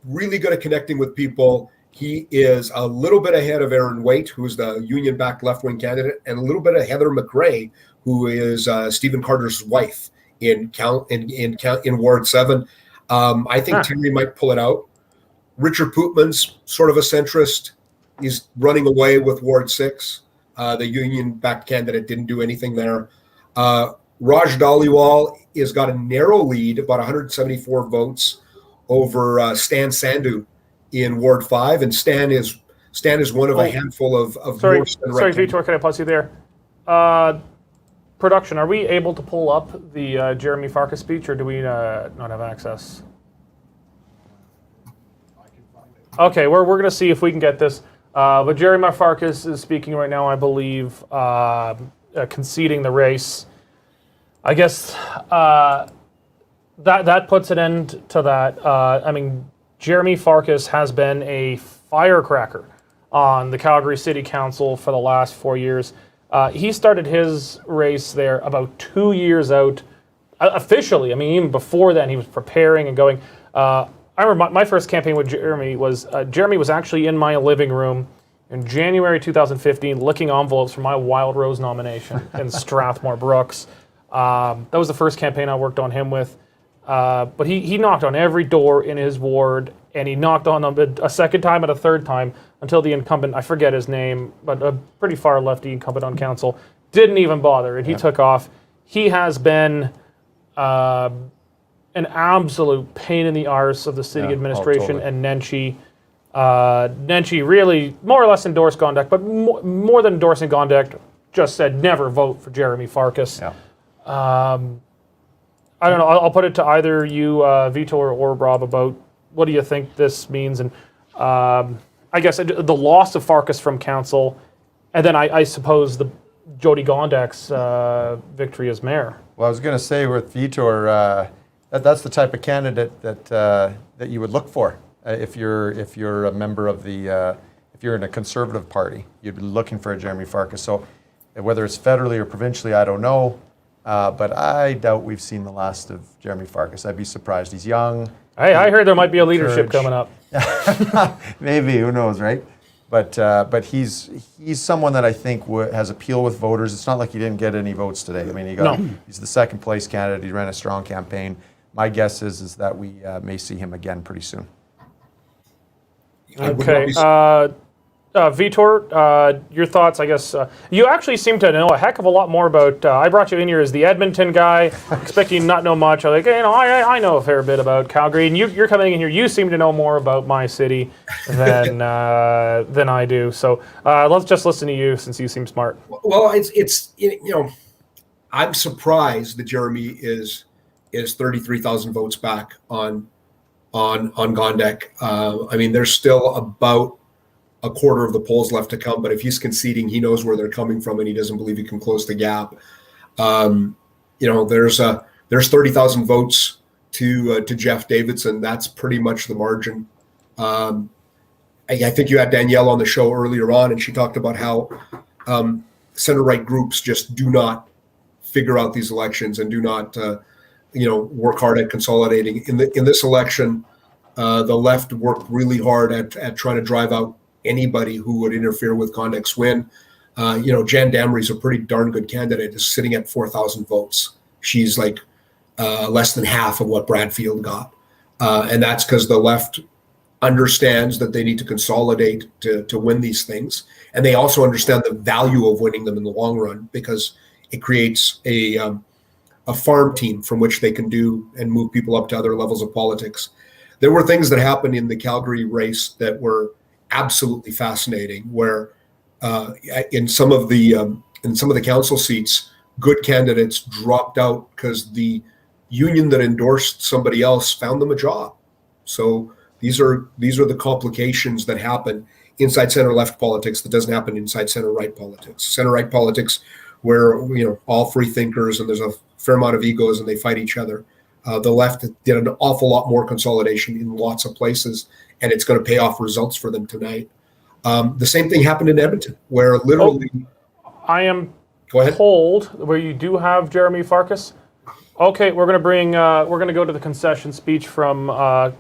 S8: really good at connecting with people. He is a little bit ahead of Aaron Waite, who's the union-backed left-wing candidate, and a little bit of Heather McRae, who is Stephen Carter's wife in Ward 7. I think Terry might pull it out. Richard Pootman's sort of a centrist. He's running away with Ward 6. The union-backed candidate didn't do anything there. Raj Dhaliwal has got a narrow lead, about 174 votes over Stan Sandhu in Ward 5, and Stan is one of a handful of
S1: Sorry, Vitor, can I pause you there? Production, are we able to pull up the Jeremy Farkas speech, or do we not have access? Okay, we're going to see if we can get this. But Jeremy Farkas is speaking right now, I believe, conceding the race. I guess that puts an end to that. Jeremy Farkas has been a firecracker on the Calgary City Council for the last 4 years. He started his race there about 2 years out, officially. Even before then, he was preparing and going. I remember my first campaign with Jeremy was actually in my living room in January 2015, licking envelopes for my Wild Rose nomination in Strathmore Brooks. That was the first campaign I worked on him with. But he knocked on every door in his ward, and he knocked on them a second time and a third time until the incumbent, I forget his name, but a pretty far lefty incumbent on council, didn't even bother, and he took off. He has been an absolute pain in the arse of the city administration and Nenshi. Nenshi really more or less endorsed Gondek, but more than endorsing Gondek, just said never vote for Jeremy Farkas.
S9: Yeah.
S1: I don't know. I'll put it to either you, Vitor or Rob, about what do you think this means, and I guess the loss of Farkas from council, and then I suppose the Jody Gondek's victory as mayor.
S9: Well, I was going to say with Vitor, that's the type of candidate that you would look for if you're a member of if you're in a conservative party, you'd be looking for a Jeremy Farkas. So whether it's federally or provincially, I don't know. But I doubt we've seen the last of Jeremy Farkas. I'd be surprised. He's young.
S1: Hey, I heard there might be a leadership coming up.
S9: Maybe, who knows, right? But he's someone that I think has appeal with voters. It's not like he didn't get any votes today. He's the second place candidate. He ran a strong campaign. My guess is that we may see him again pretty soon.
S1: Okay. Vitor, your thoughts, I guess. You actually seem to know a heck of a lot more about, I brought you in here as the Edmonton guy, expecting not know much. I'm like, I know a fair bit about Calgary, and you're coming in here, you seem to know more about my city than I do. So let's just listen to you, since you seem smart.
S8: Well, it's I'm surprised that Jeremy is 33,000 votes back on Gondek. There's still about a quarter of the polls left to come, but if he's conceding, he knows where they're coming from, and he doesn't believe he can close the gap. There's 30,000 votes to Jeff Davidson. That's pretty much the margin. I think you had Danielle on the show earlier on, and she talked about how center-right groups just do not figure out these elections and do not, work hard at consolidating. In this election, the left worked really hard at trying to drive out anybody who would interfere with Gondek's win. Jan Damry's a pretty darn good candidate, is sitting at 4,000 votes. She's like less than half of what Bradfield got. And that's because the left understands that they need to consolidate to win these things. And they also understand the value of winning them in the long run, because it creates a farm team from which they can do and move people up to other levels of politics. There were things that happened in the Calgary race that were absolutely fascinating, where in some of the council seats, good candidates dropped out because the union that endorsed somebody else found them a job. So these are the complications that happen inside center left politics that doesn't happen inside center right politics. Center right politics where all free thinkers and there's a fair amount of egos and they fight each other. The left did an awful lot more consolidation in lots of places, and it's going to pay off results for them tonight. The same thing happened in Edmonton, where literally.
S1: I am
S8: Go ahead.
S1: told where you do have Jeremy Farkas. Okay, we're going to go to the concession speech from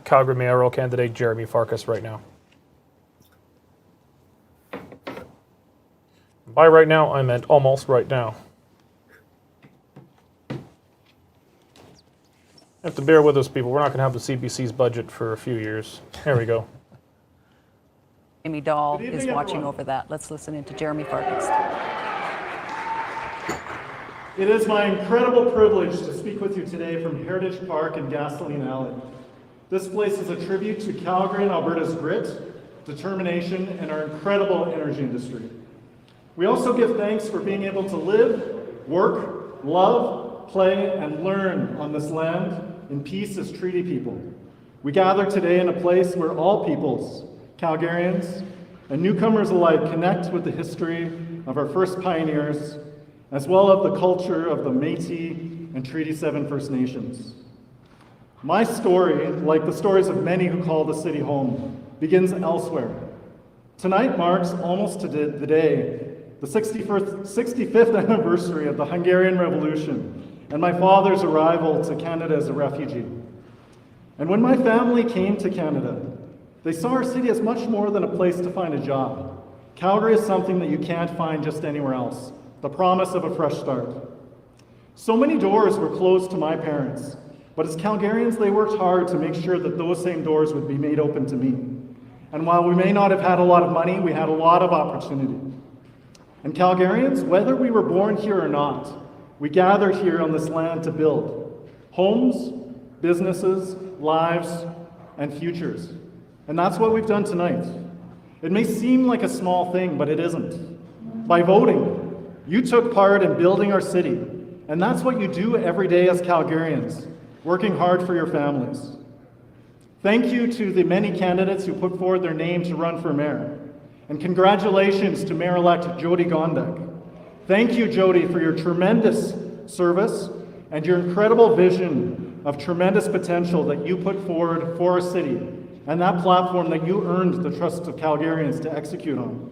S1: Calgary mayoral candidate Jeremy Farkas right now. By right now, I meant almost right now. You have to bear with us, people. We're not going to have the CBC's budget for a few years. Here we go.
S11: Amy Dahl is watching over that. Let's listen into Jeremy Farkas.
S12: It is my incredible privilege to speak with you today from Heritage Park and Gasoline Alley. This place is a tribute to Calgary and Alberta's grit, determination, and our incredible energy industry. We also give thanks for being able to live, work, love, play, and learn on this land in peace as treaty people. We gather today in a place where all peoples, Calgarians, and newcomers alike connect with the history of our first pioneers, as well as the culture of the Métis and Treaty 7 First Nations. My story, like the stories of many who call the city home, begins elsewhere. Tonight marks almost to the day, the 65th anniversary of the Hungarian Revolution and my father's arrival to Canada as a refugee. And when my family came to Canada, they saw our city as much more than a place to find a job. Calgary is something that you can't find just anywhere else, the promise of a fresh start. So many doors were closed to my parents, but as Calgarians, they worked hard to make sure that those same doors would be made open to me. And while we may not have had a lot of money, we had a lot of opportunity. And Calgarians, whether we were born here or not, we gathered here on this land to build homes, businesses, lives, and futures. And that's what we've done tonight. It may seem like a small thing, but it isn't. By voting, you took part in building our city, and that's what you do every day as Calgarians, working hard for your families. Thank you to the many candidates who put forward their name to run for mayor, and congratulations to Mayor-elect Jody Gondek. Thank you, Jody, for your tremendous service and your incredible vision of tremendous potential that you put forward for our city, and that platform that you earned the trust of Calgarians to execute on.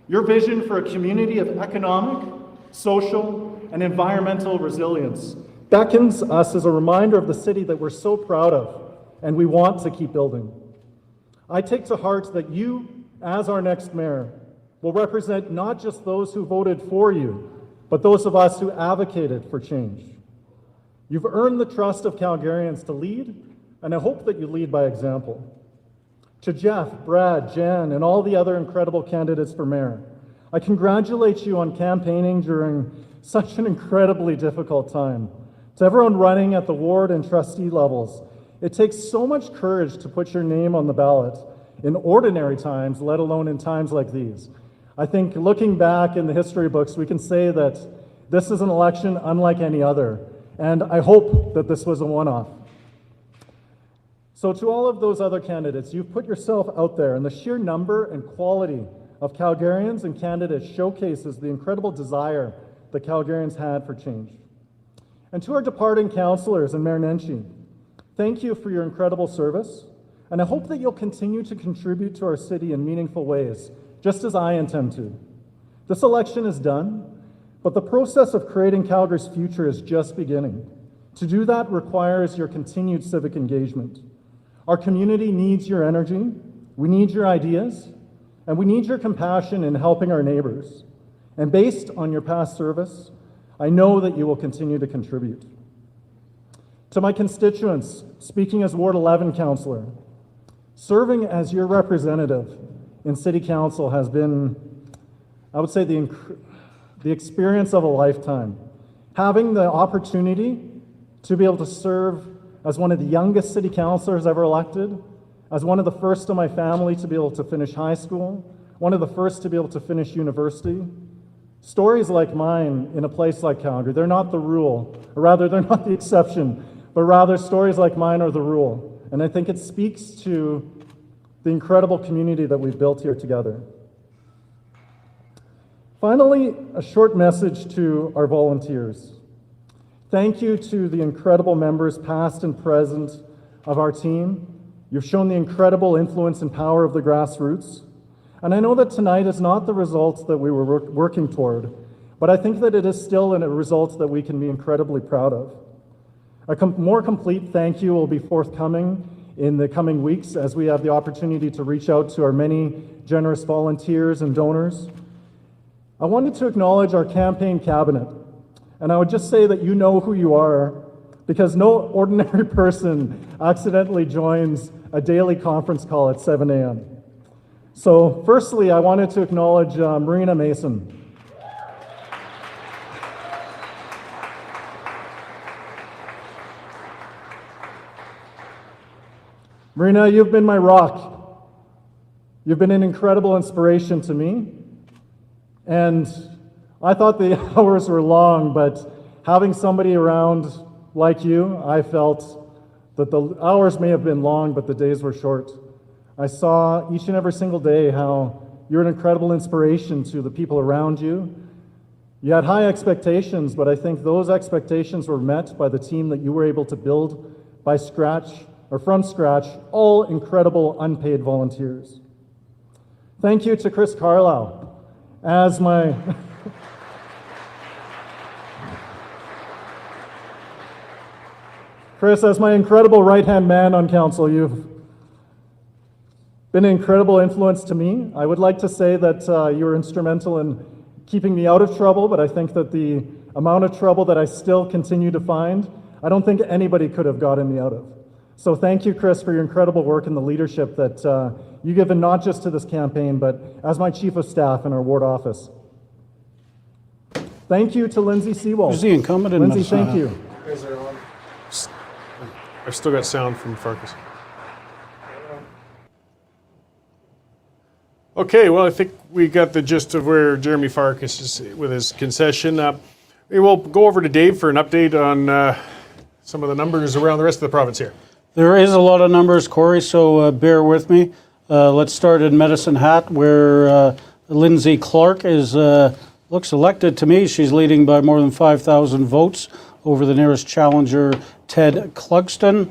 S12: Your vision for a community of economic, social, and environmental resilience beckons us as a reminder of the city that we're so proud of and we want to keep building. I take to heart that you, as our next mayor, will represent not just those who voted for you, but those of us who advocated for change. You've earned the trust of Calgarians to lead, and I hope that you lead by example. To Jeff, Brad, Jan, and all the other incredible candidates for mayor, I congratulate you on campaigning during such an incredibly difficult time. To everyone running at the ward and trustee levels, it takes so much courage to put your name on the ballot in ordinary times, let alone in times like these. I think looking back in the history books, we can say that this is an election unlike any other, and I hope that this was a one-off. So to all of those other candidates, you've put yourself out there, and the sheer number and quality of Calgarians and candidates showcases the incredible desire that Calgarians had for change. And to our departing councillors and Mayor Nenshi, thank you for your incredible service, and I hope that you'll continue to contribute to our city in meaningful ways, just as I intend to. This election is done, but the process of creating Calgary's future is just beginning. To do that requires your continued civic engagement. Our community needs your energy, we need your ideas, and we need your compassion in helping our neighbors. And based on your past service, I know that you will continue to contribute. To my constituents, speaking as Ward 11 councillor, serving as your representative in City Council has been, I would say, the experience of a lifetime. Having the opportunity to be able to serve as one of the youngest city councillors ever elected, as one of the first in my family to be able to finish high school, one of the first to be able to finish university. Stories like mine in a place like Calgary, they're not the rule, or rather they're not the exception, but rather stories like mine are the rule. And I think it speaks to the incredible community that we've built here together. Finally, a short message to our volunteers. Thank you to the incredible members, past and present, of our team. You've shown the incredible influence and power of the grassroots. And I know that tonight is not the results that we were working toward, but I think that it is still a result that we can be incredibly proud of. A more complete thank you will be forthcoming in the coming weeks as we have the opportunity to reach out to our many generous volunteers and donors. I wanted to acknowledge our campaign cabinet, and I would just say that you know who you are, because no ordinary person accidentally joins a daily conference call at 7 a.m. So firstly, I wanted to acknowledge Marina Mason. Marina, you've been my rock. You've been an incredible inspiration to me. And I thought the hours were long, but having somebody around like you, I felt that the hours may have been long, but the days were short. I saw each and every single day how you're an incredible inspiration to the people around you. You had high expectations, but I think those expectations were met by the team that you were able to build from scratch, all incredible unpaid volunteers. Thank you to Chris Carlisle. As my Chris, as my incredible right-hand man on council, you've been an incredible influence to me. I would like to say that you were instrumental in keeping me out of trouble, but I think that the amount of trouble that I still continue to find, I don't think anybody could have gotten me out of. So thank you, Chris, for your incredible work and the leadership that you've given not just to this campaign, but as my chief of staff in our ward office. Thank you to Lindsay Sewell.
S3: Who's the incumbent in
S12: Lindsay,
S3: Minnesota?
S12: thank you.
S2: I've still got sound from Farkas. Okay, well, I think we got the gist of where Jeremy Farkas is with his concession. We will go over to Dave for an update on some of the numbers around the rest of the province here.
S3: There is a lot of numbers, Cory, so bear with me. Let's start in Medicine Hat, where Lindsay Clark looks elected to me. She's leading by more than 5,000 votes over the nearest challenger, Ted Clugston.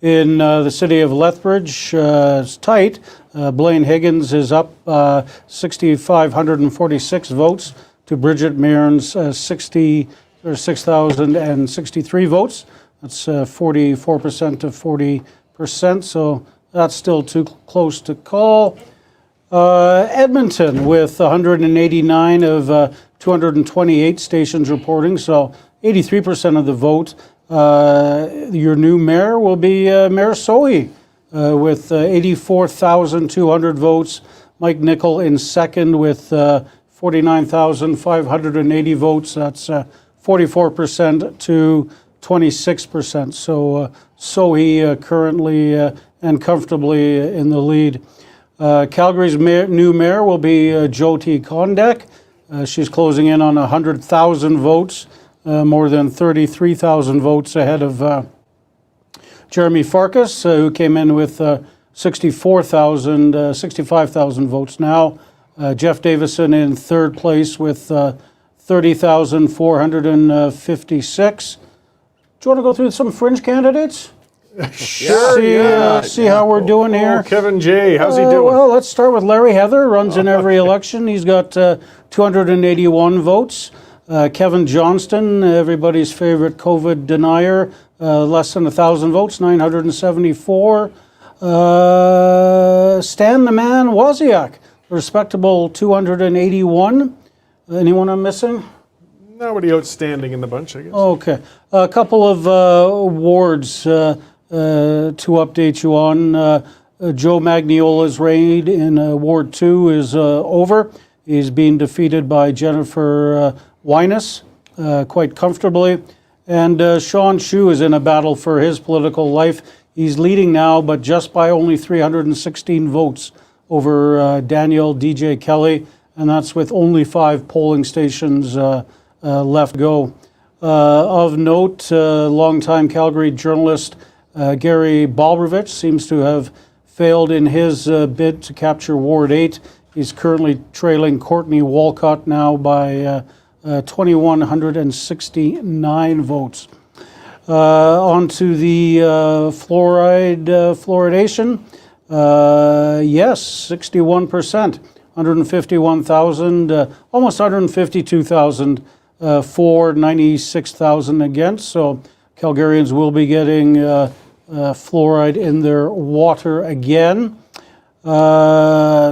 S3: In the city of Lethbridge, it's tight. Blaine Higgins is up 6,546 votes to Bridget Mearns' 6,063 votes. That's 44% to 40%, so that's still too close to call. Edmonton with 189 of 228 stations reporting, so 83% of the vote. Your new mayor will be Mayor Sohil with 84,200 votes. Mike Nicol in second with 49,580 votes. That's 44% to 26%. So Sohil currently and comfortably in the lead. Calgary's new mayor will be Jyoti Gondek. She's closing in on 100,000 votes. More than 33,000 votes ahead of Jeremy Farkas, who came in with 65,000 votes now. Jeff Davison in third place with 30,456. Do you want to go through some fringe candidates?
S2: Sure.
S3: See how we're doing here.
S2: Kevin J., how's he doing?
S3: Well, let's start with Larry Heather. Runs in every election. He's got 281 votes. Kevin Johnston, everybody's favorite COVID denier, less than 1,000 votes, 974. Stan the Man Wozniak, respectable 281. Anyone I'm missing?
S2: Nobody outstanding in the bunch, I guess.
S3: Okay. A couple of awards to update you on. Joe Magniola's reign in Ward 2 is over. He's being defeated by Jennifer Wyness quite comfortably. And Sean Chu is in a battle for his political life. He's leading now, but just by only 316 votes over Daniel DJ Kelly, and that's with only 5 polling stations left to go. Of note, longtime Calgary journalist Gary Balbrovich seems to have failed in his bid to capture Ward 8 He's currently trailing Courtney Walcott now by 2,169 votes. On to the fluoridation. Yes, 61%, 151,000, almost 152,000 for, 96,000 against. So Calgarians will be getting fluoride in their water again.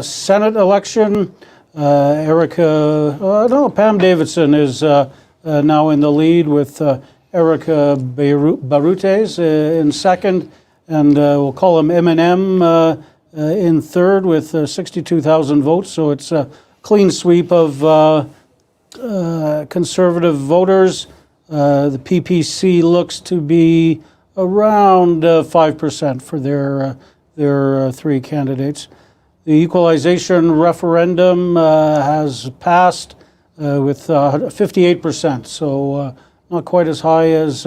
S3: Senate election, Pam Davidson is now in the lead with Erica Barutes in second, and we'll call him M&M in third with 62,000 votes. So it's a clean sweep of Conservative voters. The PPC looks to be around 5% for their three candidates. The Equalization Referendum has passed with 58%, so not quite as high as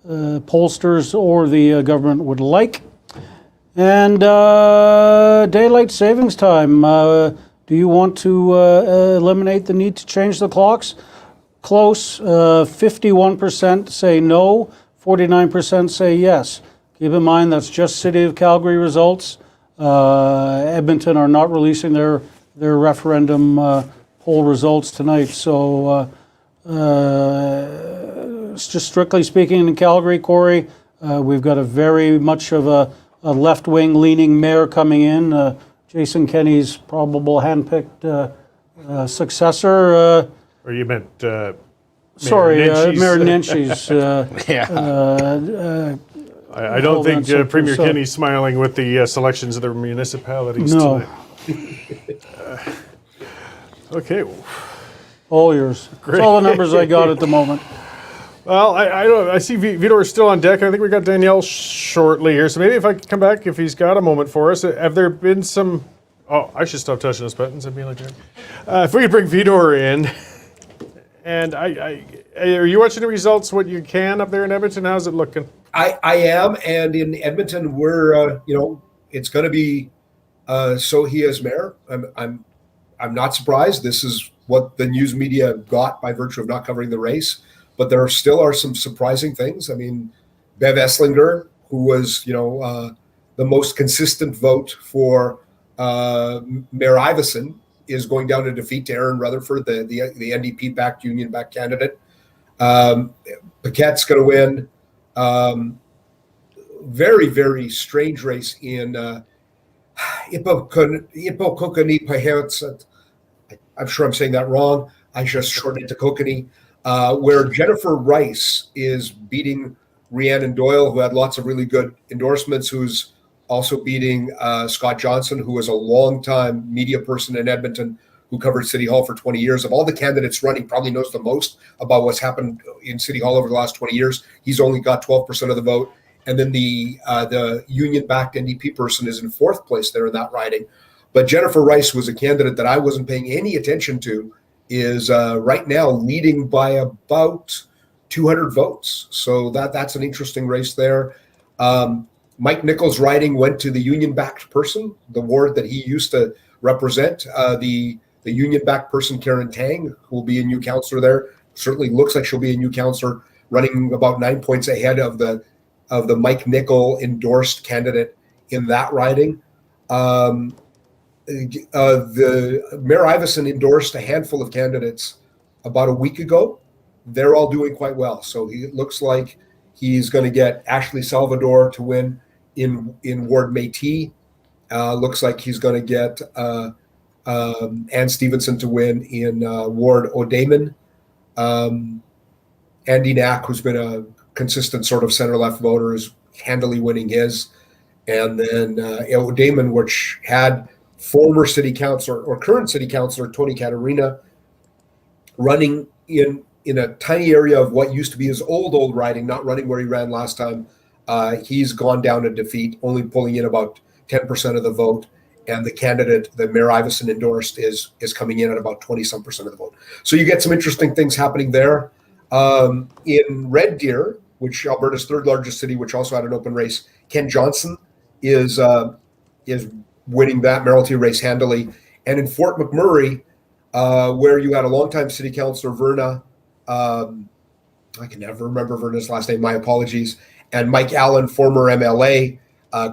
S3: pollsters or the government would like. And daylight savings time. Do you want to eliminate the need to change the clocks? Close. 51% say no. 49% say yes. Keep in mind that's just City of Calgary results. Edmonton are not releasing their referendum poll results tonight. So just strictly speaking in Calgary, Cory, we've got a very much of a left-wing leaning mayor coming in. Jason Kenney's probable handpicked successor.
S2: Or you meant
S3: sorry,
S2: Mayor
S3: Nenshi's.
S2: I don't think Premier Kenney's smiling with the selections of the municipalities tonight. Okay.
S3: All yours. That's all the numbers I got at the moment.
S2: Well, I don't. I see Vitor is still on deck. I think we got Danielle shortly here. So maybe if I could come back, if he's got a moment for us. Have there been some? Oh, I should stop touching those buttons. I'd be like, if we could bring Vitor in, and are you watching the results? What you can up there in Edmonton? How's it looking?
S8: I am, and in Edmonton, we're it's going to be Sohil as mayor. I'm not surprised. This is what the news media got by virtue of not covering the race. But there still are some surprising things. I mean, Bev Esslinger, who was, the most consistent vote for Mayor Iveson, is going down to defeat to Aaron Rutherford, the NDP-backed, union-backed candidate. Paquette's going to win. Very, very strange race in Ipokokani Pahetz. I'm sure I'm saying that wrong. I just shortened it to Kokani. Where Jennifer Rice is beating Rhiannon Doyle, who had lots of really good endorsements, who's also beating Scott Johnson, who was a longtime media person in Edmonton, who covered City Hall for 20 years. Of all the candidates running, probably knows the most about what's happened in City Hall over the last 20 years. He's only got 12% of the vote. And then the union-backed NDP person is in fourth place there in that riding. But Jennifer Rice was a candidate that I wasn't paying any attention to, is right now leading by about 200 votes. So that's an interesting race there. Mike Nichols' riding went to the union-backed person, the ward that he used to represent. The union-backed person, Karen Tang, who will be a new councillor there, certainly looks like she'll be a new councillor, running about 9 points ahead of the Mike Nichol endorsed candidate in that riding. The Mayor Iveson endorsed a handful of candidates about a week ago. They're all doing quite well. So it looks like he's going to get Ashley Salvador to win in Ward Métis. Looks like he's going to get Ann Stevenson to win in Ward O'Damon. Andy Knack, who's been a consistent sort of center-left voter, is handily winning his. And then O'Damon, which had former city councilor or current city councilor Tony Caterina running in a tiny area of what used to be his old riding, not running where he ran last time. He's gone down to defeat, only pulling in about 10% of the vote. And the candidate that Mayor Iveson endorsed is coming in at about 20-some% of the vote. So you get some interesting things happening there. In Red Deer, which Alberta's third largest city, which also had an open race, Ken Johnson is winning that mayoralty race handily. And in Fort McMurray, where you had a longtime city councilor, Verna, I can never remember Verna's last name, my apologies, and Mike Allen, former MLA,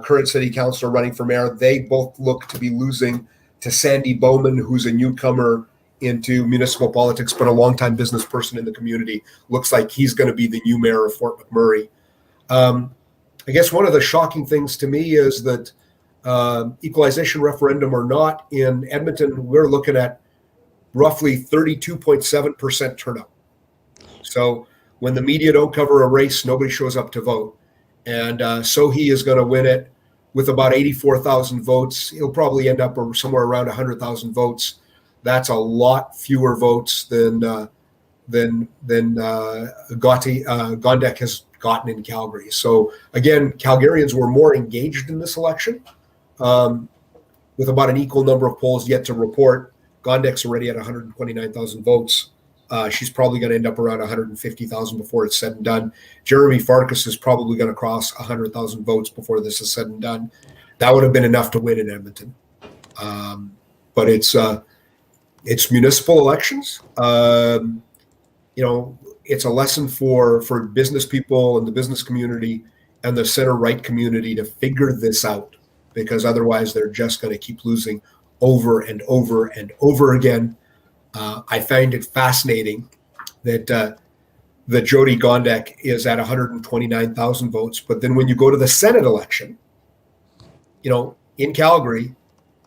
S8: current city councilor running for mayor, they both look to be losing to Sandy Bowman, who's a newcomer into municipal politics, but a longtime business person in the community. Looks like he's going to be the new mayor of Fort McMurray. I guess one of the shocking things to me is that equalization referendum or not, in Edmonton, we're looking at roughly 32.7% turnout. So when the media don't cover a race, nobody shows up to vote. And Sohil is going to win it with about 84,000 votes. He'll probably end up somewhere around 100,000 votes. That's a lot fewer votes than Gondek has gotten in Calgary. So again, Calgarians were more engaged in this election, with about an equal number of polls yet to report. Gondek's already at 129,000 votes. She's probably going to end up around 150,000 before it's said and done. Jeremy Farkas is probably going to cross 100,000 votes before this is said and done. That would have been enough to win in Edmonton. But it's municipal elections. It's a lesson for business people and the business community and the center-right community to figure this out, because otherwise they're just going to keep losing over and over and over again. I find it fascinating that Jody Gondek is at 129,000 votes, but then when you go to the Senate election, in Calgary,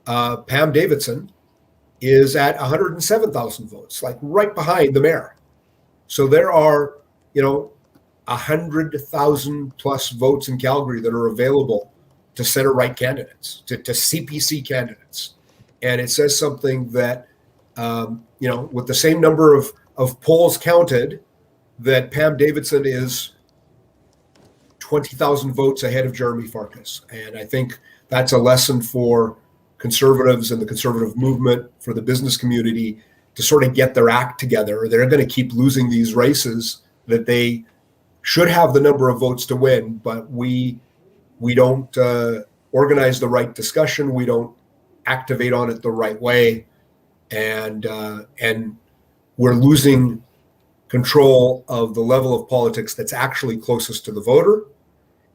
S8: Pam Davidson is at 107,000 votes, like right behind the mayor. So there are, 100,000 plus votes in Calgary that are available to center-right candidates, to CPC candidates. And it says something that, with the same number of polls counted, that Pam Davidson is 20,000 votes ahead of Jeremy Farkas. And I think that's a lesson for conservatives and the conservative movement, for the business community, to sort of get their act together. They're going to keep losing these races that they should have the number of votes to win, but we don't organize the right discussion. We don't activate on it the right way, and we're losing control of the level of politics that's actually closest to the voter,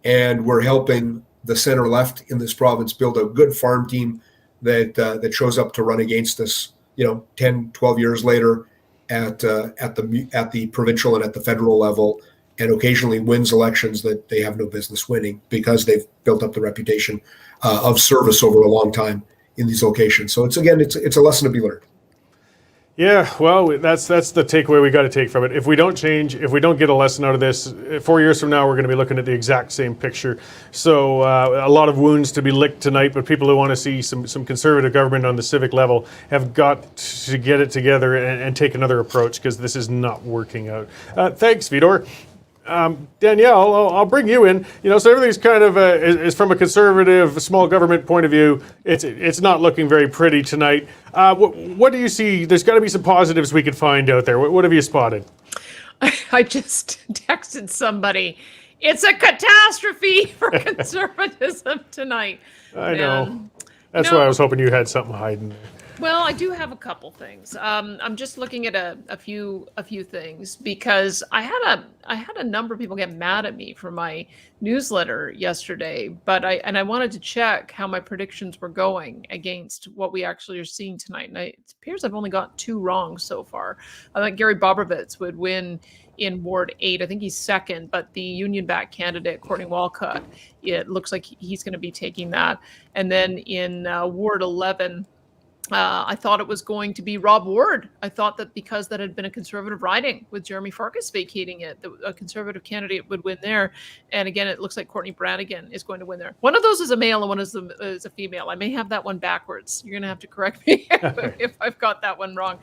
S8: and we're helping the center left in this province build a good farm team that shows up to run against us 10, 12 years later at the provincial and at the federal level, and occasionally wins elections that they have no business winning because they've built up the reputation of service over a long time in these locations. So it's a lesson to be learned.
S2: Yeah, well, that's the takeaway we got to take from it. If we don't change, if we don't get a lesson out of this, 4 years from now, we're going to be looking at the exact same picture. So a lot of wounds to be licked tonight, but people who want to see some conservative government on the civic level have got to get it together and take another approach, because this is not working out. Thanks, Vidor. Danielle, I'll bring you in. So everything's kind of is from a conservative small government point of view. It's not looking very pretty tonight. What do you see? There's got to be some positives we could find out there. What have you spotted?
S4: I just texted somebody. It's a catastrophe for conservatism tonight.
S2: I know. That's why I was hoping you had something hiding there.
S4: Well, I do have a couple things. I'm just looking at a few things, because I had a number of people get mad at me for my newsletter yesterday, but I wanted to check how my predictions were going against what we actually are seeing tonight. And it appears I've only got 2 wrong so far. I thought Gary Bobrovitz would win in Ward 8. I think he's second, but the union-backed candidate, Courtney Walcott, it looks like he's going to be taking that. And then in Ward 11, I thought it was going to be Rob Ward. I thought that because that had been a conservative riding with Jeremy Farkas vacating it, a conservative candidate would win there. And again, it looks like Courtney Brannigan is going to win there. One of those is a male and one is a female. I may have that one backwards. You're going to have to correct me if I've got that one wrong.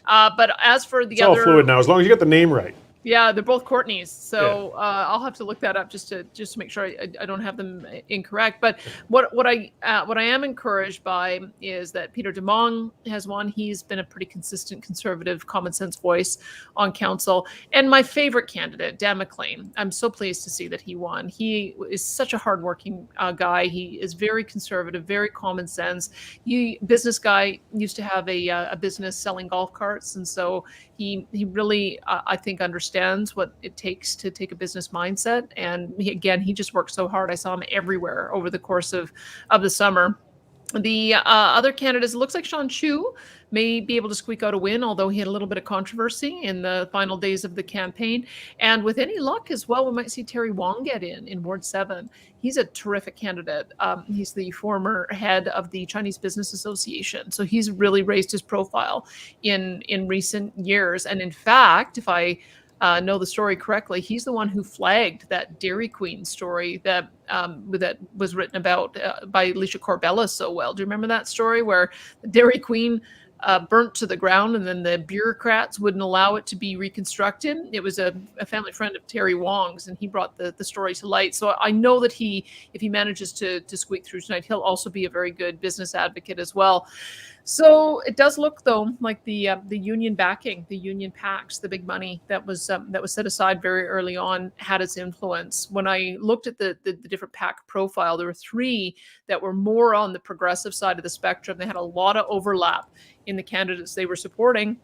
S4: But as for the
S2: it's
S4: other...
S2: all fluid now, as long as you got the name right.
S4: Yeah, they're both Courtneys, so I'll have to look that up just to make sure I don't have them incorrect. But what I am encouraged by is that Peter Demong has won. He's been a pretty consistent conservative, common sense voice on council. And my favorite candidate, Dan McLean, I'm so pleased to see that he won. He is such a hardworking guy. He is very conservative, very common sense. Business guy, used to have a business selling golf carts, and so he really I think understands what it takes to take a business mindset. And he just worked so hard. I saw him everywhere over the course of the summer. The other candidates, it looks like Sean Chu may be able to squeak out a win, although he had a little bit of controversy in the final days of the campaign. And with any luck as well, we might see Terry Wong get in Ward 7. He's a terrific candidate. He's the former head of the Chinese Business Association. So he's really raised his profile in recent years. And in fact, if I know the story correctly, he's the one who flagged that Dairy Queen story that was written about by Alicia Corbella so well. Do you remember that story where Dairy Queen burnt to the ground and then the bureaucrats wouldn't allow it to be reconstructed? It was a family friend of Terry Wong's, and he brought the story to light. So I know that if he manages to squeak through tonight, he'll also be a very good business advocate as well. So it does look, though, like the union backing, the union PACs, the big money that was set aside very early on had its influence. When I looked at the different PAC profile, there were 3 that were more on the progressive side of the spectrum. They had a lot of overlap in the candidates they were supporting,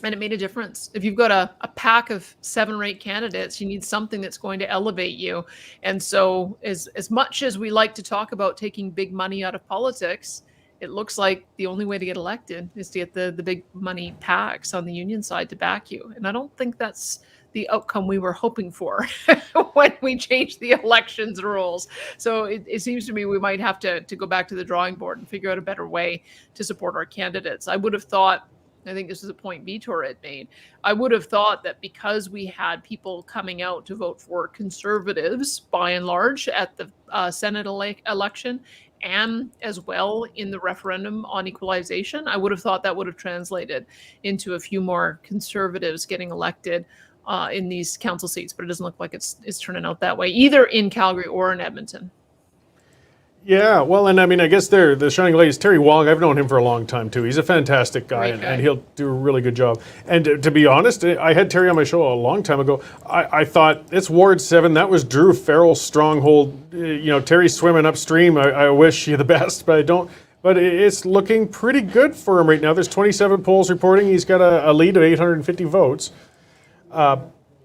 S4: and it made a difference. If you've got a pack of 7 or 8 candidates, you need something that's going to elevate you. And so as much as we like to talk about taking big money out of politics, it looks like the only way to get elected is to get the big money PACs on the union side to back you. And I don't think that's the outcome we were hoping for when we changed the elections rules. So it seems to me we might have to go back to the drawing board and figure out a better way to support our candidates. I would have thought, I think this is a point Vitor had made, I would have thought that because we had people coming out to vote for Conservatives by and large at the Senate election, and as well in the referendum on equalization, I would have thought that would have translated into a few more Conservatives getting elected in these council seats, but it doesn't look like it's turning out that way, either in Calgary or in Edmonton.
S2: Yeah, well, and I mean, I guess the shining light is Terry Wong. I've known him for a long time, too. He's a fantastic guy, and he'll do a really good job. And to be honest, I had Terry on my show a long time ago. I thought, it's Ward 7. That was Drew Farrell's stronghold. Terry's swimming upstream. I wish you the best, but I don't. But it's looking pretty good for him right now. There's 27 polls reporting. He's got a lead of 850 votes.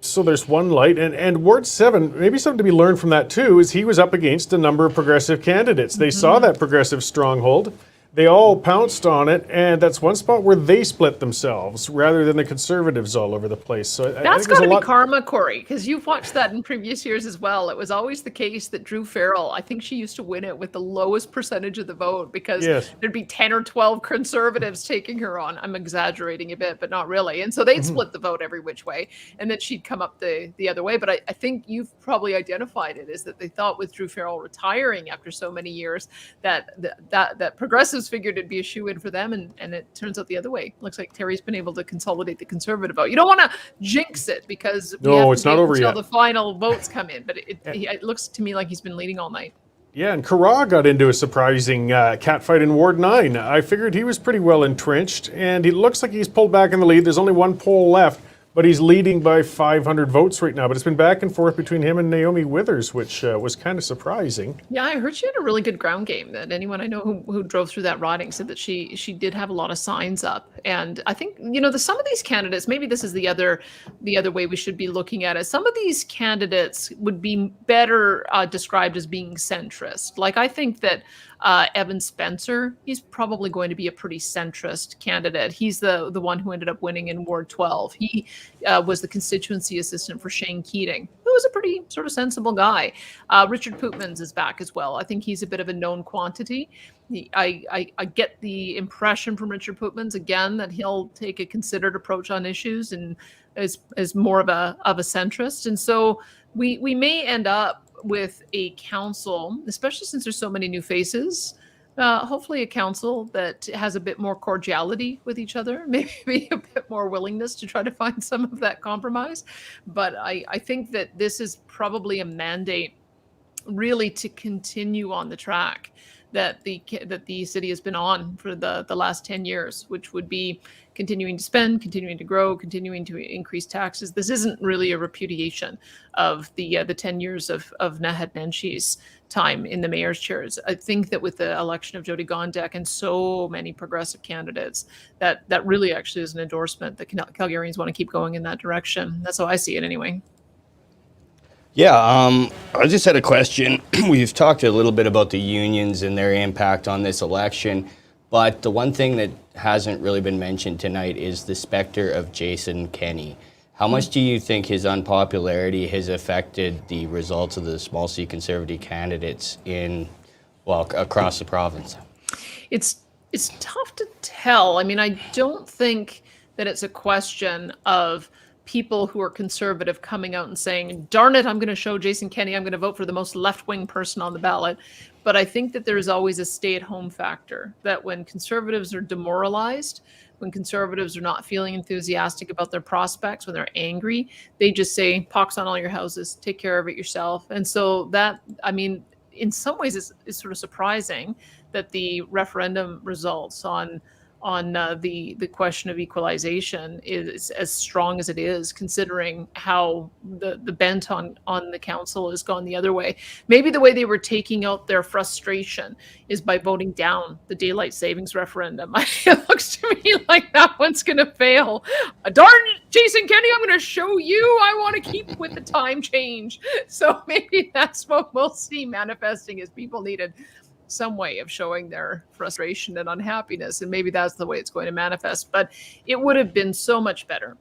S2: So there's one light, and Ward 7, maybe something to be learned from that too, is he was up against a number of progressive candidates. They saw that progressive stronghold. They all pounced on it, and that's one spot where they split themselves rather than the Conservatives all over the place. So
S4: that's got to be karma, Cory, because you've watched that in previous years as well. It was always the case that Drew Farrell, I think she used to win it with the lowest percentage of the vote because there'd be 10 or 12 Conservatives taking her on. I'm exaggerating a bit, but not really. And so they'd split the vote every which way, and then she'd come up the other way. But I think you've probably identified it, is that they thought with Drew Farrell retiring after so many years that progressives figured it'd be a shoe-in for them, and it turns out the other way. Looks like Terry's been able to consolidate the Conservative vote. You don't want to jinx it because
S2: it's not over yet
S4: until the final votes come in, but it looks to me like he's been leading all night.
S2: Yeah, and Kara got into a surprising catfight in Ward 9. I figured he was pretty well entrenched, and it looks like he's pulled back in the lead. There's only one poll left, but he's leading by 500 votes right now. But it's been back and forth between him and Naomi Withers, which was kind of surprising.
S4: Yeah, I heard she had a really good ground game. That anyone I know who drove through that riding said that she did have a lot of signs up. And I think, some of these candidates, maybe this is the other way we should be looking at it. Some of these candidates would be better described as being centrist. Like, I think that Evan Spencer, he's probably going to be a pretty centrist candidate. He's the one who ended up winning in Ward 12. He was the constituency assistant for Shane Keating, who was a pretty sort of sensible guy. Richard Pootmans is back as well. I think he's a bit of a known quantity. I get the impression from Richard Pootmans, again, that he'll take a considered approach on issues and is more of a centrist. And so we may end up with a council, especially since there's so many new faces, Hopefully a council that has a bit more cordiality with each other, maybe a bit more willingness to try to find some of that compromise. But I think that this is probably a mandate really to continue on the track that the city has been on for the last 10 years, which would be continuing to spend, continuing to grow, continuing to increase taxes. This isn't really a repudiation of the 10 years of Naheed Nenshi's time in the mayor's chairs. I think that with the election of Jody Gondek and so many progressive candidates, that really actually is an endorsement that Calgarians want to keep going in that direction. That's how I see it anyway.
S6: Yeah, I just had a question. We've talked a little bit about the unions and their impact on this election, but the one thing that hasn't really been mentioned tonight is the specter of Jason Kenney. How much do you think his unpopularity has affected the results of the small C Conservative candidates across the province?
S4: It's tough to tell. I mean, I don't think that it's a question of people who are conservative coming out and saying, darn it, I'm going to show Jason Kenney, I'm going to vote for the most left-wing person on the ballot. But I think that there's always a stay-at-home factor, that when conservatives are demoralized, when conservatives are not feeling enthusiastic about their prospects, when they're angry, they just say, pox on all your houses, take care of it yourself. And so that, I mean, in some ways it's sort of surprising that the referendum results on the question of equalization is as strong as it is, considering how the bent on the council has gone the other way. Maybe the way they were taking out their frustration is by voting down the daylight savings referendum. It looks to me like that one's going to fail. Darn Jason Kenney, I'm going to show you I want to keep with the time change. So maybe that's what we'll see manifesting, is people needed some way of showing their frustration and unhappiness, and maybe that's the way it's going to manifest. But it would have been so much better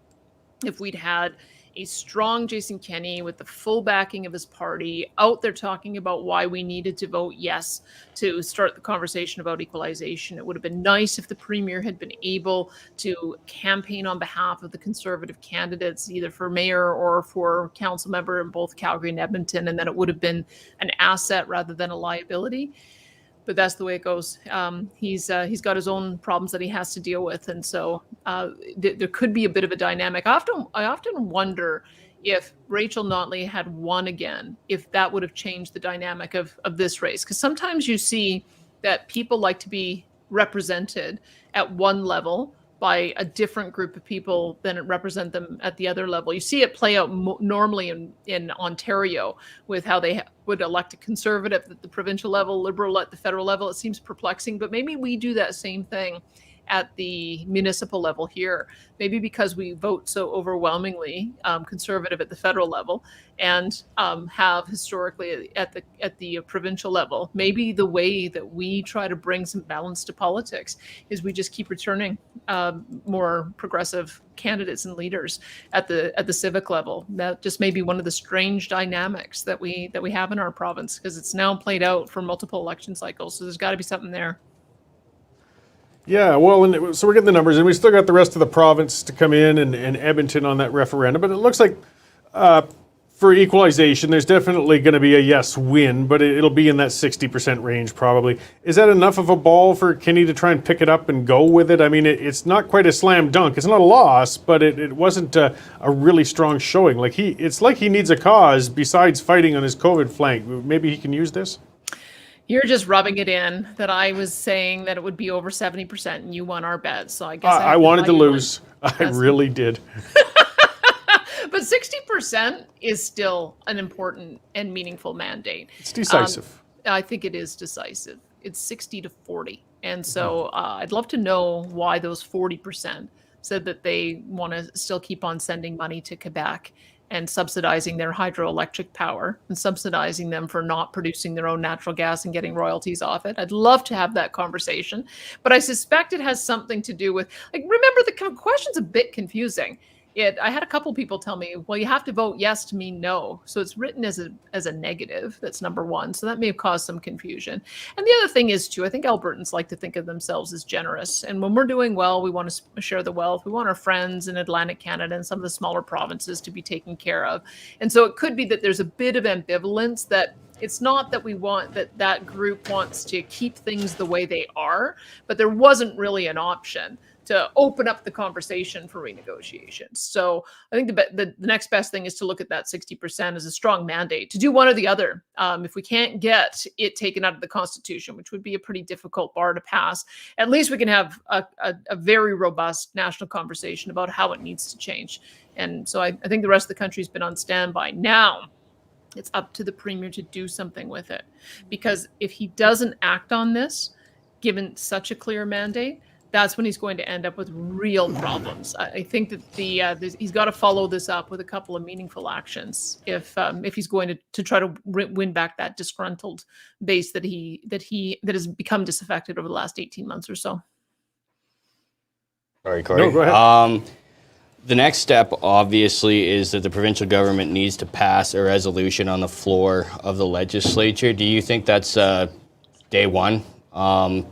S4: if we'd had a strong Jason Kenney with the full backing of his party out there talking about why we needed to vote yes to start the conversation about equalization. It would have been nice if the premier had been able to campaign on behalf of the Conservative candidates, either for mayor or for council member in both Calgary and Edmonton, and then it would have been an asset rather than a liability. But that's the way it goes. He's got his own problems that he has to deal with, and so there could be a bit of a dynamic. I often wonder if Rachel Notley had won again, if that would have changed the dynamic of this race. Because sometimes you see that people like to be represented at one level by a different group of people than represent them at the other level. You see it play out normally in Ontario with how they would elect a Conservative at the provincial level, Liberal at the federal level. It seems perplexing, but maybe we do that same thing at the municipal level here. Maybe because we vote so overwhelmingly Conservative at the federal level and have historically at the provincial level. Maybe the way that we try to bring some balance to politics is we just keep returning more progressive candidates and leaders at the civic level. That just may be one of the strange dynamics that we have in our province, because it's now played out for multiple election cycles. So there's got to be something there.
S2: Yeah, well, so we're getting the numbers, and we still got the rest of the province to come in and Edmonton on that referendum. But it looks like for equalization, there's definitely going to be a yes win, but it'll be in that 60% range probably. Is that enough of a ball for Kenney to try and pick it up and go with it? I mean, it's not quite a slam dunk. It's not a loss, but it wasn't a really strong showing. It's like he needs a cause besides fighting on his COVID flank. Maybe he can use this?
S4: You're just rubbing it in that I was saying that it would be over 70%, and you won our bet. So I guess
S2: I wanted to lose. I really did.
S4: But 60% is still an important and meaningful mandate.
S2: It's decisive.
S4: I think it is decisive. It's 60 to 40. And so I'd love to know why those 40% said that they want to still keep on sending money to Quebec and subsidizing their hydroelectric power and subsidizing them for not producing their own natural gas and getting royalties off it. I'd love to have that conversation, but I suspect it has something to do with, remember, the question's a bit confusing. I had a couple people tell me, well, you have to vote yes to mean no. So it's written as a negative. That's number one. So that may have caused some confusion. And the other thing is, too, I think Albertans like to think of themselves as generous. And when we're doing well, we want to share the wealth. We want our friends in Atlantic Canada and some of the smaller provinces to be taken care of. And so it could be that there's a bit of ambivalence that It's not that we want that group wants to keep things the way they are, but there wasn't really an option to open up the conversation for renegotiations. So I think the next best thing is to look at that 60% as a strong mandate to do one or the other. If we can't get it taken out of the Constitution, which would be a pretty difficult bar to pass, at least we can have a very robust national conversation about how it needs to change. And so I think the rest of the country's been on standby. Now it's up to the Premier to do something with it. Because if he doesn't act on this, given such a clear mandate, that's when he's going to end up with real problems. I think that he's got to follow this up with a couple of meaningful actions if he's going to try to win back that disgruntled base that has become disaffected over the last 18 months or so.
S6: Sorry, Cory.
S2: No, go ahead.
S6: The next step, obviously, is that the provincial government needs to pass a resolution on the floor of the legislature. Do you think that's day one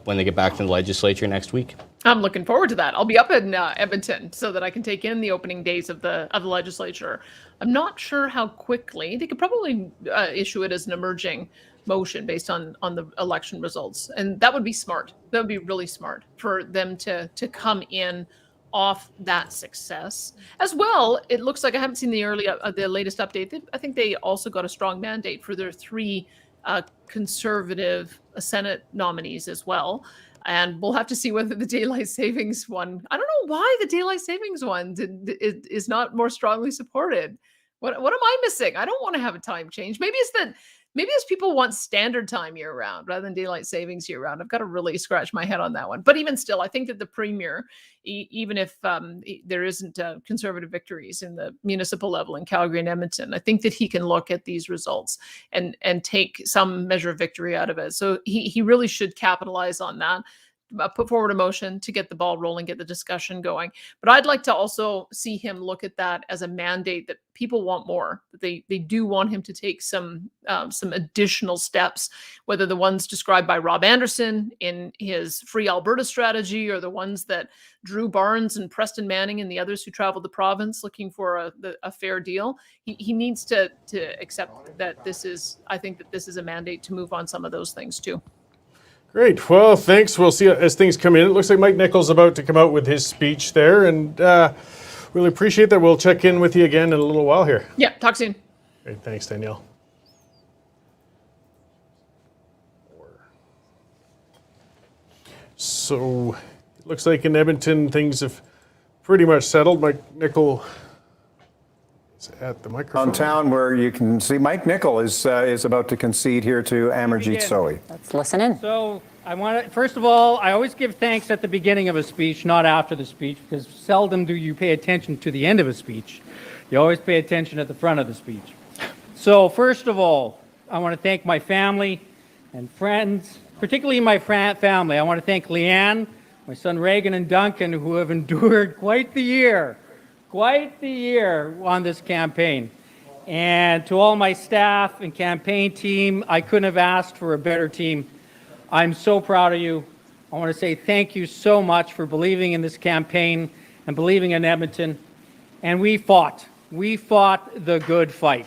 S6: when they get back to the legislature next week?
S4: I'm looking forward to that. I'll be up in Edmonton so that I can take in the opening days of the legislature. I'm not sure how quickly. They could probably issue it as an emerging motion based on the election results, and that would be smart. That would be really smart for them to come in off that success as well. It looks like I haven't seen the latest update. I think they also got a strong mandate for their 3 conservative Senate nominees as well. And we'll have to see whether the daylight savings one, I don't know why the daylight savings one is not more strongly supported. What am I missing? I don't want to have a time change. Maybe it's people want standard time year round rather than daylight savings year round. I've got to really scratch my head on that one. But even still, I think that the Premier, even if there isn't conservative victories in the municipal level in Calgary and Edmonton, I think that he can look at these results and take some measure of victory out of it. So he really should capitalize on that. Put forward a motion to get the ball rolling, get the discussion going. But I'd like to also see him look at that as a mandate that people want more. They do want him to take some additional steps, whether the ones described by Rob Anderson in his Free Alberta strategy or the ones that Drew Barnes and Preston Manning and the others who traveled the province looking for a fair deal. He needs to accept that I think that this is a mandate to move on some of those things too.
S2: Great. Well, thanks. We'll see as things come in. It looks like Mike Nichol's about to come out with his speech there, and really appreciate that. We'll check in with you again in a little while here.
S4: Yeah, talk soon.
S2: Great. Thanks, Danielle. So it looks like in Edmonton things have pretty much settled. Mike Nichol is at the microphone.
S13: Downtown, where you can see Mike Nichol is about to concede here to Amarjeet Sohi.
S14: Let's listen in.
S15: So I want to, first of all, I always give thanks at the beginning of a speech, not after the speech, because seldom do you pay attention to the end of a speech. You always pay attention at the front of the speech. So first of all, I want to thank my family and friends, particularly my family. I want to thank Leanne, my son Reagan and Duncan, who have endured quite the year on this campaign. And to all my staff and campaign team, I couldn't have asked for a better team. I'm so proud of you. I want to say thank you so much for believing in this campaign and believing in Edmonton. And we fought the good fight.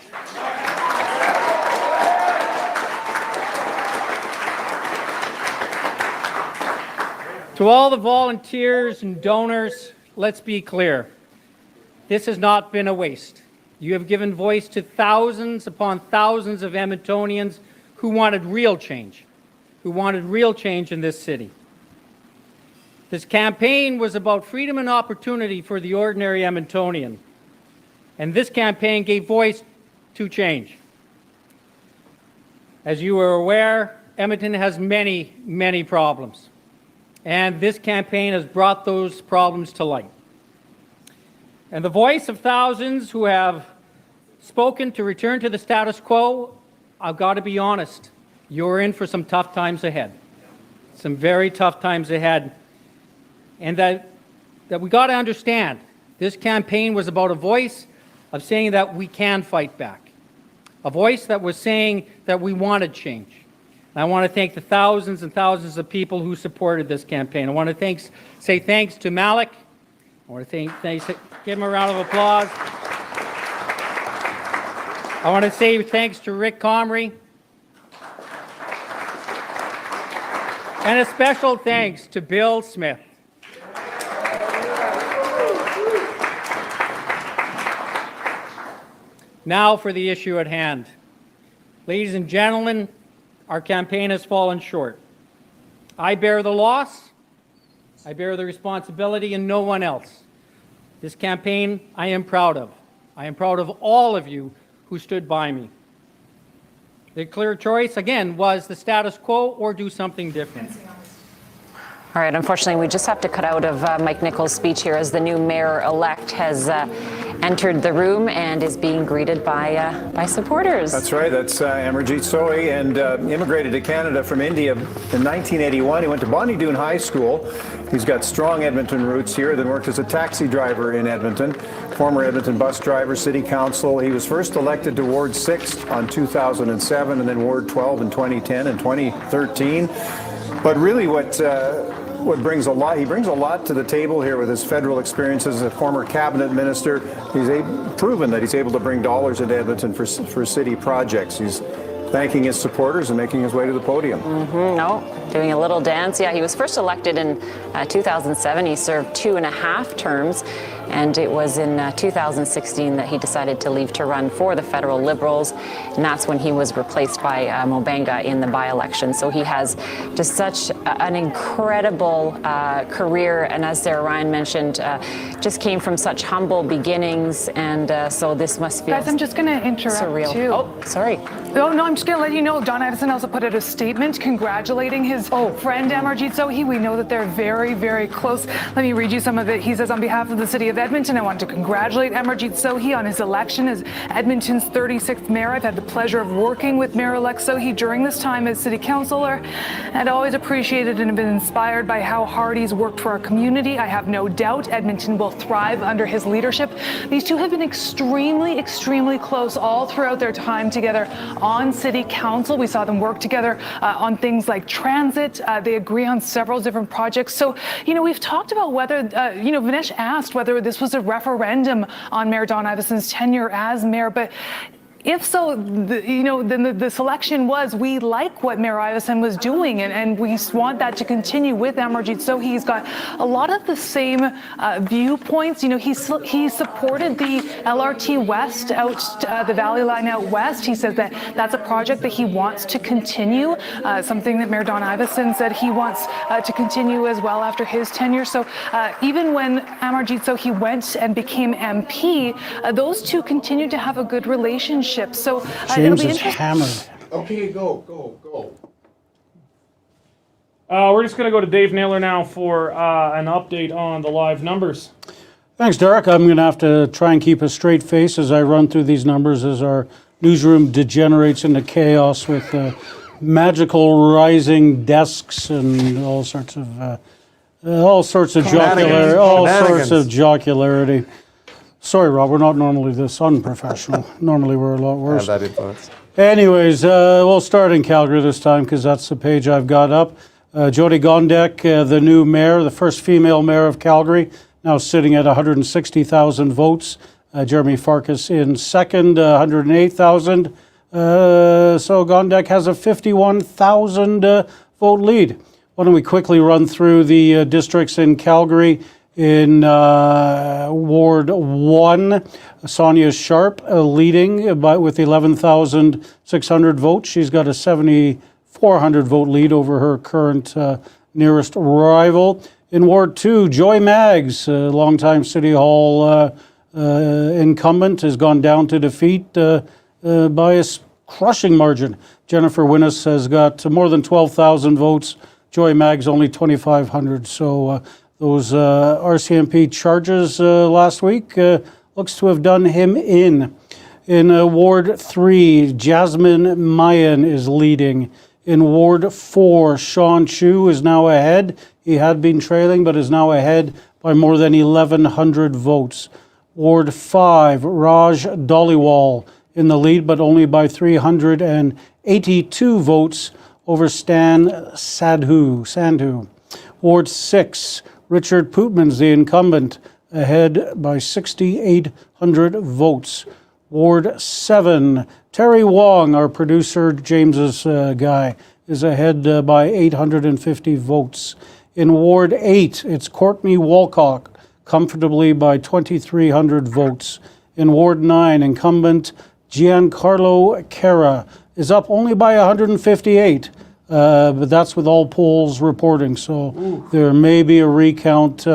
S15: To all the volunteers and donors, let's be clear. This has not been a waste. You have given voice to thousands upon thousands of Edmontonians who wanted real change in this city. This campaign was about freedom and opportunity for the ordinary Edmontonian. And this campaign gave voice to change. As you are aware, Edmonton has many, many problems. And this campaign has brought those problems to light. And the voice of thousands who have spoken to return to the status quo, I've got to be honest, you're in for some tough times ahead. Some very tough times ahead. And that we got to understand, this campaign was about a voice of saying that we can fight back. A voice that was saying that we wanted change. And I want to thank the thousands and thousands of people who supported this campaign. I want to say thanks to Malik. I want to give him a round of applause. I want to say thanks to Rick Comrie. And a special thanks to Bill Smith. Now for the issue at hand. Ladies and gentlemen, our campaign has fallen short. I bear the loss, I bear the responsibility, and no one else. This campaign I am proud of. I am proud of all of you who stood by me. The clear choice, again, was the status quo or do something different.
S14: All right, unfortunately, we just have to cut out of Mike Nichols' speech here as the new mayor-elect has entered the room and is being greeted by supporters.
S13: That's right. That's Amarjeet Sohi, and immigrated to Canada from India in 1981. He went to Bonnie Doon High School. He's got strong Edmonton roots here, then worked as a taxi driver in Edmonton, former Edmonton bus driver, city council. He was first elected to Ward 6 on 2007 and then Ward 12 in 2010 and 2013. But really what brings a lot, he brings a lot to the table here with his federal experience as a former cabinet minister. He's proven that he's able to bring dollars into Edmonton for city projects. He's thanking his supporters and making his way to the podium.
S14: Doing a little dance. Yeah, he was first elected in 2007. He served 2.5 terms. And it was in 2016 that he decided to leave to run for the federal Liberals. And that's when he was replaced by Mobanga in the by-election. So he has just such an incredible career. And as Sarah Ryan mentioned, just came from such humble beginnings. And so this must feel
S16: Guys, I'm just going to interrupt
S14: surreal.
S16: too.
S14: Oh, sorry.
S16: No, I'm just going to let you know, Don Iveson also put out a statement congratulating his friend Amarjeet Sohi. We know that they're very, very close. Let me read you some of it. He says, on behalf of the city of Edmonton, I want to congratulate Amarjeet Sohi on his election as Edmonton's 36th mayor. I've had the pleasure of working with Mayor-elect Sohi during this time as city councillor, and always appreciated and been inspired by how hard he's worked for our community. I have no doubt Edmonton will thrive under his leadership. These two have been extremely, extremely close all throughout their time together on city council. We saw them work together on things like transit. They agree on several different projects. So, we've talked about whether, Vinesh asked whether this was a referendum on Mayor Don Iveson's tenure as mayor, but if so, then the selection was, we like what Mayor Iveson was doing, and we want that to continue with Amarjeet. So he's got a lot of the same viewpoints. He supported the LRT West out, the Valley Line out west. He says that that's a project that he wants to continue, something that Mayor Don Iveson said he wants to continue as well after his tenure. So even when Amarjeet Sohi went and became MP, those two continued to have a good relationship. So
S3: James is hammered.
S8: Okay, go.
S1: We're just going to go to Dave Naylor now for an update on the live numbers.
S3: Thanks, Derek. I'm going to have to try and keep a straight face as I run through these numbers as our newsroom degenerates into chaos with magical rising desks and all sorts of jocularity. Sorry, Rob, we're not normally this unprofessional. Normally we're a lot worse.
S9: Have that influence.
S3: Anyways, we'll start in Calgary this time because that's the page I've got up. Jody Gondek, the new mayor, the first female mayor of Calgary, now sitting at 160,000 votes. Jeremy Farkas in second, 108,000. So Gondek has a 51,000 vote lead. Why don't we quickly run through the districts in Calgary? In Ward 1, Sonia Sharp leading with 11,600 votes. She's got a 7,400 vote lead over her current nearest rival. In Ward 2, Joy Maggs, longtime City Hall incumbent, has gone down to defeat by a crushing margin. Jennifer Winnes has got more than 12,000 votes. Joy Maggs only 2,500. So those RCMP charges last week looks to have done him in. In Ward 3, Jasmine Mayan is leading. In Ward 4, Sean Chu is now ahead. He had been trailing, but is now ahead by more than 1,100 votes. Ward 5, Raj Dhaliwal in the lead, but only by 382 votes over Stan Sandhu. Ward 6, Richard Pootman's the incumbent, ahead by 6,800 votes. Ward 7, Terry Wong, our producer, James's guy, is ahead by 850 votes. In Ward 8, it's Courtney Walcock, comfortably by 2,300 votes. In Ward 9, incumbent Giancarlo Cara is up only by 158, but that's with all polls reporting, so there may be a recount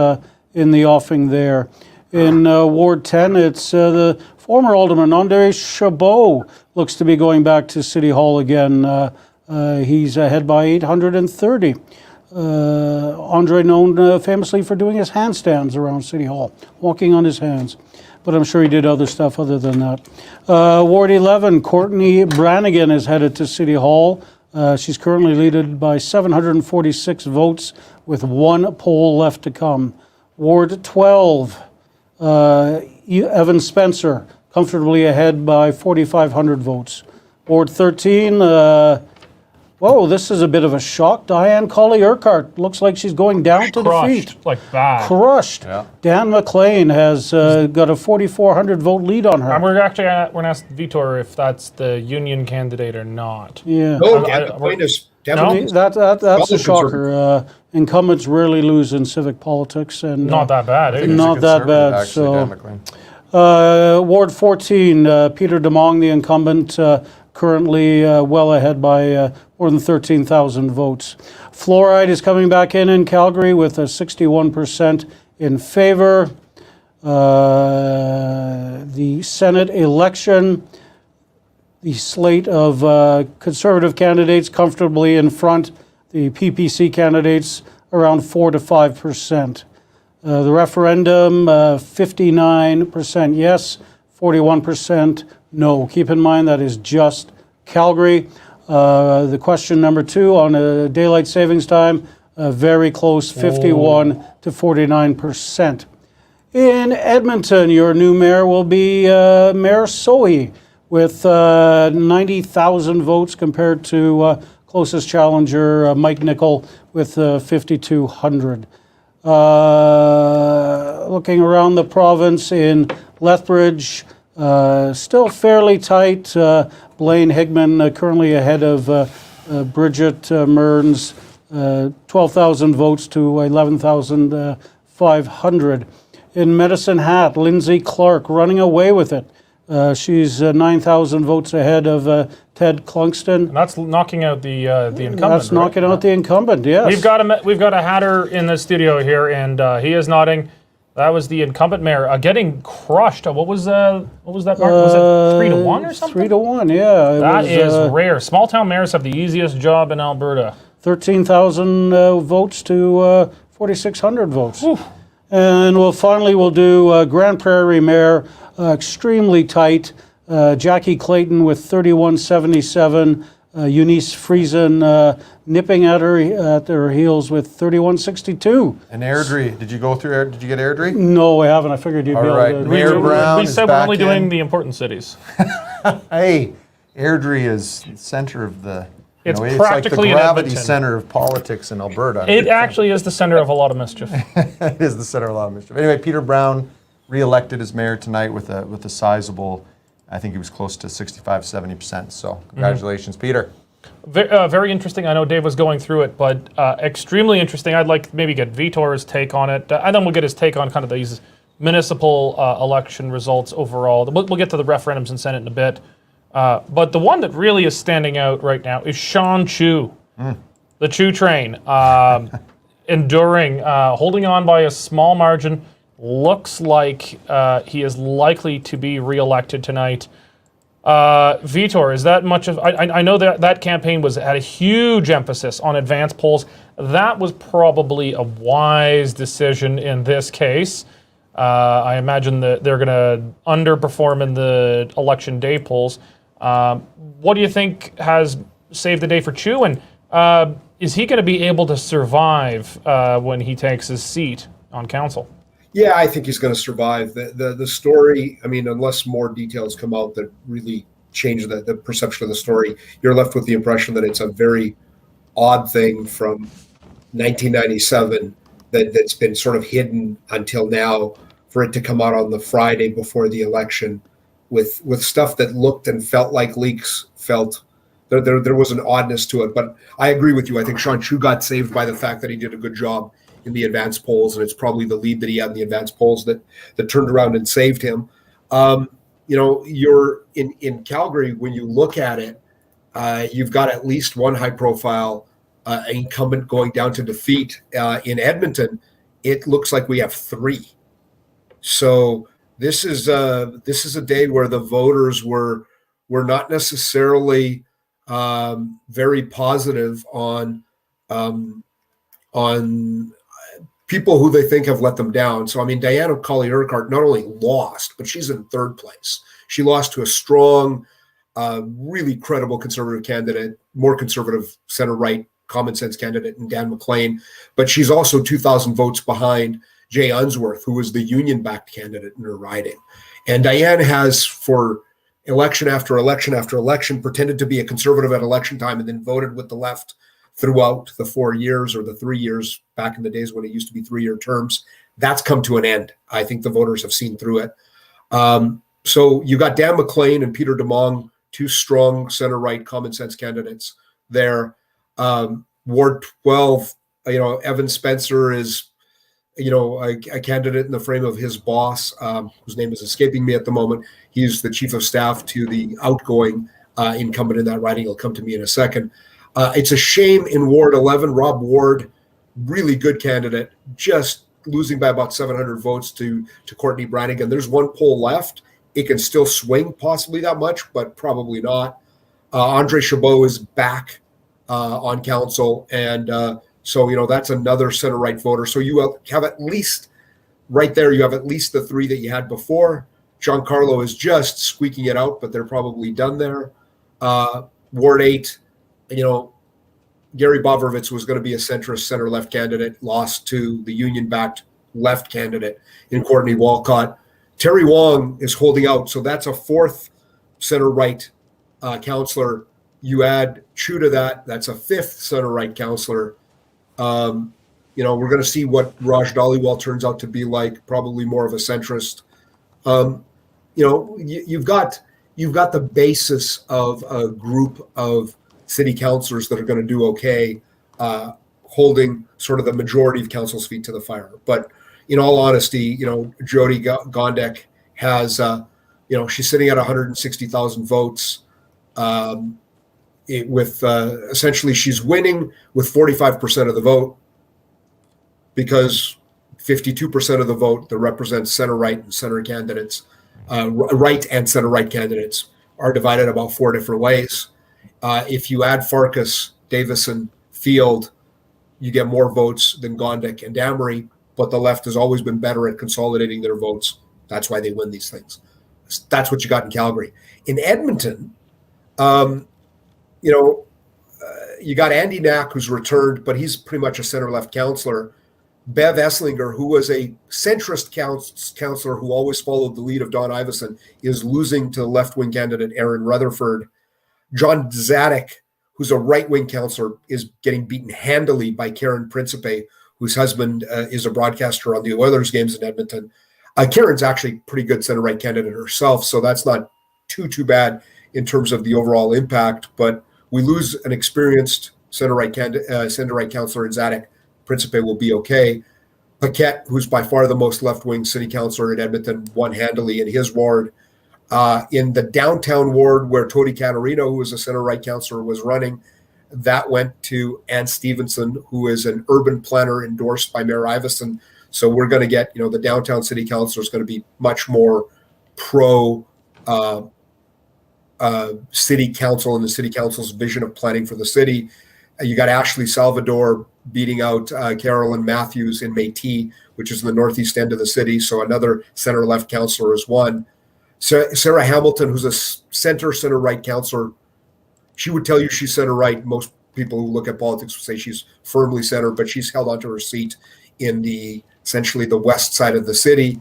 S3: in the offing there. In Ward 10, it's the former Alderman Andrus Chabot looks to be going back to City Hall again. He's ahead by 830. Andre known famously for doing his handstands around City Hall, walking on his hands. But I'm sure he did other stuff other than that. Ward 11, Courtney Brannigan is headed to City Hall. She's currently leaded by 746 votes with one poll left to come. Ward 12, Evan Spencer, comfortably ahead by 4,500 votes. Ward 13, whoa, this is a bit of a shock. Diane Colley-Urquhart looks like she's going down to defeat.
S1: Like bad.
S3: Crushed.
S9: Yeah.
S3: Dan McLean has got a 4,400 vote lead on her.
S1: And we're actually we're going to ask Vitor if that's the union candidate or not.
S3: Yeah.
S8: No, Dan McLean is definitely.
S3: That's a shocker. Incumbents rarely lose in civic politics, and
S1: Not that bad.
S9: I
S1: Eh?
S9: think he's a
S3: not that
S9: conservative,
S3: bad.
S9: actually, Dan McLean.
S3: Ward 14, Peter DeMong, the incumbent, currently well ahead by more than 13,000 votes. Fluoride is coming back in Calgary with a 61% in favor. The Senate election, the slate of Conservative candidates comfortably in front, the PPC candidates around 4 to 5%. The referendum, 59% yes, 41% no. Keep in mind that is just Calgary. The question number 2 on daylight savings time, very close, 51 to 49%. In Edmonton, your new mayor will be Mayor Sohil with 90,000 votes compared to closest challenger Mike Nicol with 5,200. Looking around the province in Lethbridge, still fairly tight. Blaine Higman currently ahead of Bridget Mearns, 12,000 votes to 11,500. In Medicine Hat, Lindsay Clark running away with it. She's 9,000 votes ahead of Ted Clungston.
S1: And that's knocking out the incumbent.
S3: That's knocking out the incumbent, yes.
S1: We've got a Hatter in the studio here, and he is nodding. That was the incumbent mayor getting crushed. What was that mark? Was it 3-1 or something?
S3: 3-1, yeah.
S1: That is rare. Small town mayors have the easiest job in Alberta.
S3: 13,000 votes to 4,600 votes. Oof. And we'll do Grand Prairie Mayor, extremely tight. Jackie Clayton with 3,177. Eunice Friesen nipping at their heels with 3,162.
S9: And Airdrie, did you get Airdrie?
S3: No, I haven't. I figured you'd be able to.
S9: Mayor Brown
S1: we said we're only doing the important cities.
S9: Hey, Airdrie is the center of the.
S1: It's
S9: like the
S1: practically
S9: gravity
S1: in Edmonton.
S9: center of politics in Alberta.
S1: It actually is the center of a lot of mischief.
S9: It is the center of a lot of mischief. Anyway, Peter Brown re-elected as mayor tonight with a sizable, I think he was close to 65-70%. So congratulations, Peter.
S1: Very interesting. I know Dave was going through it, but extremely interesting. I'd like maybe get Vitor's take on it, and then we'll get his take on kind of these municipal election results overall. We'll get to the referendums and Senate in a bit. But the one that really is standing out right now is Sean Chu, the Chu train, enduring, holding on by a small margin. Looks like he is likely to be reelected tonight. Vitor, is that much of? I know that campaign had a huge emphasis on advance polls. That was probably a wise decision in this case. I imagine that they're going to underperform in the election day polls. What do you think has saved the day for Chu, and is he going to be able to survive when he takes his seat on council?
S8: Yeah, I think he's going to survive. The story, I mean, unless more details come out that really change the perception of the story, you're left with the impression that it's a very odd thing from 1997 that's been sort of hidden until now, for it to come out on the Friday before the election with stuff that looked and felt like leaks, felt there was an oddness to it. But I agree with you. I think Sean Chu got saved by the fact that he did a good job in the advance polls, and it's probably the lead that he had in the advance polls that turned around and saved him. You're in Calgary, when you look at it, you've got at least one high-profile incumbent going down to defeat. In Edmonton, it looks like we have three. So this is a day where the voters were not necessarily very positive on people who they think have let them down. So, I mean, Diana Colley-Urquhart not only lost, but she's in third place. She lost to a strong, really credible conservative candidate, more conservative center-right common sense candidate in Dan McLean. But she's also 2,000 votes behind Jay Unsworth, who was the union-backed candidate in her riding. And Diane has, for election after election after election, pretended to be a conservative at election time and then voted with the left throughout the 4 years or the 3 years back in the days when it used to be 3-year terms. That's come to an end. I think the voters have seen through it. So you got Dan McLean and Peter DeMong, two strong center-right common sense candidates there. Ward 12, Evan Spencer is, a candidate in the frame of his boss, whose name is escaping me at the moment. He's the chief of staff to the outgoing incumbent in that riding. He'll come to me in a second. It's a shame in Ward 11, Rob Ward, really good candidate, just losing by about 700 votes to Courtney Brannigan. There's one poll left. It can still swing possibly that much, but probably not. Andre Chabot is back on council, and so that's another center-right voter. So you have at least, right there, you have at least the three that you had before. Giancarlo is just squeaking it out, but they're probably done there. Ward 8, Gary Bovrovitz was going to be a centrist center-left candidate, lost to the union-backed left candidate in Courtney Walcott. Terry Wong is holding out, so that's a fourth center-right councillor. You add Chu to that, that's a fifth center-right councillor. We're going to see what Raj Dhaliwal turns out to be like, probably more of a centrist. You've got the basis of a group of city councillors that are going to do okay, holding sort of the majority of council's feet to the fire. But in all honesty, Jody Gondek has, she's sitting at 160,000 votes. Essentially, she's winning with 45% of the vote, because 52% of the vote that represents center-right and center candidates, right and center-right candidates, are divided about 4 different ways. If you add Farkas, Davison, Field, you get more votes than Gondek and Damery, but the left has always been better at consolidating their votes. That's why they win these things. That's what you got in Calgary. In Edmonton, you got Andy Knack, who's returned, but he's pretty much a center-left councillor. Bev Esslinger, who was a centrist councillor who always followed the lead of Don Iveson, is losing to left-wing candidate Aaron Rutherford. John Zadek, who's a right-wing councillor, is getting beaten handily by Karen Principe, whose husband is a broadcaster on the Oilers games in Edmonton. Karen's actually a pretty good center-right candidate herself, so that's not too bad in terms of the overall impact. But we lose an experienced center-right councillor in Zadek. Principe will be okay. Paquette, who's by far the most left-wing city councillor in Edmonton, won handily in his ward. In the downtown ward where Tony Caterino, who was a center-right councillor, was running, that went to Ann Stevenson, who is an urban planner endorsed by Mayor Iveson. So we're going to get, the downtown city councillor is going to be much more pro city council and the city council's vision of planning for the city. You got Ashley Salvador beating out Carolyn Matthews in Métis, which is in the northeast end of the city. So another center-left councillor is won. Sarah Hamilton, who's a center-right councillor, she would tell you she's center-right. Most people who look at politics would say she's firmly center, but she's held onto her seat in essentially the west side of the city.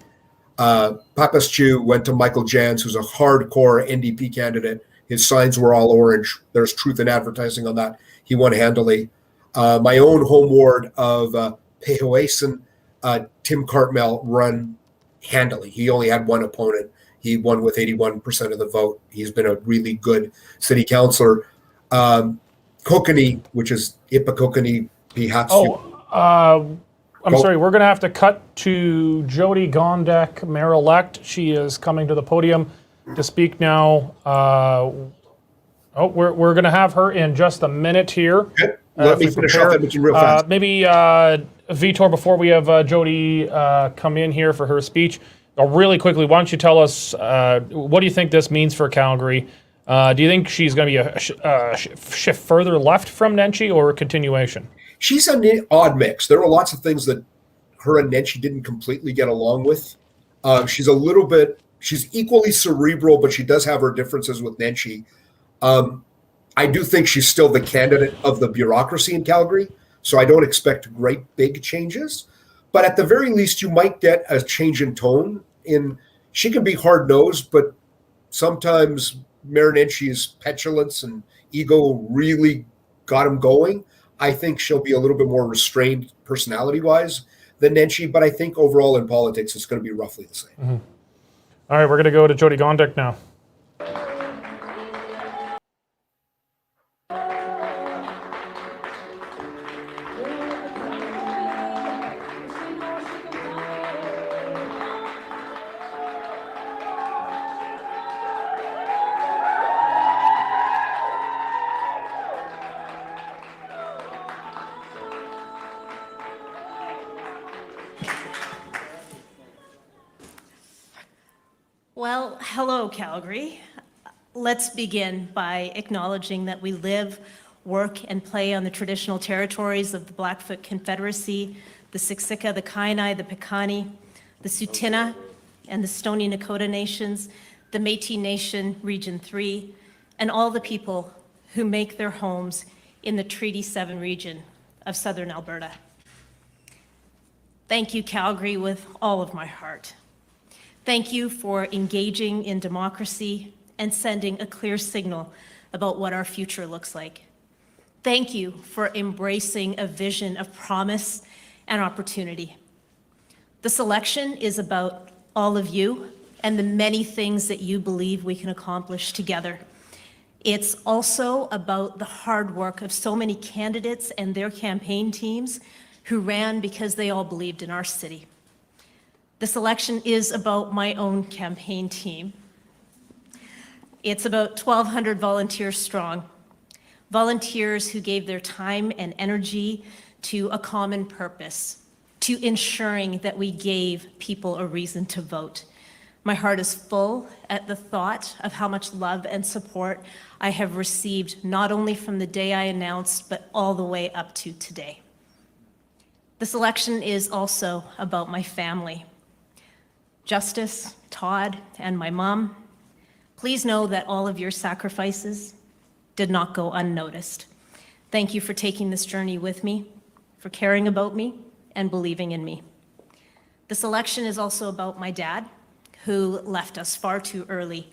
S8: Papaschu went to Michael Jans, who's a hardcore NDP candidate. His signs were all orange. There's truth in advertising on that. He won handily. My own home ward of Pehoason, Tim Cartmel run handily. He only had one opponent. He won with 81% of the vote. He's been a really good city councillor. Kokanee, which is Ipakokani Pihatsu.
S1: I'm sorry, we're going to have to cut to Jody Gondek, Mayor-elect. She is coming to the podium to speak now. We're going to have her in just a minute here.
S8: Okay. Let me finish off Edmonton real fast.
S1: Maybe, Vitor, before we have Jody come in here for her speech, really quickly, why don't you tell us, what do you think this means for Calgary? Do you think she's going to be a shift further left from Nenshi or a continuation?
S8: She's an odd mix. There are lots of things that her and Nenshi didn't completely get along with. She's equally cerebral, but she does have her differences with Nenshi. I do think she's still the candidate of the bureaucracy in Calgary, so I don't expect great big changes. But at the very least, you might get a change in tone. She can be hard-nosed, but sometimes Mayor Nenshi's petulance and ego really got him going. I think she'll be a little bit more restrained personality-wise than Nenshi, but I think overall in politics it's going to be roughly the same.
S1: Mm-hmm. All right, we're going to go to Jody Gondek now.
S17: Well, hello, Calgary. Let's begin by acknowledging that we live, work, and play on the traditional territories of the Blackfoot Confederacy, the Siksika, the Kainai, the Piikani, the Tsuut'ina, and the Stoney Nakoda Nations, the Métis Nation, Region 3, and all the people who make their homes in the Treaty 7 region of Southern Alberta. Thank you, Calgary, with all of my heart. Thank you for engaging in democracy and sending a clear signal about what our future looks like. Thank you for embracing a vision of promise and opportunity. This election is about all of you and the many things that you believe we can accomplish together. It's also about the hard work of so many candidates and their campaign teams who ran because they all believed in our city. This election is about my own campaign team. It's about 1,200 volunteers strong, volunteers who gave their time and energy to a common purpose, to ensuring that we gave people a reason to vote. My heart is full at the thought of how much love and support I have received, not only from the day I announced, but all the way up to today. This election is also about my family. Justice, Todd, and my mom, please know that all of your sacrifices did not go unnoticed. Thank you for taking this journey with me, for caring about me, and believing in me. This election is also about my dad, who left us far too early.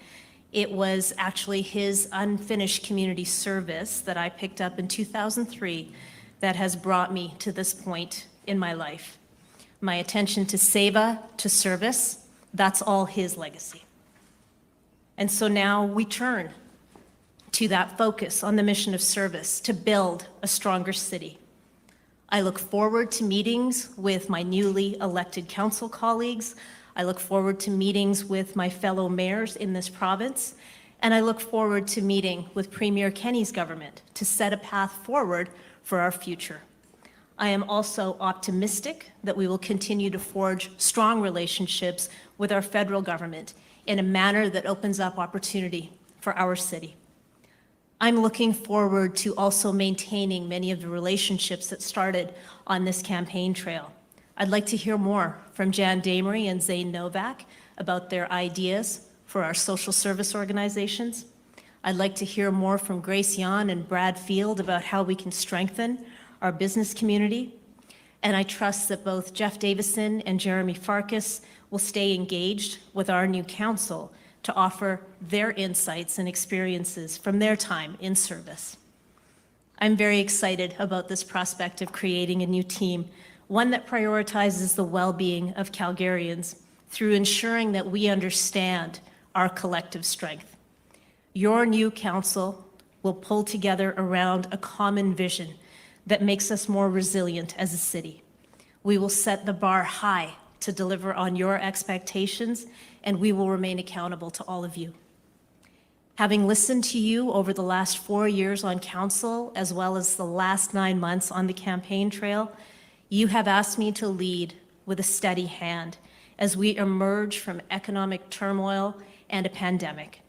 S17: It was actually his unfinished community service that I picked up in 2003 that has brought me to this point in my life. My attention to seva, to service, that's all his legacy. And so now we turn to that focus on the mission of service to build a stronger city. I look forward to meetings with my newly elected council colleagues. I look forward to meetings with my fellow mayors in this province. And I look forward to meeting with Premier Kenney's government to set a path forward for our future. I am also optimistic that we will continue to forge strong relationships with our federal government in a manner that opens up opportunity for our city. I'm looking forward to also maintaining many of the relationships that started on this campaign trail. I'd like to hear more from Jan Damery and Zane Novak about their ideas for our social service organizations. I'd like to hear more from Grace Yan and Brad Field about how we can strengthen our business community. And I trust that both Jeff Davison and Jeremy Farkas will stay engaged with our new council to offer their insights and experiences from their time in service. I'm very excited about this prospect of creating a new team, one that prioritizes the well-being of Calgarians through ensuring that we understand our collective strength. Your new council will pull together around a common vision that makes us more resilient as a city. We will set the bar high to deliver on your expectations, and we will remain accountable to all of you. Having listened to you over the last 4 years on council, as well as the last 9 months on the campaign trail, you have asked me to lead with a steady hand as we emerge from economic turmoil and a pandemic.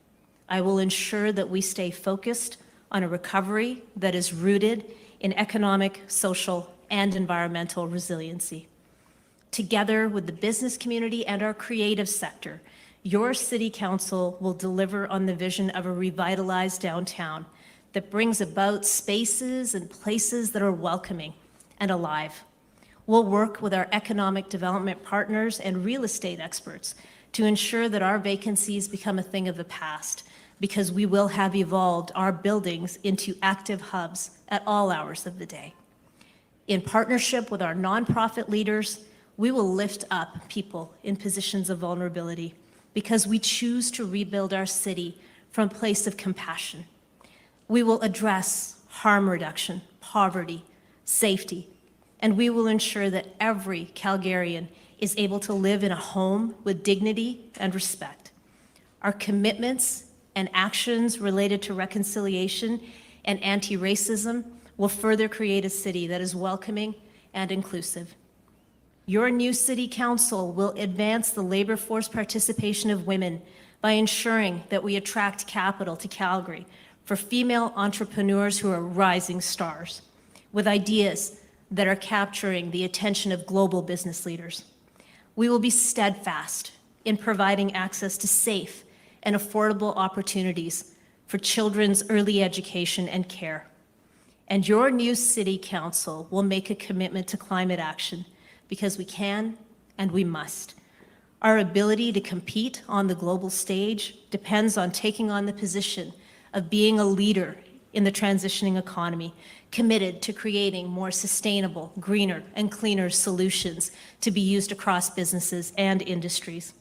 S17: I will ensure that we stay focused on a recovery that is rooted in economic, social, and environmental resiliency. Together with the business community and our creative sector, your City Council will deliver on the vision of a revitalized downtown that brings about spaces and places that are welcoming and alive. We'll work with our economic development partners and real estate experts to ensure that our vacancies become a thing of the past, because we will have evolved our buildings into active hubs at all hours of the day. In partnership with our nonprofit leaders, we will lift up people in positions of vulnerability, because we choose to rebuild our city from a place of compassion. We will address harm reduction, poverty, safety, and we will ensure that every Calgarian is able to live in a home with dignity and respect. Our commitments and actions related to reconciliation and anti-racism will further create a city that is welcoming and inclusive. Your new City Council will advance the labor force participation of women by ensuring that we attract capital to Calgary for female entrepreneurs who are rising stars, with ideas that are capturing the attention of global business leaders. We will be steadfast in providing access to safe and affordable opportunities for children's early education and care. And your new City Council will make a commitment to climate action, because we can and we must. Our ability to compete on the global stage depends on taking on the position of being a leader in the transitioning economy, committed to creating more sustainable, greener, and cleaner solutions to be used across businesses and industries.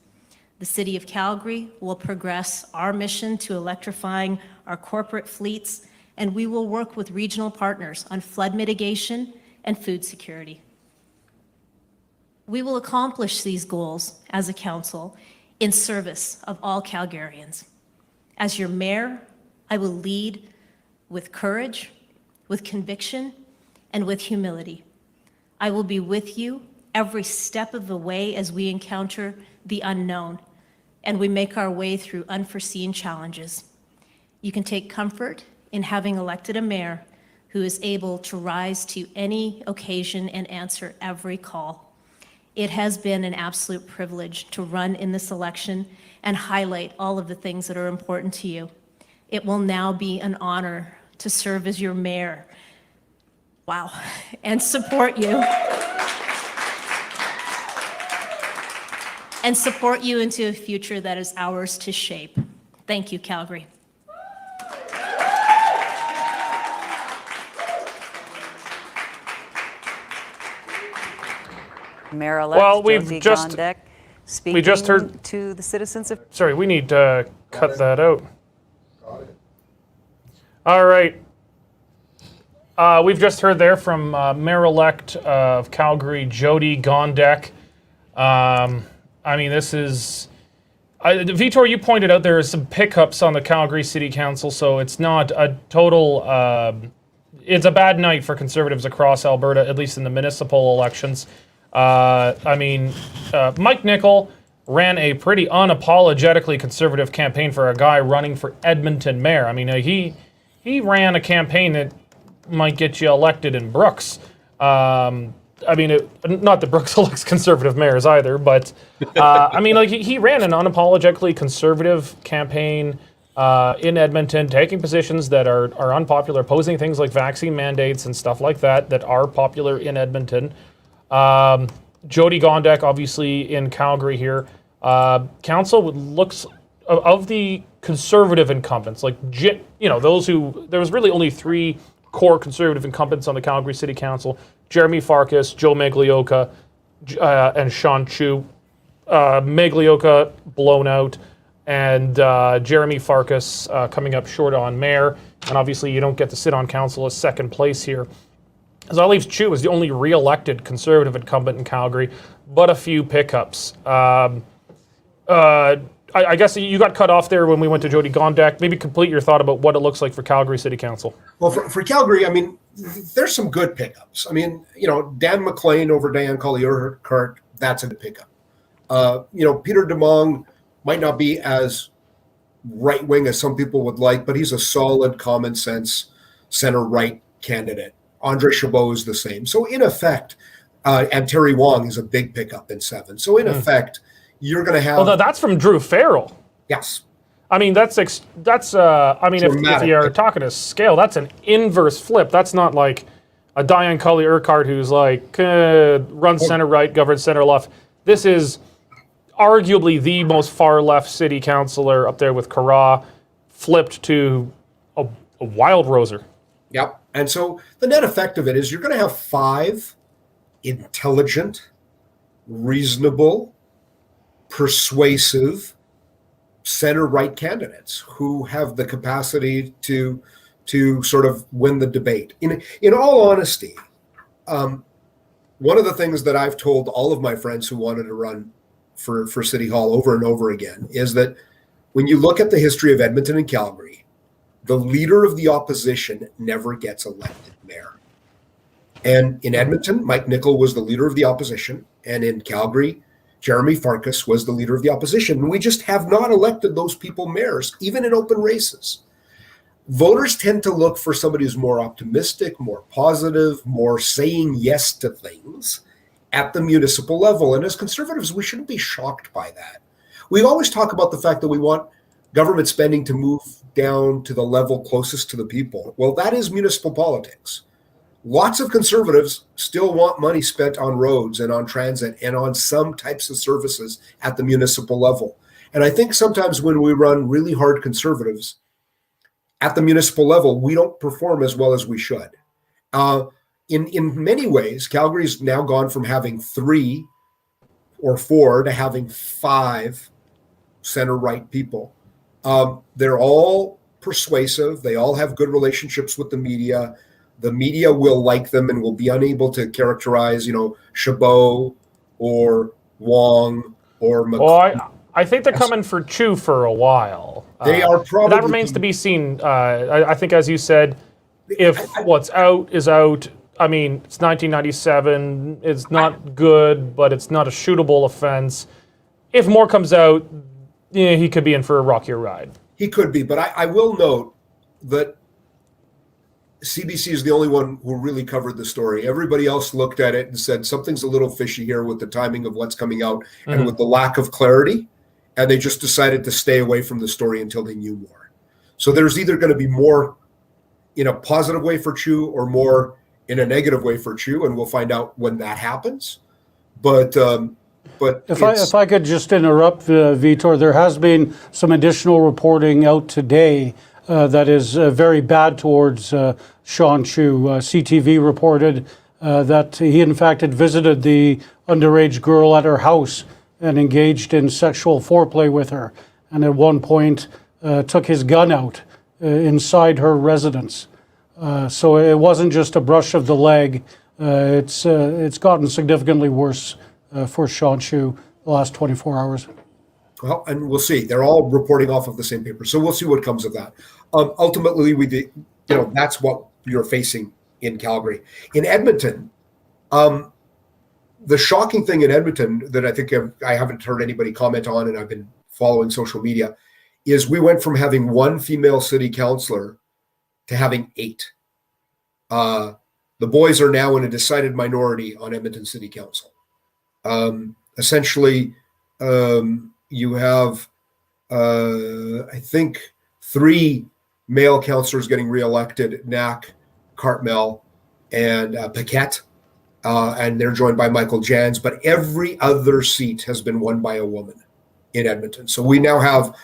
S17: The City of Calgary will progress our mission to electrifying our corporate fleets, and we will work with regional partners on flood mitigation and food security. We will accomplish these goals as a council in service of all Calgarians. As your mayor, I will lead with courage, with conviction, and with humility. I will be with you every step of the way as we encounter the unknown and we make our way through unforeseen challenges. You can take comfort in having elected a mayor who is able to rise to any occasion and answer every call. It has been an absolute privilege to run in this election and highlight all of the things that are important to you. It will now be an honor to serve as your mayor. Wow, and support you. And support you into a future that is ours to shape. Thank you, Calgary.
S11: Mayor-elect
S1: Well,
S11: Josie Gondek speaking
S1: we just heard
S11: to the citizens of...
S1: Sorry, we need to cut that out. All right. We've just heard there from Mayor-elect of Calgary, Jody Gondek. I mean, this is... Vitor, you pointed out there are some pickups on the Calgary City Council, so it's not a total... it's a bad night for Conservatives across Alberta, at least in the municipal elections. I mean, Mike Nickel ran a pretty unapologetically conservative campaign for a guy running for Edmonton mayor. I mean, he ran a campaign that might get you elected in Brooks. I mean, not that Brooks elects conservative mayors either, but I mean, like he ran an unapologetically conservative campaign in Edmonton, taking positions that are unpopular, opposing things like vaccine mandates and stuff like that are popular in Edmonton. Jody Gondek, obviously in Calgary here. Council looks of the conservative incumbents, like those who there was really only three core conservative incumbents on the Calgary City Council: Jeremy Farkas, Joe Maglioka, and Sean Chu. Maglioka blown out. and Jeremy Farkas coming up short on mayor. And obviously you don't get to sit on council as second place here. So that leaves Chu as the only re-elected Conservative incumbent in Calgary, but a few pickups. I guess you got cut off there when we went to Jody Gondek. Maybe complete your thought about what it looks like for Calgary City Council.
S8: Well, for Calgary, I mean, there's some good pickups. I mean, Dan McLean over Diane Colley-Urquhart, that's a good pickup. Peter DeMong might not be as right-wing as some people would like, but he's a solid, common sense, center-right candidate. Andre Chabot is the same. So in effect, and Terry Wong is a big pickup in 7. So in effect, you're going to have.
S1: Well, that's from Drew Farrell.
S8: Yes.
S1: I mean, if you're talking to scale, that's an inverse flip. That's not like a Diane Colley-Urquhart who's like runs center right, governs center left. This is arguably the most far left city councilor up there with Carra, flipped to a wild roser.
S8: Yep. And so the net effect of it is you're going to have 5 intelligent, reasonable, persuasive center-right candidates who have the capacity to sort of win the debate. In all honesty, one of the things that I've told all of my friends who wanted to run for City Hall over and over again is that when you look at the history of Edmonton and Calgary, the leader of the opposition never gets elected mayor. And in Edmonton, Mike Nickel was the leader of the opposition. And in Calgary, Jeremy Farkas was the leader of the opposition. And we just have not elected those people mayors, even in open races. Voters tend to look for somebody who's more optimistic, more positive, more saying yes to things at the municipal level. And as Conservatives, we shouldn't be shocked by that. We always talk about the fact that we want government spending to move down to the level closest to the people. Well, that is municipal politics. Lots of Conservatives still want money spent on roads and on transit and on some types of services at the municipal level. And I think sometimes when we run really hard Conservatives at the municipal level, we don't perform as well as we should. In many ways, Calgary's now gone from having 3 or 4 to having 5 center-right people. They're all persuasive. They all have good relationships with the media. The media will like them and will be unable to characterize, Chabot or Wong or McCall.
S1: Well, I think they're coming for Chu for a while.
S8: They are probably.
S1: That remains to be seen. I think, as you said, if what's out is out. I mean, it's 1997. It's not good, but it's not a shootable offense. If more comes out, he could be in for a rockier ride.
S8: He could be, but I will note that CBC is the only one who really covered the story. Everybody else looked at it and said something's a little fishy here with the timing of what's coming out and with the lack of clarity, and they just decided to stay away from the story until they knew more. So there's either going to be more in a positive way for Chu or more in a negative way for Chu, and we'll find out when that happens. But
S3: if I could just interrupt, Vitor, there has been some additional reporting out today that is very bad towards Sean Chu. CTV reported that he, in fact, had visited the underage girl at her house and engaged in sexual foreplay with her, and at one point took his gun out inside her residence. So it wasn't just a brush of the leg. It's gotten significantly worse for Sean Chu the last 24 hours.
S8: Well, and we'll see. They're all reporting off of the same paper, so we'll see what comes of that. Ultimately, that's what you're facing in Calgary. In Edmonton, the shocking thing in Edmonton that I think I haven't heard anybody comment on, and I've been following social media, is we went from having 1 female city councillor to having 8. The boys are now in a decided minority on Edmonton City Council. Essentially, you have, I think, 3 male councillors getting reelected: Knack, Cartmel, and Paquette, and they're joined by Michael Jans. But every other seat has been won by a woman in Edmonton. So we now have,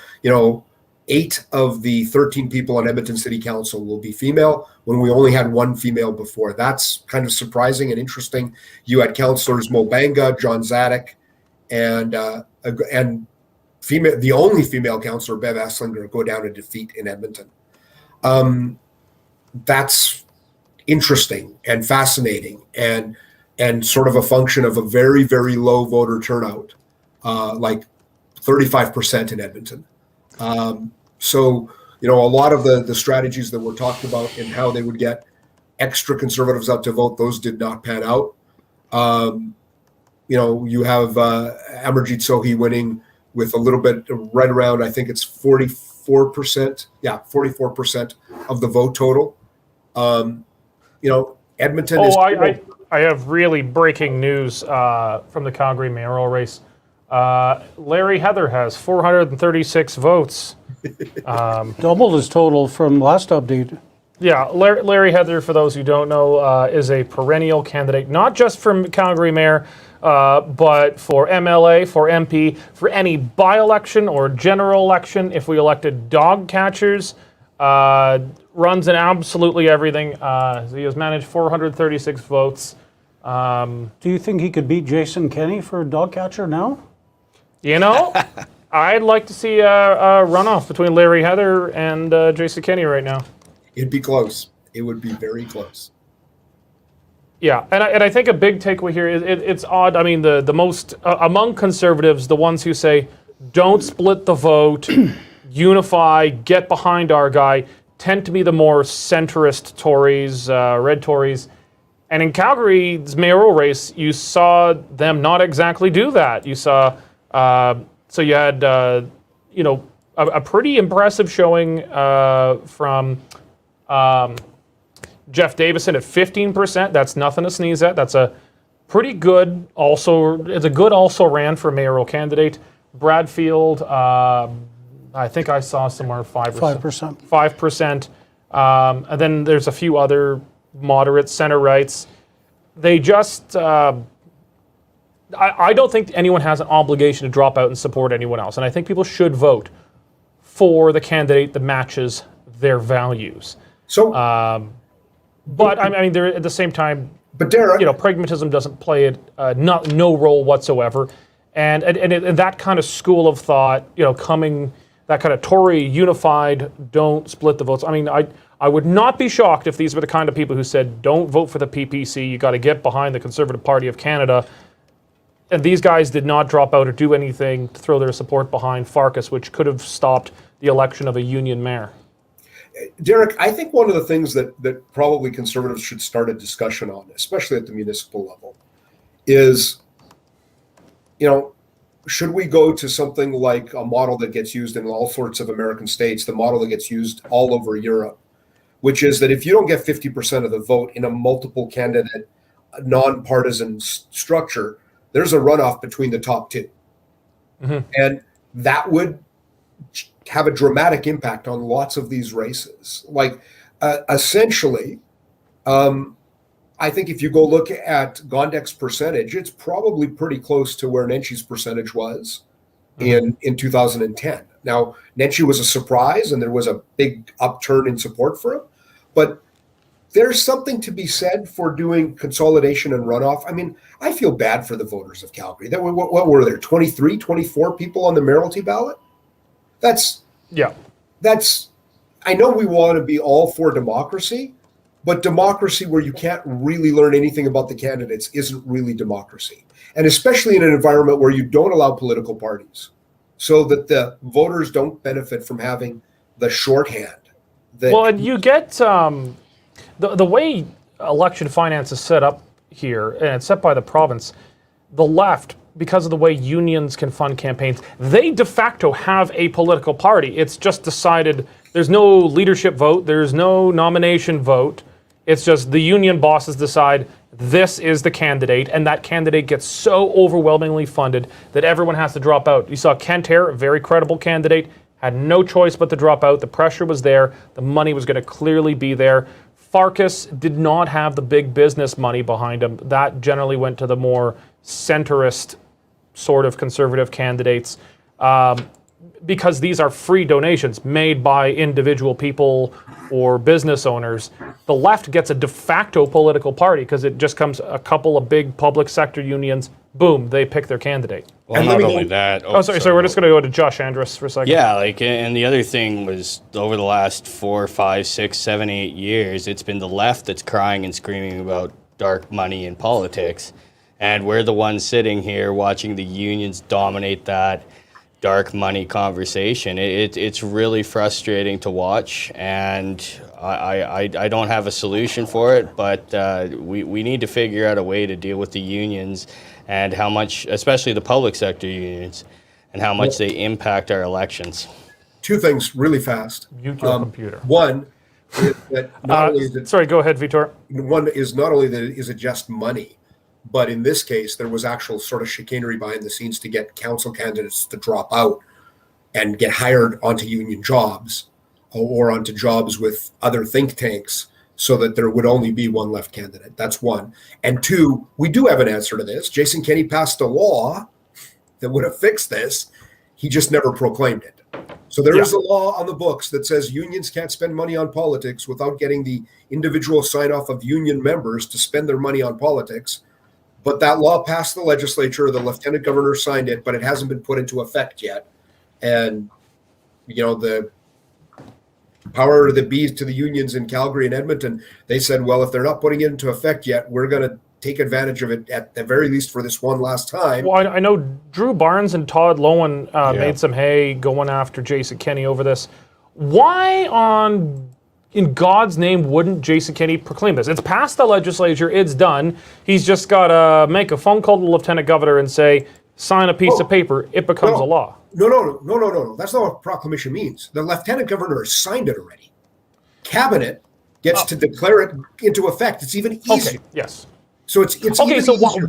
S8: 8 of the 13 people on Edmonton City Council will be female, when we only had 1 female before. That's kind of surprising and interesting. You had councillors Mo Banga, John Zadek, and the only female councillor, Bev Esslinger, go down in defeat in Edmonton. That's interesting and fascinating, and sort of a function of a very, very low voter turnout, like 35% in Edmonton. So, a lot of the strategies that were talked about and how they would get extra Conservatives out to vote, those did not pan out. You have Amarjeet Sohi winning with a little bit right around, I think it's 44%. Yeah, 44% of the vote total. Edmonton is.
S1: I have really breaking news from the Calgary mayoral race. Larry Heather has 436 votes.
S3: Doubled his total from last update.
S1: Yeah, Larry Heather, for those who don't know, is a perennial candidate, not just for Calgary mayor, but for MLA, for MP, for any by-election or general election. If we elected dog catchers, runs in absolutely everything. He has managed 436 votes.
S3: Do you think he could beat Jason Kenney for dog catcher now?
S1: I'd like to see a runoff between Larry Heather and Jason Kenney right now.
S8: It'd be close. It would be very close.
S1: Yeah, and I think a big takeaway here is it's odd. I mean, the most, among Conservatives, the ones who say, don't split the vote, unify, get behind our guy, tend to be the more centrist Tories, red Tories. And in Calgary's mayoral race, you saw them not exactly do that. You saw, so you had, a pretty impressive showing from Jeff Davison at 15%. That's nothing to sneeze at. That's a pretty good it's a good ran for mayoral candidate. Bradfield, I think I saw somewhere 5%. 5%. And then there's a few other moderate center rights. They just, I don't think anyone has an obligation to drop out and support anyone else. And I think people should vote for the candidate that matches their values.
S8: So,
S1: but I mean, there at the same time,
S8: but Derek,
S1: pragmatism doesn't play no role whatsoever. And that kind of school of thought, that kind of Tory unified, don't split the votes. I mean, I would not be shocked if these were the kind of people who said, don't vote for the PPC, you got to get behind the Conservative Party of Canada. And these guys did not drop out or do anything to throw their support behind Farkas, which could have stopped the election of a union mayor.
S8: Derek, I think one of the things that probably Conservatives should start a discussion on, especially at the municipal level, is, should we go to something like a model that gets used in all sorts of American states, the model that gets used all over Europe, which is that if you don't get 50% of the vote in a multiple candidate, nonpartisan structure, there's a runoff between the top two. Mm-hmm. And that would have a dramatic impact on lots of these races. Like, essentially, I think if you go look at Gondek's percentage, it's probably pretty close to where Nenshi's percentage was in 2010. Now, Nenshi was a surprise, and there was a big upturn in support for him. But there's something to be said for doing consolidation and runoff. I mean, I feel bad for the voters of Calgary. What were there, 23, 24 people on the mayoralty ballot? I know we want to be all for democracy, but democracy where you can't really learn anything about the candidates isn't really democracy. And especially in an environment where you don't allow political parties, so that the voters don't benefit from having the shorthand.
S1: And you get the way election finance is set up here, and it's set by the province, the left, because of the way unions can fund campaigns, they de facto have a political party. It's just decided there's no leadership vote, there's no nomination vote. It's just the union bosses decide this is the candidate, and that candidate gets so overwhelmingly funded that everyone has to drop out. You saw Kent Hare, a very credible candidate, had no choice but to drop out. The pressure was there. The money was going to clearly be there. Farkas did not have the big business money behind him. That generally went to the more centrist sort of Conservative candidates, because these are free donations made by individual people or business owners. The left gets a de facto political party because it just comes a couple of big public sector unions boom, they pick their candidate.
S6: Well, not only that.
S1: Sorry, we're just going to go to Josh Andrus for a second.
S6: Yeah, and the other thing was over the last 4, 5, 6, 7, 8 years, it's been the left that's crying and screaming about dark money in politics. And we're the ones sitting here watching the unions dominate that dark money conversation. It's really frustrating to watch, and I don't have a solution for it, but we need to figure out a way to deal with the unions and how much, especially the public sector unions, and how much they impact our elections.
S8: Two things really fast.
S1: Mute your computer.
S8: One is that not only is it,
S1: sorry, go ahead, Vitor.
S8: One is not only that is it just money, but in this case, there was actual sort of chicanery behind the scenes to get council candidates to drop out and get hired onto union jobs or onto jobs with other think tanks so that there would only be one left candidate. That's one. And two, we do have an answer to this. Jason Kenney passed a law that would have fixed this. He just never proclaimed it. So there is a law on the books that says unions can't spend money on politics without getting the individual sign-off of union members to spend their money on politics. But that law passed the legislature. The lieutenant governor signed it, but it hasn't been put into effect yet. And, the power that be to the unions in Calgary and Edmonton, they said, well, if they're not putting it into effect yet, we're going to take advantage of it at the very least for this one last time.
S1: Well, I know Drew Barnes and Todd Lowen made some hay going after Jason Kenney over this. Why in God's name wouldn't Jason Kenney proclaim this? It's passed the legislature. It's done. He's just got to make a phone call to the lieutenant governor and say, sign a piece of paper. It becomes a law.
S8: No. That's not what proclamation means. The lieutenant governor has signed it already. Cabinet gets to declare it into effect. It's even easier.
S1: Okay, yes.
S8: So it's
S1: okay,
S8: even
S1: so
S8: easier.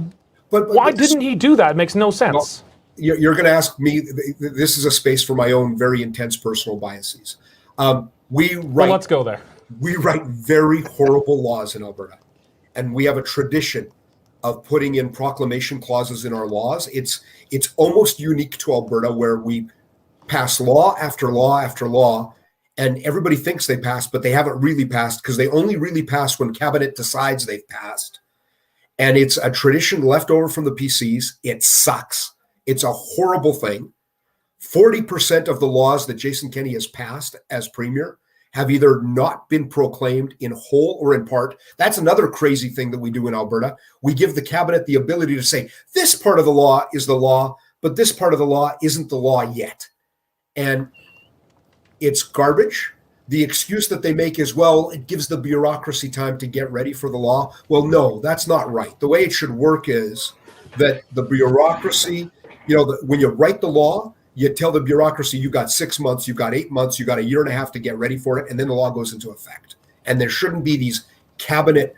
S1: Why didn't he do that? It makes no sense.
S8: Well, you're going to ask me. This is a space for my own very intense personal biases.
S1: Let's go there.
S8: We write very horrible laws in Alberta, and we have a tradition of putting in proclamation clauses in our laws. It's almost unique to Alberta, where we pass law after law after law, and everybody thinks they passed, but they haven't really passed because they only really pass when cabinet decides they've passed. And it's a tradition left over from the PCs. It sucks. It's a horrible thing. 40% of the laws that Jason Kenney has passed as premier have either not been proclaimed in whole or in part. That's another crazy thing that we do in Alberta. We give the cabinet the ability to say, this part of the law is the law, but this part of the law isn't the law yet. And it's garbage. The excuse that they make is, well, it gives the bureaucracy time to get ready for the law. Well, no, that's not right. The way it should work is that the bureaucracy, when you write the law, you tell the bureaucracy, you got 6 months, you got 8 months, you got a year and a half to get ready for it, and then the law goes into effect. And there shouldn't be these cabinet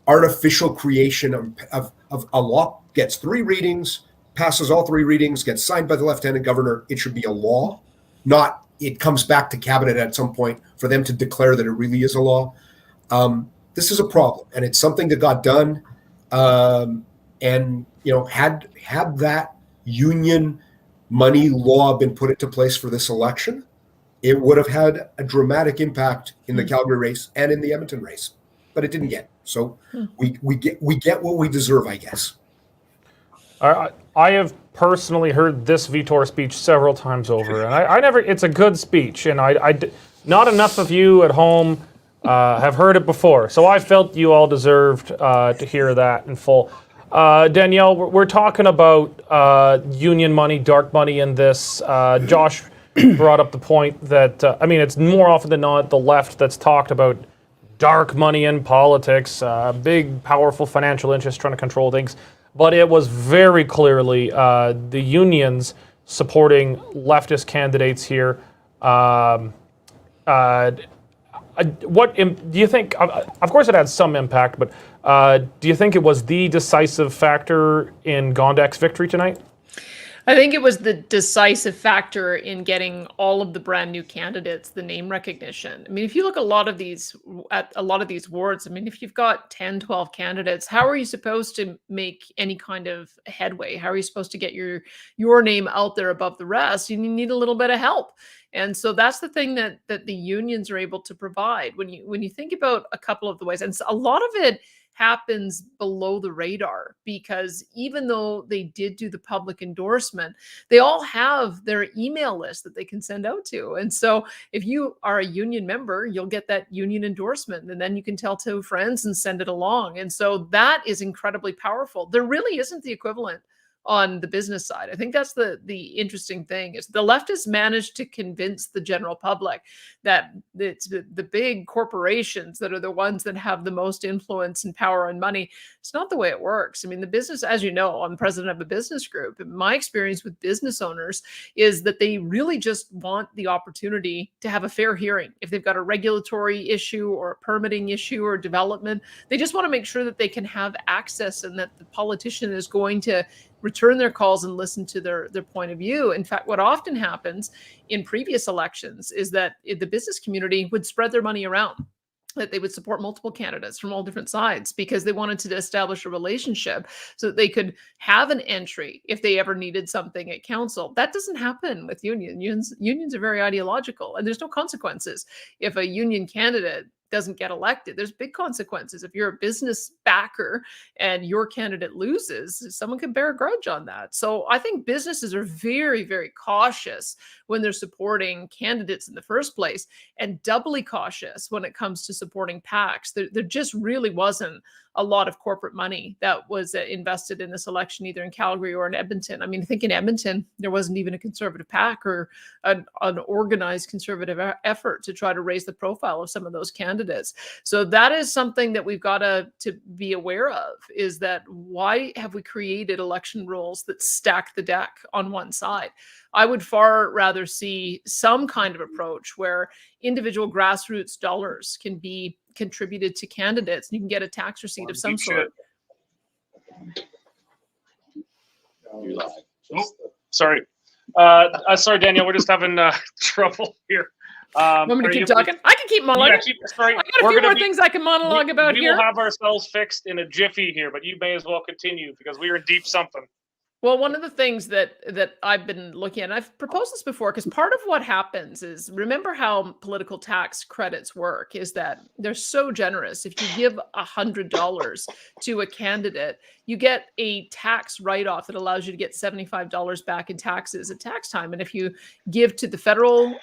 S8: artificial creation of a law gets 3 readings, passes all 3 readings, gets signed by the lieutenant governor. It should be a law, not it comes back to cabinet at some point for them to declare that it really is a law. This is a problem, and it's something that got done. And had that union money law been put into place for this election, it would have had a dramatic impact in the Calgary race and in the Edmonton race, but it didn't get. So we get what we deserve, I guess.
S1: I have personally heard this Vitor speech several times over, and I never. It's a good speech, and not enough of you at home have heard it before. So I felt you all deserved to hear that in full. Danielle, we're talking about union money, dark money in this. Josh brought up the point that, it's more often than not the left that's talked about dark money in politics, big, powerful financial interests trying to control things. But it was very clearly the unions supporting leftist candidates here. What do you think? Of course, it had some impact, but do you think it was the decisive factor in Gondek's victory tonight?
S4: I think it was the decisive factor in getting all of the brand new candidates the name recognition. I mean, if you look at a lot of these wards, if you've got 10, 12 candidates, how are you supposed to make any kind of headway? How are you supposed to get your name out there above the rest? You need a little bit of help. And so that's the thing that the unions are able to provide. When you think about a couple of the ways, and a lot of it happens below the radar, because even though they did do the public endorsement, they all have their email list that they can send out to. And so if you are a union member, you'll get that union endorsement, and then you can tell 2 friends and send it along. And so that is incredibly powerful. There really isn't the equivalent on the business side. I think that's the interesting thing, is the left has managed to convince the general public that it's the big corporations that are the ones that have the most influence and power and money. It's not the way it works. I mean, the business, as you know, I'm president of a business group. My experience with business owners is that they really just want the opportunity to have a fair hearing. If they've got a regulatory issue or a permitting issue or development, they just want to make sure that they can have access, and that the politician is going to return their calls and listen to their point of view. In fact, what often happens in previous elections is that the business community would spread their money around, that they would support multiple candidates from all different sides, because they wanted to establish a relationship so that they could have an entry if they ever needed something at council. That doesn't happen with unions. Unions are very ideological, and there's no consequences. If a union candidate doesn't get elected, there's big consequences. If you're a business backer and your candidate loses, someone can bear a grudge on that. So I think businesses are very, very cautious when they're supporting candidates in the first place, and doubly cautious when it comes to supporting PACs. There just really wasn't a lot of corporate money that was invested in this election, either in Calgary or in Edmonton. I mean, I think in Edmonton, there wasn't even a conservative PAC or an organized conservative effort to try to raise the profile of some of those candidates. So that is something that we've got to be aware of, is that why have we created election rules that stack the deck on one side? I would far rather see some kind of approach where individual grassroots dollars can be contributed to candidates, and you can get a tax receipt of some sort.
S1: Sorry. Sorry, Danielle, we're just having trouble here.
S4: Want me to keep talking? I can keep monologuing.
S1: Sorry.
S4: I got a few more things I can monologue about here.
S1: We will have ourselves fixed in a jiffy here, but you may as well continue, because we are in deep something.
S4: Well, one of the things that I've been looking at, and I've proposed this before, because part of what happens is, remember how political tax credits work, is that they're so generous. If you give $100 to a candidate, you get a tax write-off that allows you to get $75 back in taxes at tax time. And if you give to the federal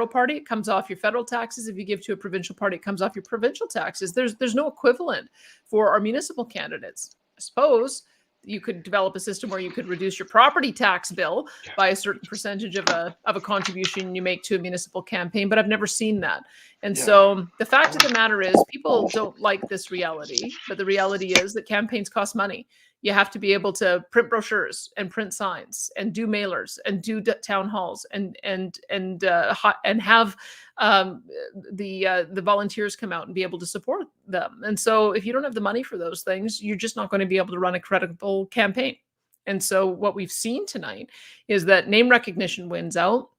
S4: party, it comes off your federal taxes. If you give to a provincial party, it comes off your provincial taxes. There's no equivalent for our municipal candidates. I suppose you could develop a system where you could reduce your property tax bill by a certain percentage of a contribution you make to a municipal campaign, but I've never seen that. And so the fact of the matter is, people don't like this reality, but the reality is that campaigns cost money. You have to be able to print brochures and print signs and do mailers and do town halls and have the volunteers come out and be able to support them. And so if you don't have the money for those things, you're just not going to be able to run a credible campaign. And so what we've seen tonight is that name recognition wins out.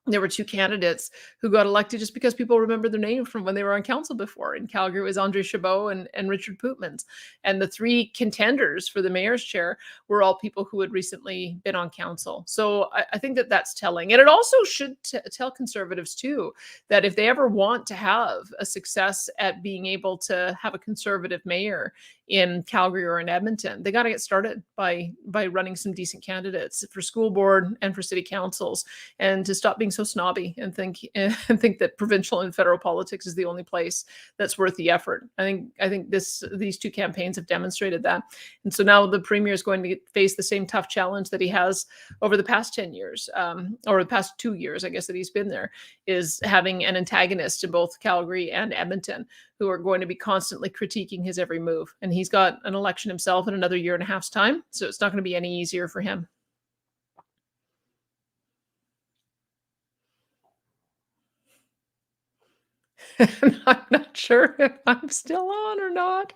S4: There were 2 candidates who got elected just because people remember their name from when they were on council before. In Calgary, it was Andrus and Richard Pootmans. And the 3 contenders for the mayor's chair were all people who had recently been on council. So I think that that's telling. And it also should tell Conservatives, too, that if they ever want to have a success at being able to have a Conservative mayor in Calgary or in Edmonton, they got to get started by running some decent candidates for school board and for city councils, and to stop being so snobby and think that provincial and federal politics is the only place that's worth the effort. I think these 2 campaigns have demonstrated that. And so now the premier is going to face the same tough challenge that he has over the past 10 years, or the past 2 years, I guess, that he's been there, is having an antagonist in both Calgary and Edmonton who are going to be constantly critiquing his every move. And he's got an election himself in another 1.5 years' time, so it's not going to be any easier for him. I'm not sure if I'm still on or not.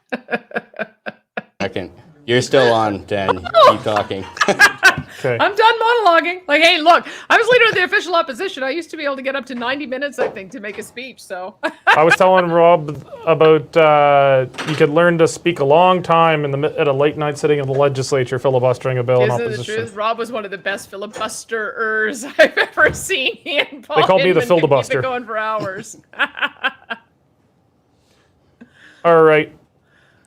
S6: Second. You're still on, Dan. Keep talking.
S1: Okay.
S4: I'm done monologuing. Like, hey, look, I was leader of the official opposition. I used to be able to get up to 90 minutes, I think, to make a speech. So
S1: I was telling Rob about you could learn to speak a long time at a late night sitting in the legislature filibustering a bill in
S4: Isn't
S1: opposition.
S4: it the truth? Rob was one of the best filibusterers I've ever seen. He and Paul
S1: They called me the
S4: Inman could
S1: filibuster.
S4: keep it going for hours.
S1: All right.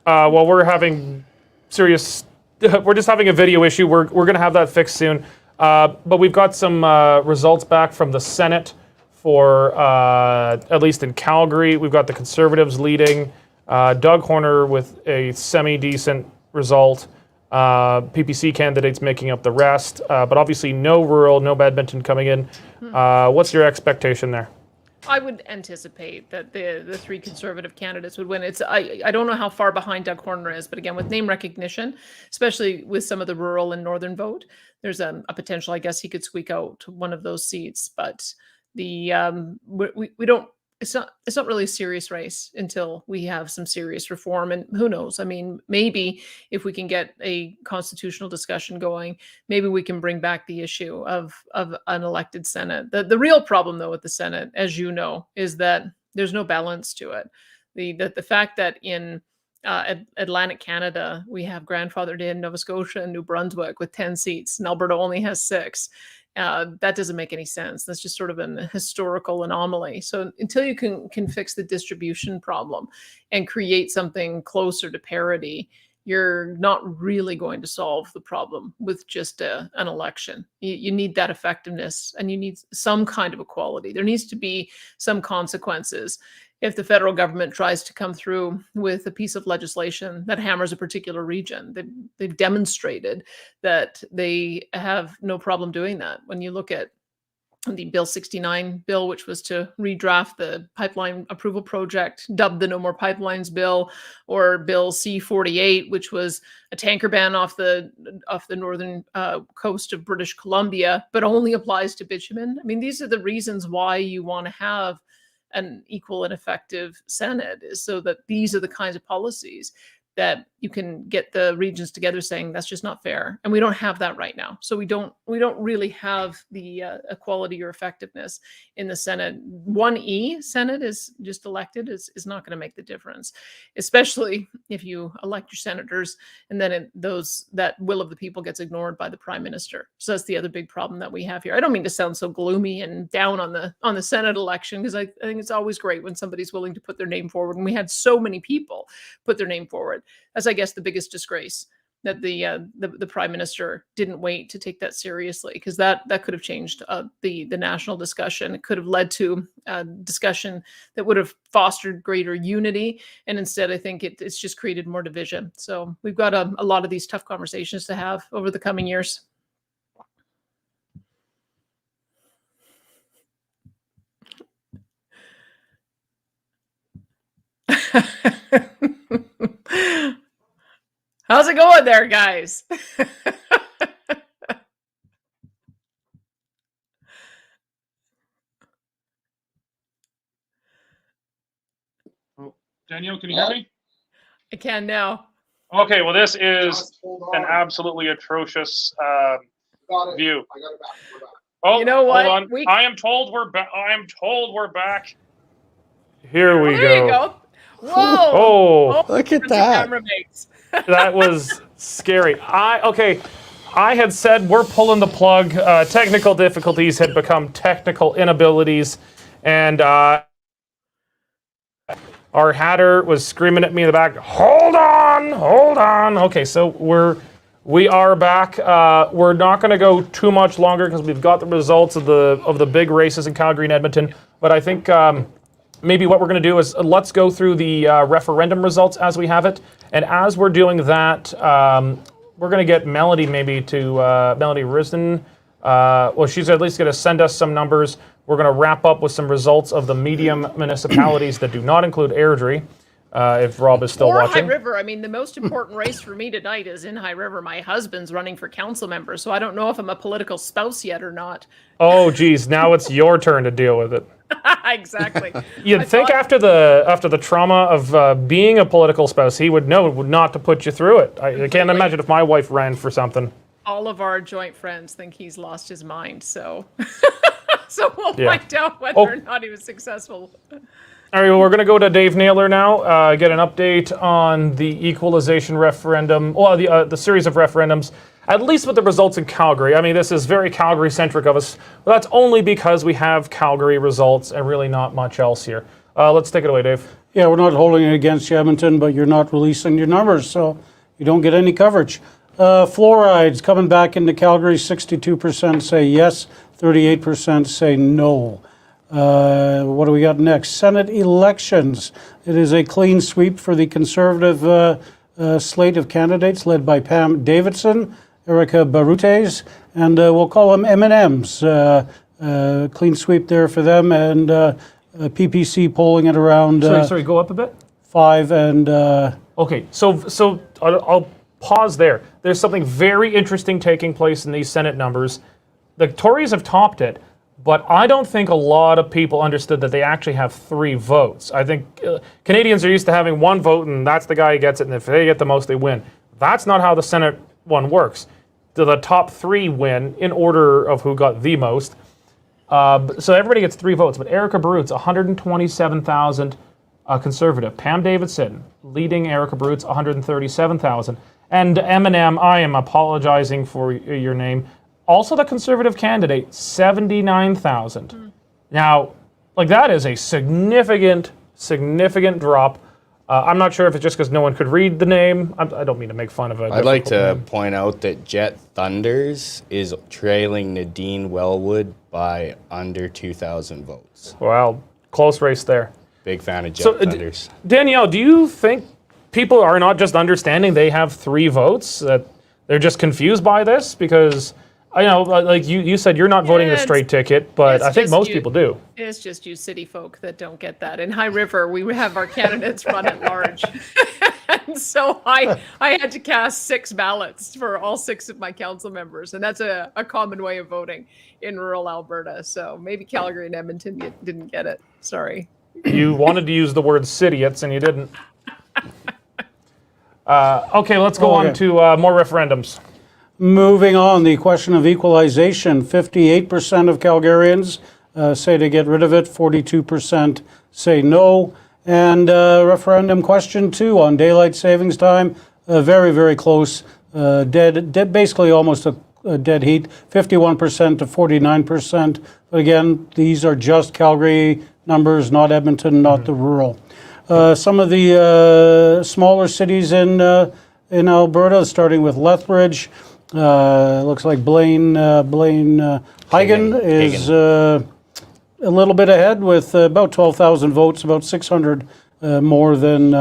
S1: Well, we're having serious. We're just having a video issue. We're going to have that fixed soon. But we've got some results back from the Senate for at least in Calgary. We've got the Conservatives leading. Doug Horner with a semi-decent result. PPC candidates making up the rest. But obviously no rural, no Edmonton coming in. What's your expectation there?
S4: I would anticipate that the three Conservative candidates would win. I don't know how far behind Doug Horner is, but again, with name recognition, especially with some of the rural and northern vote, there's a potential. I guess he could squeak out one of those seats. But we don't. It's not really a serious race until we have some serious reform. And who knows? I mean, maybe if we can get a constitutional discussion going, maybe we can bring back the issue of an elected Senate. The real problem, though, with the Senate, as you know, is that there's no balance to it. The fact that in Atlantic Canada, we have grandfathered in Nova Scotia and New Brunswick with 10 seats, and Alberta only has 6. That doesn't make any sense. That's just sort of an historical anomaly. So until you can fix the distribution problem and create something closer to parity, you're not really going to solve the problem with just an election. You need that effectiveness, and you need some kind of equality. There needs to be some consequences. If the federal government tries to come through with a piece of legislation that hammers a particular region, they've demonstrated that they have no problem doing that. When you look at the Bill 69 bill, which was to redraft the pipeline approval project, dubbed the No More Pipelines bill, or Bill C-48, which was a tanker ban off the northern coast of British Columbia, but only applies to bitumen. I mean, these are the reasons why you want to have an equal and effective Senate, is so that these are the kinds of policies that you can get the regions together saying that's just not fair. And we don't have that right now. So we don't really have the equality or effectiveness in the Senate. 1E Senate is just elected is not going to make the difference, especially if you elect your senators and then that will of the people gets ignored by the Prime Minister. So that's the other big problem that we have here. I don't mean to sound so gloomy and down on the Senate election, because I think it's always great when somebody's willing to put their name forward. And we had so many people put their name forward. That's, I guess, the biggest disgrace, that the Prime Minister didn't wait to take that seriously, because that could have changed the national discussion. It could have led to a discussion that would have fostered greater unity, and instead I think it's just created more division. So we've got a lot of these tough conversations to have over the coming years. How's it going there, guys?
S1: Oh, Danielle, can you hear me?
S4: I can now.
S1: Okay, well, this is an absolutely atrocious view. Oh,
S4: you know what?
S1: Hold on. I am told we're back. Here we go.
S4: There you go. Whoa!
S1: Oh,
S9: look at that.
S1: That was scary. I had said we're pulling the plug. Technical difficulties had become technical inabilities, and our hatter was screaming at me in the back, hold on. Okay, so we are back. We're not going to go too much longer because we've got the results of the big races in Calgary and Edmonton. But I think maybe what we're going to do is let's go through the referendum results as we have it. And as we're doing that, we're going to get Melody Melody Risden. Well, she's at least going to send us some numbers. We're going to wrap up with some results of the medium municipalities that do not include Airdrie, if Rob is still watching.
S4: High River. I mean, the most important race for me tonight is in High River. My husband's running for council member, so I don't know if I'm a political spouse yet or not.
S1: Oh, geez. Now it's your turn to deal with it.
S4: Exactly.
S1: You'd think after the trauma of being a political spouse, he would know not to put you through it. I can't imagine if my wife ran for something.
S4: All of our joint friends think he's lost his mind, so so we'll find out whether or not he was successful.
S1: All right, well, we're going to go to Dave Naylor now, get an update on the equalization referendum, well, the series of referendums, at least with the results in Calgary. I mean, this is very Calgary-centric of us, but that's only because we have Calgary results and really not much else here. Let's take it away, Dave.
S3: Yeah, we're not holding it against you, Edmonton, but you're not releasing your numbers, so you don't get any coverage. Fluorides coming back into Calgary, 62% say yes, 38% say no. What do we got next? Senate elections. It is a clean sweep for the Conservative slate of candidates led by Pam Davidson, Erica Barutes, and we'll call them M&Ms. Clean sweep there for them, and PPC polling at around
S1: Sorry, go up a bit.
S3: 5 and...
S1: Okay, so I'll pause there. There's something very interesting taking place in these Senate numbers. The Tories have topped it, but I don't think a lot of people understood that they actually have 3 votes. I think Canadians are used to having 1 vote, and that's the guy who gets it, and if they get the most, they win. That's not how the Senate one works. The top 3 win in order of who got the most. So everybody gets 3 votes, but Erica Barutes, 127,000 Conservative. Pam Davidson, leading Erica Barutes, 137,000. And M&M, I am apologizing for your name, also the Conservative candidate, 79,000. Now, like, that is a significant drop. I'm not sure if it's just because no one could read the name. I don't mean to make fun of it.
S6: I'd like to point out that Jet Thunders is trailing Nadine Wellwood by under 2,000 votes.
S1: Well, close race there.
S6: Big fan of Jet Thunders.
S1: Danielle, do you think people are not just understanding they have 3 votes, that they're just confused by this? Because, I know, like you said, you're not voting the straight ticket, but I think most people do.
S4: It's just you city folk that don't get that. In High River, we have our candidates run at large. And so I had to cast 6 ballots for all 6 of my council members. And that's a common way of voting in rural Alberta. So maybe Calgary and Edmonton didn't get it. Sorry.
S1: You wanted to use the word cityots and you didn't. Okay, let's go on to more referendums.
S3: Moving on, the question of equalization. 58% of Calgarians say to get rid of it, 42% say no. And referendum question 2 on daylight savings time, very, very close, basically almost a dead heat, 51% to 49%. But again, these are just Calgary numbers, not Edmonton, not the rural. Some of the smaller cities in Alberta, starting with Lethbridge, looks like Blaine Hagen is a little bit ahead with about 12,000 votes, about 600 more than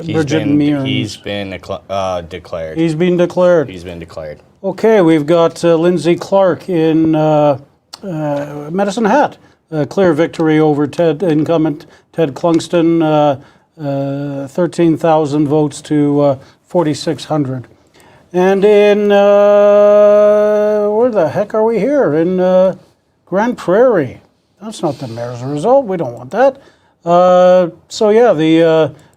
S3: Bridget Mears.
S6: He's been declared.
S3: He's been declared.
S6: He's been declared.
S3: Okay, we've got Lindsay Clark in Medicine Hat. Clear victory over incumbent Ted Clungston, 13,000 votes to 4,600. And in, where the heck are we here? In Grand Prairie. That's not the mayor's result. We don't want that. So yeah,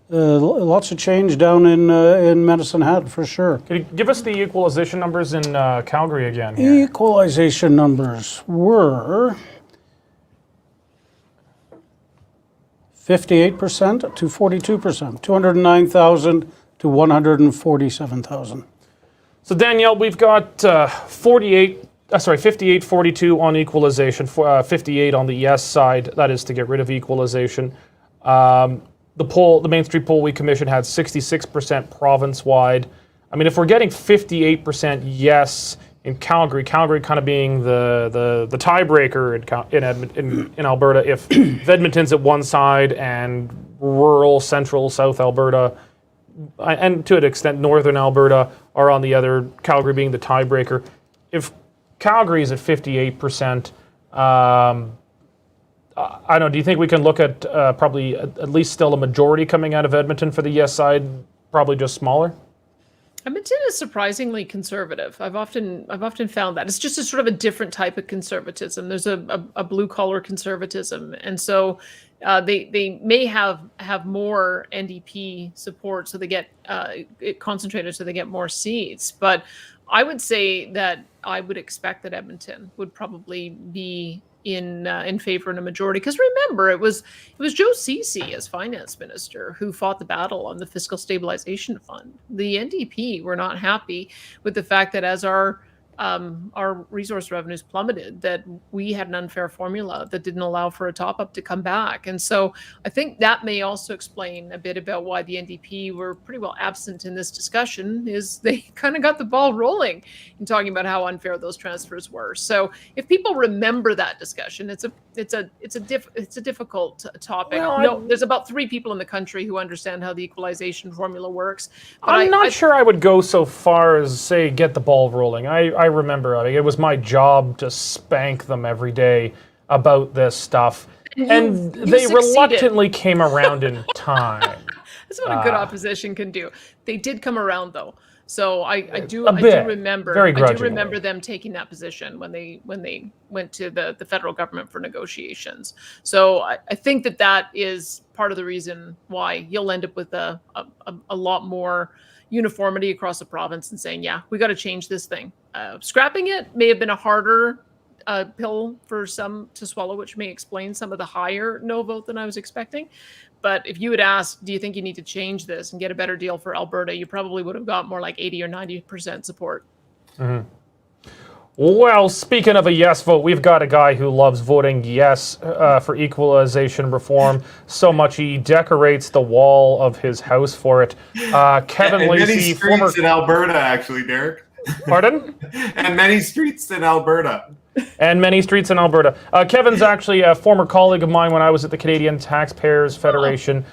S3: lots of change down in Medicine Hat for sure.
S1: Can you give us the equalization numbers in Calgary again here?
S3: Equalization numbers were 58% to 42%, 209,000 to 147,000.
S1: So Danielle, we've got 58-42 on equalization, 58 on the yes side. That is to get rid of equalization. The Main Street poll we commissioned had 66% province-wide. I mean, if we're getting 58% yes in Calgary kind of being the tiebreaker in Alberta, if Edmonton's at one side and rural, central, south Alberta, and to an extent northern Alberta are on the other, Calgary being the tiebreaker. If Calgary is at 58%, I don't know, do you think we can look at probably at least still a majority coming out of Edmonton for the yes side, probably just smaller?
S4: Edmonton is surprisingly conservative. I've often found that. It's just a sort of a different type of conservatism. There's a blue collar conservatism. And so they may have more NDP support, so they get it concentrated, so they get more seats. But I would say that I would expect that Edmonton would probably be in favor in a majority, because remember, it was Joe Ceci as finance minister who fought the battle on the fiscal stabilization fund. The NDP were not happy with the fact that as our our resource revenues plummeted, that we had an unfair formula that didn't allow for a top-up to come back. And so I think that may also explain a bit about why the NDP were pretty well absent in this discussion, is they kind of got the ball rolling in talking about how unfair those transfers were. So if people remember that discussion, it's a difficult topic.
S1: Well,
S4: There's about 3 people in the country who understand how the equalization formula works. But
S1: I'm not sure I would go so far as say get the ball rolling. I remember, I mean, it was my job to spank them every day about this stuff, and they reluctantly came around in time.
S4: That's what a good opposition can do. They did come around, though. So I do remember them taking that position when they went to the federal government for negotiations. So I think that is part of the reason why you'll end up with a lot more uniformity across the province and saying, yeah, we got to change this thing. Scrapping it may have been a harder pill for some to swallow, which may explain some of the higher no vote than I was expecting. But if you had asked, do you think you need to change this and get a better deal for Alberta, you probably would have got more like 80 or 90% support.
S1: Mm-hmm. Well, speaking of a yes vote, we've got a guy who loves voting yes for equalization reform so much he decorates the wall of his house for it. Kevin
S18: and
S1: Lacey,
S18: many streets in Alberta, actually, Derek.
S1: Pardon?
S18: And many streets in Alberta.
S1: And many streets in Alberta. Kevin's actually a former colleague of mine when I was at the Canadian Taxpayers Federation.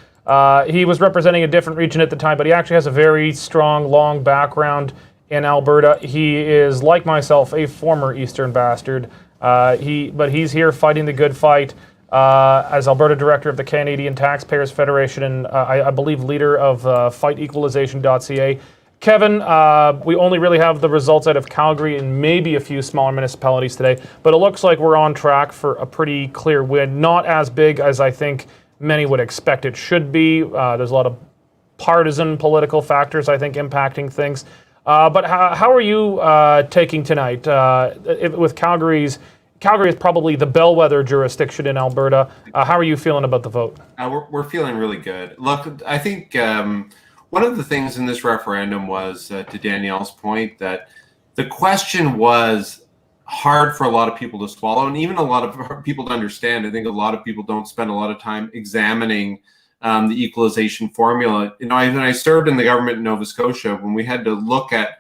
S1: He was representing a different region at the time, but he actually has a very strong, long background in Alberta. He is, like myself, a former Eastern bastard. But he's here fighting the good fight as Alberta Director of the Canadian Taxpayers Federation and I believe leader of FightEqualization.ca. Kevin, we only really have the results out of Calgary and maybe a few smaller municipalities today, but it looks like we're on track for a pretty clear win. Not as big as I think many would expect it should be. There's a lot of partisan political factors, I think, impacting things. But how are you taking tonight? With Calgary is probably the bellwether jurisdiction in Alberta. How are you feeling about the vote?
S18: We're feeling really good. Look, I think one of the things in this referendum was, to Danielle's point, that the question was hard for a lot of people to swallow and even a lot of people to understand. I think a lot of people don't spend a lot of time examining the equalization formula. You know, when I served in the government in Nova Scotia, when we had to look at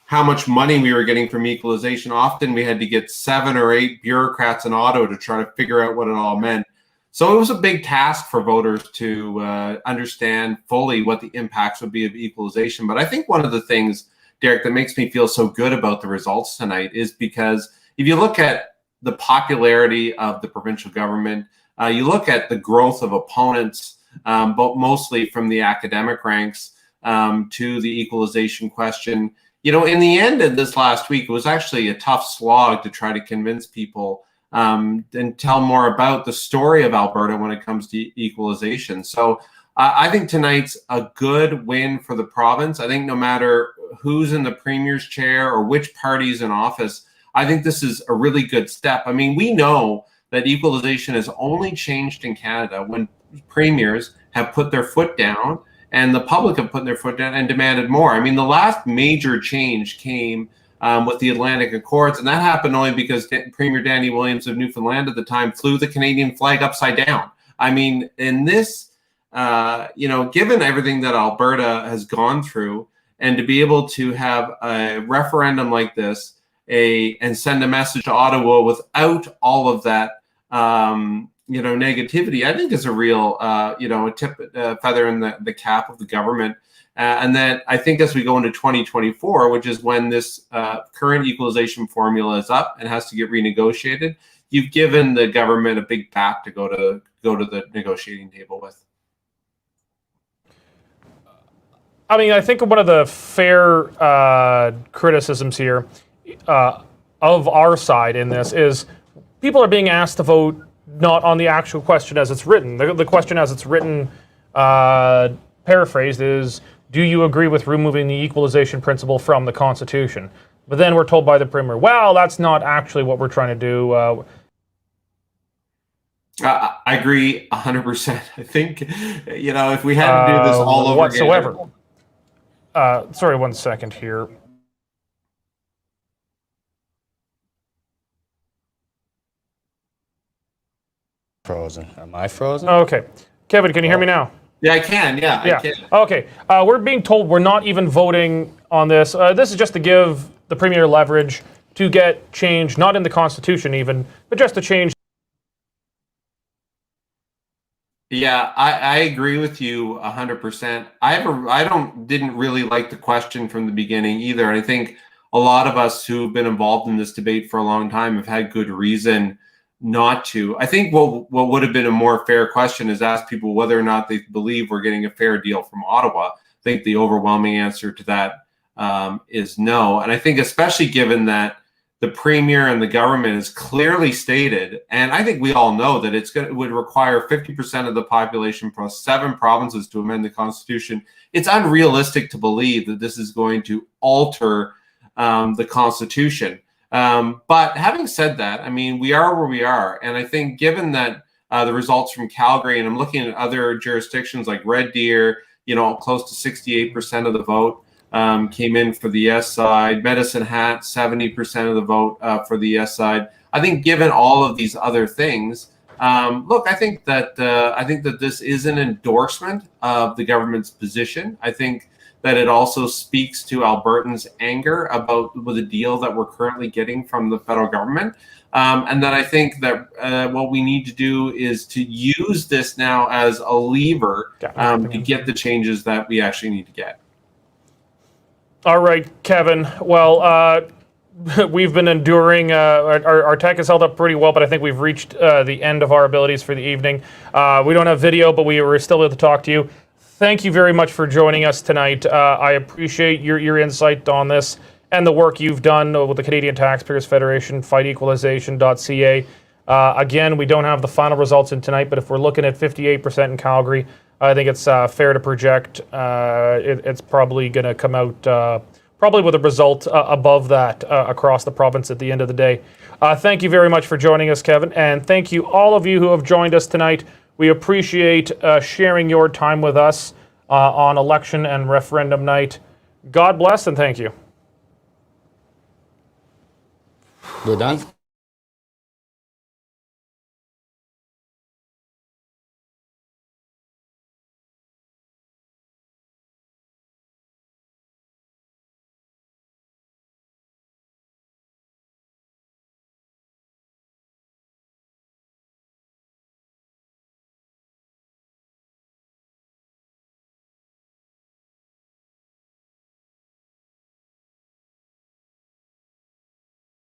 S18: how much money we were getting from equalization, often we had to get 7 or 8 bureaucrats in Ottawa to try to figure out what it all meant. So it was a big task for voters to understand fully what the impacts would be of equalization. But I think one of the things, Derek, that makes me feel so good about the results tonight is because if you look at the popularity of the provincial government, you look at the growth of opponents, but mostly from the academic ranks to the equalization question. You know, in the end of this last week, it was actually a tough slog to try to convince people and tell more about the story of Alberta when it comes to equalization. So I think tonight's a good win for the province. I think no matter who's in the premier's chair or which party's in office, I think this is a really good step. I mean, we know that equalization has only changed in Canada when premiers have put their foot down and the public have put their foot down and demanded more. I mean, the last major change came with the Atlantic Accords, and that happened only because Premier Danny Williams of Newfoundland at the time flew the Canadian flag upside down. I mean, in this, you know, given everything that Alberta has gone through, and to be able to have a referendum like this, and send a message to Ottawa without all of that, you know, negativity, I think is a real, you know, feather in the cap of the government. And that I think as we go into 2024, which is when this current equalization formula is up and has to get renegotiated, you've given the government a big back to go to the negotiating table with.
S1: I mean, I think one of the fair criticisms here of our side in this is people are being asked to vote not on the actual question as it's written. The question as it's written, paraphrased, is, do you agree with removing the equalization principle from the Constitution? But then we're told by the Premier, well, that's not actually what we're trying to do.
S18: I agree 100%. I think, you know, if we had to do this all over
S1: whatsoever. Sorry, 1 second here.
S6: Frozen. Am I frozen?
S1: Okay. Kevin, can you hear me now?
S18: Yeah, I can. Yeah, I can.
S1: Okay. We're being told we're not even voting on this. This is just to give the Premier leverage to get change, not in the Constitution even, but just to change.
S18: Yeah, I agree with you 100%. Didn't really like the question from the beginning either. And I think a lot of us who've been involved in this debate for a long time have had good reason not to. I think what would have been a more fair question is ask people whether or not they believe we're getting a fair deal from Ottawa. I think the overwhelming answer to that is no. And I think especially given that the Premier and the government has clearly stated, and I think we all know that it would require 50% of the population plus 7 provinces to amend the Constitution. It's unrealistic to believe that this is going to alter the Constitution. But having said that, I mean, we are where we are. And I think given that the results from Calgary, and I'm looking at other jurisdictions like Red Deer, close to 68% of the vote came in for the yes side. Medicine Hat, 70% of the vote for the yes side. I think given all of these other things, I think that this is an endorsement of the government's position. I think that it also speaks to Albertans' anger about the deal that we're currently getting from the federal government. And that I think that what we need to do is to use this now as a lever to get the changes that we actually need to get.
S1: All right, Kevin. Well, we've been enduring. Our tech has held up pretty well, but I think we've reached the end of our abilities for the evening. We don't have video, but we were still able to talk to you. Thank you very much for joining us tonight. I appreciate your insight on this and the work you've done with the Canadian Taxpayers Federation, fightequalization.ca. Again, we don't have the final results in tonight, but if we're looking at 58% in Calgary, I think it's fair to project it's probably going to come out probably with a result above that across the province at the end of the day. Thank you very much for joining us, Kevin, and thank you all of you who have joined us tonight. We appreciate sharing your time with us on election and referendum night. God bless and thank you.
S6: We're done.